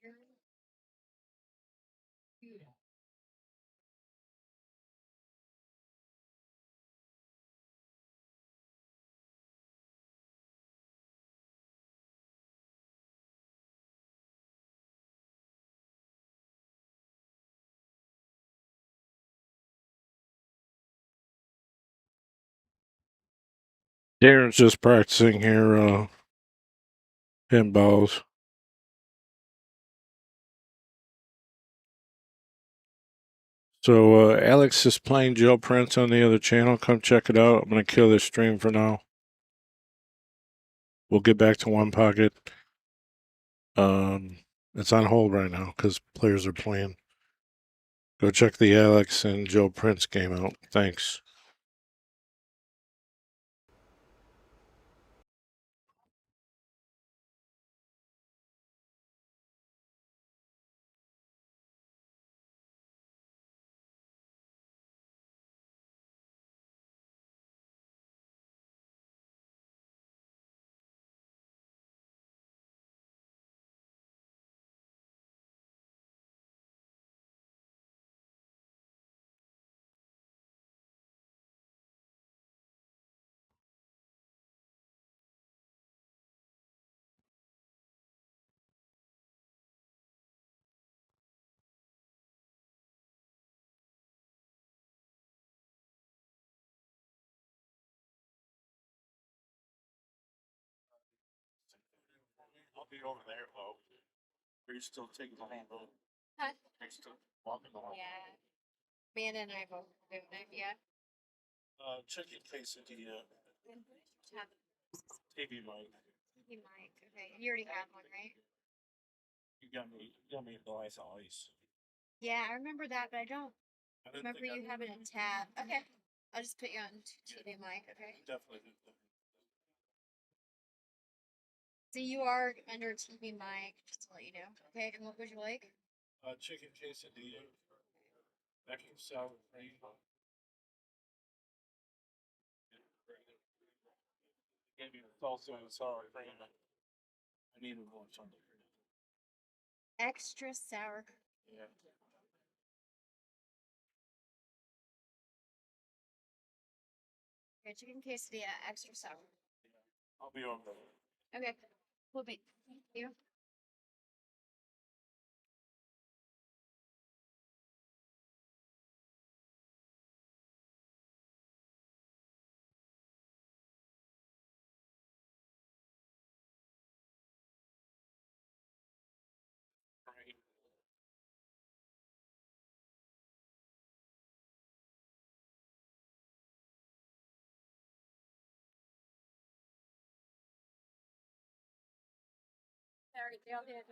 Jerry, Judah. Darren's just practicing here, pinballs. So Alex is playing Joe Prince on the other channel. Come check it out. I'm gonna kill this stream for now. We'll get back to One Pocket. It's on hold right now because players are playing. Go check the Alex and Joe Prince game out. Thanks. I'll be over there, though. Are you still taking the handle? Huh? Are you still walking along? Yeah. Man and I both doing it, yeah. Chicken quesadilla, Have TV mic. you mic. Okay. You already have one, right? You got me the ice. Yeah, I remember that, but I don't I didn't remember think you having a tab. Okay. I'll just put you on TV mic, okay? definitely did that. So you are under TV mic, just to let you know. Okay, and what would you like? Chicken quesadilla, extra sour cream. Gave me salsa and sour cream. I needed more something. Extra sour. Yeah. Okay, chicken quesadilla, extra sour. I'll be over there. Okay. We'll be. Thank you. Right. Sorry, y'all did.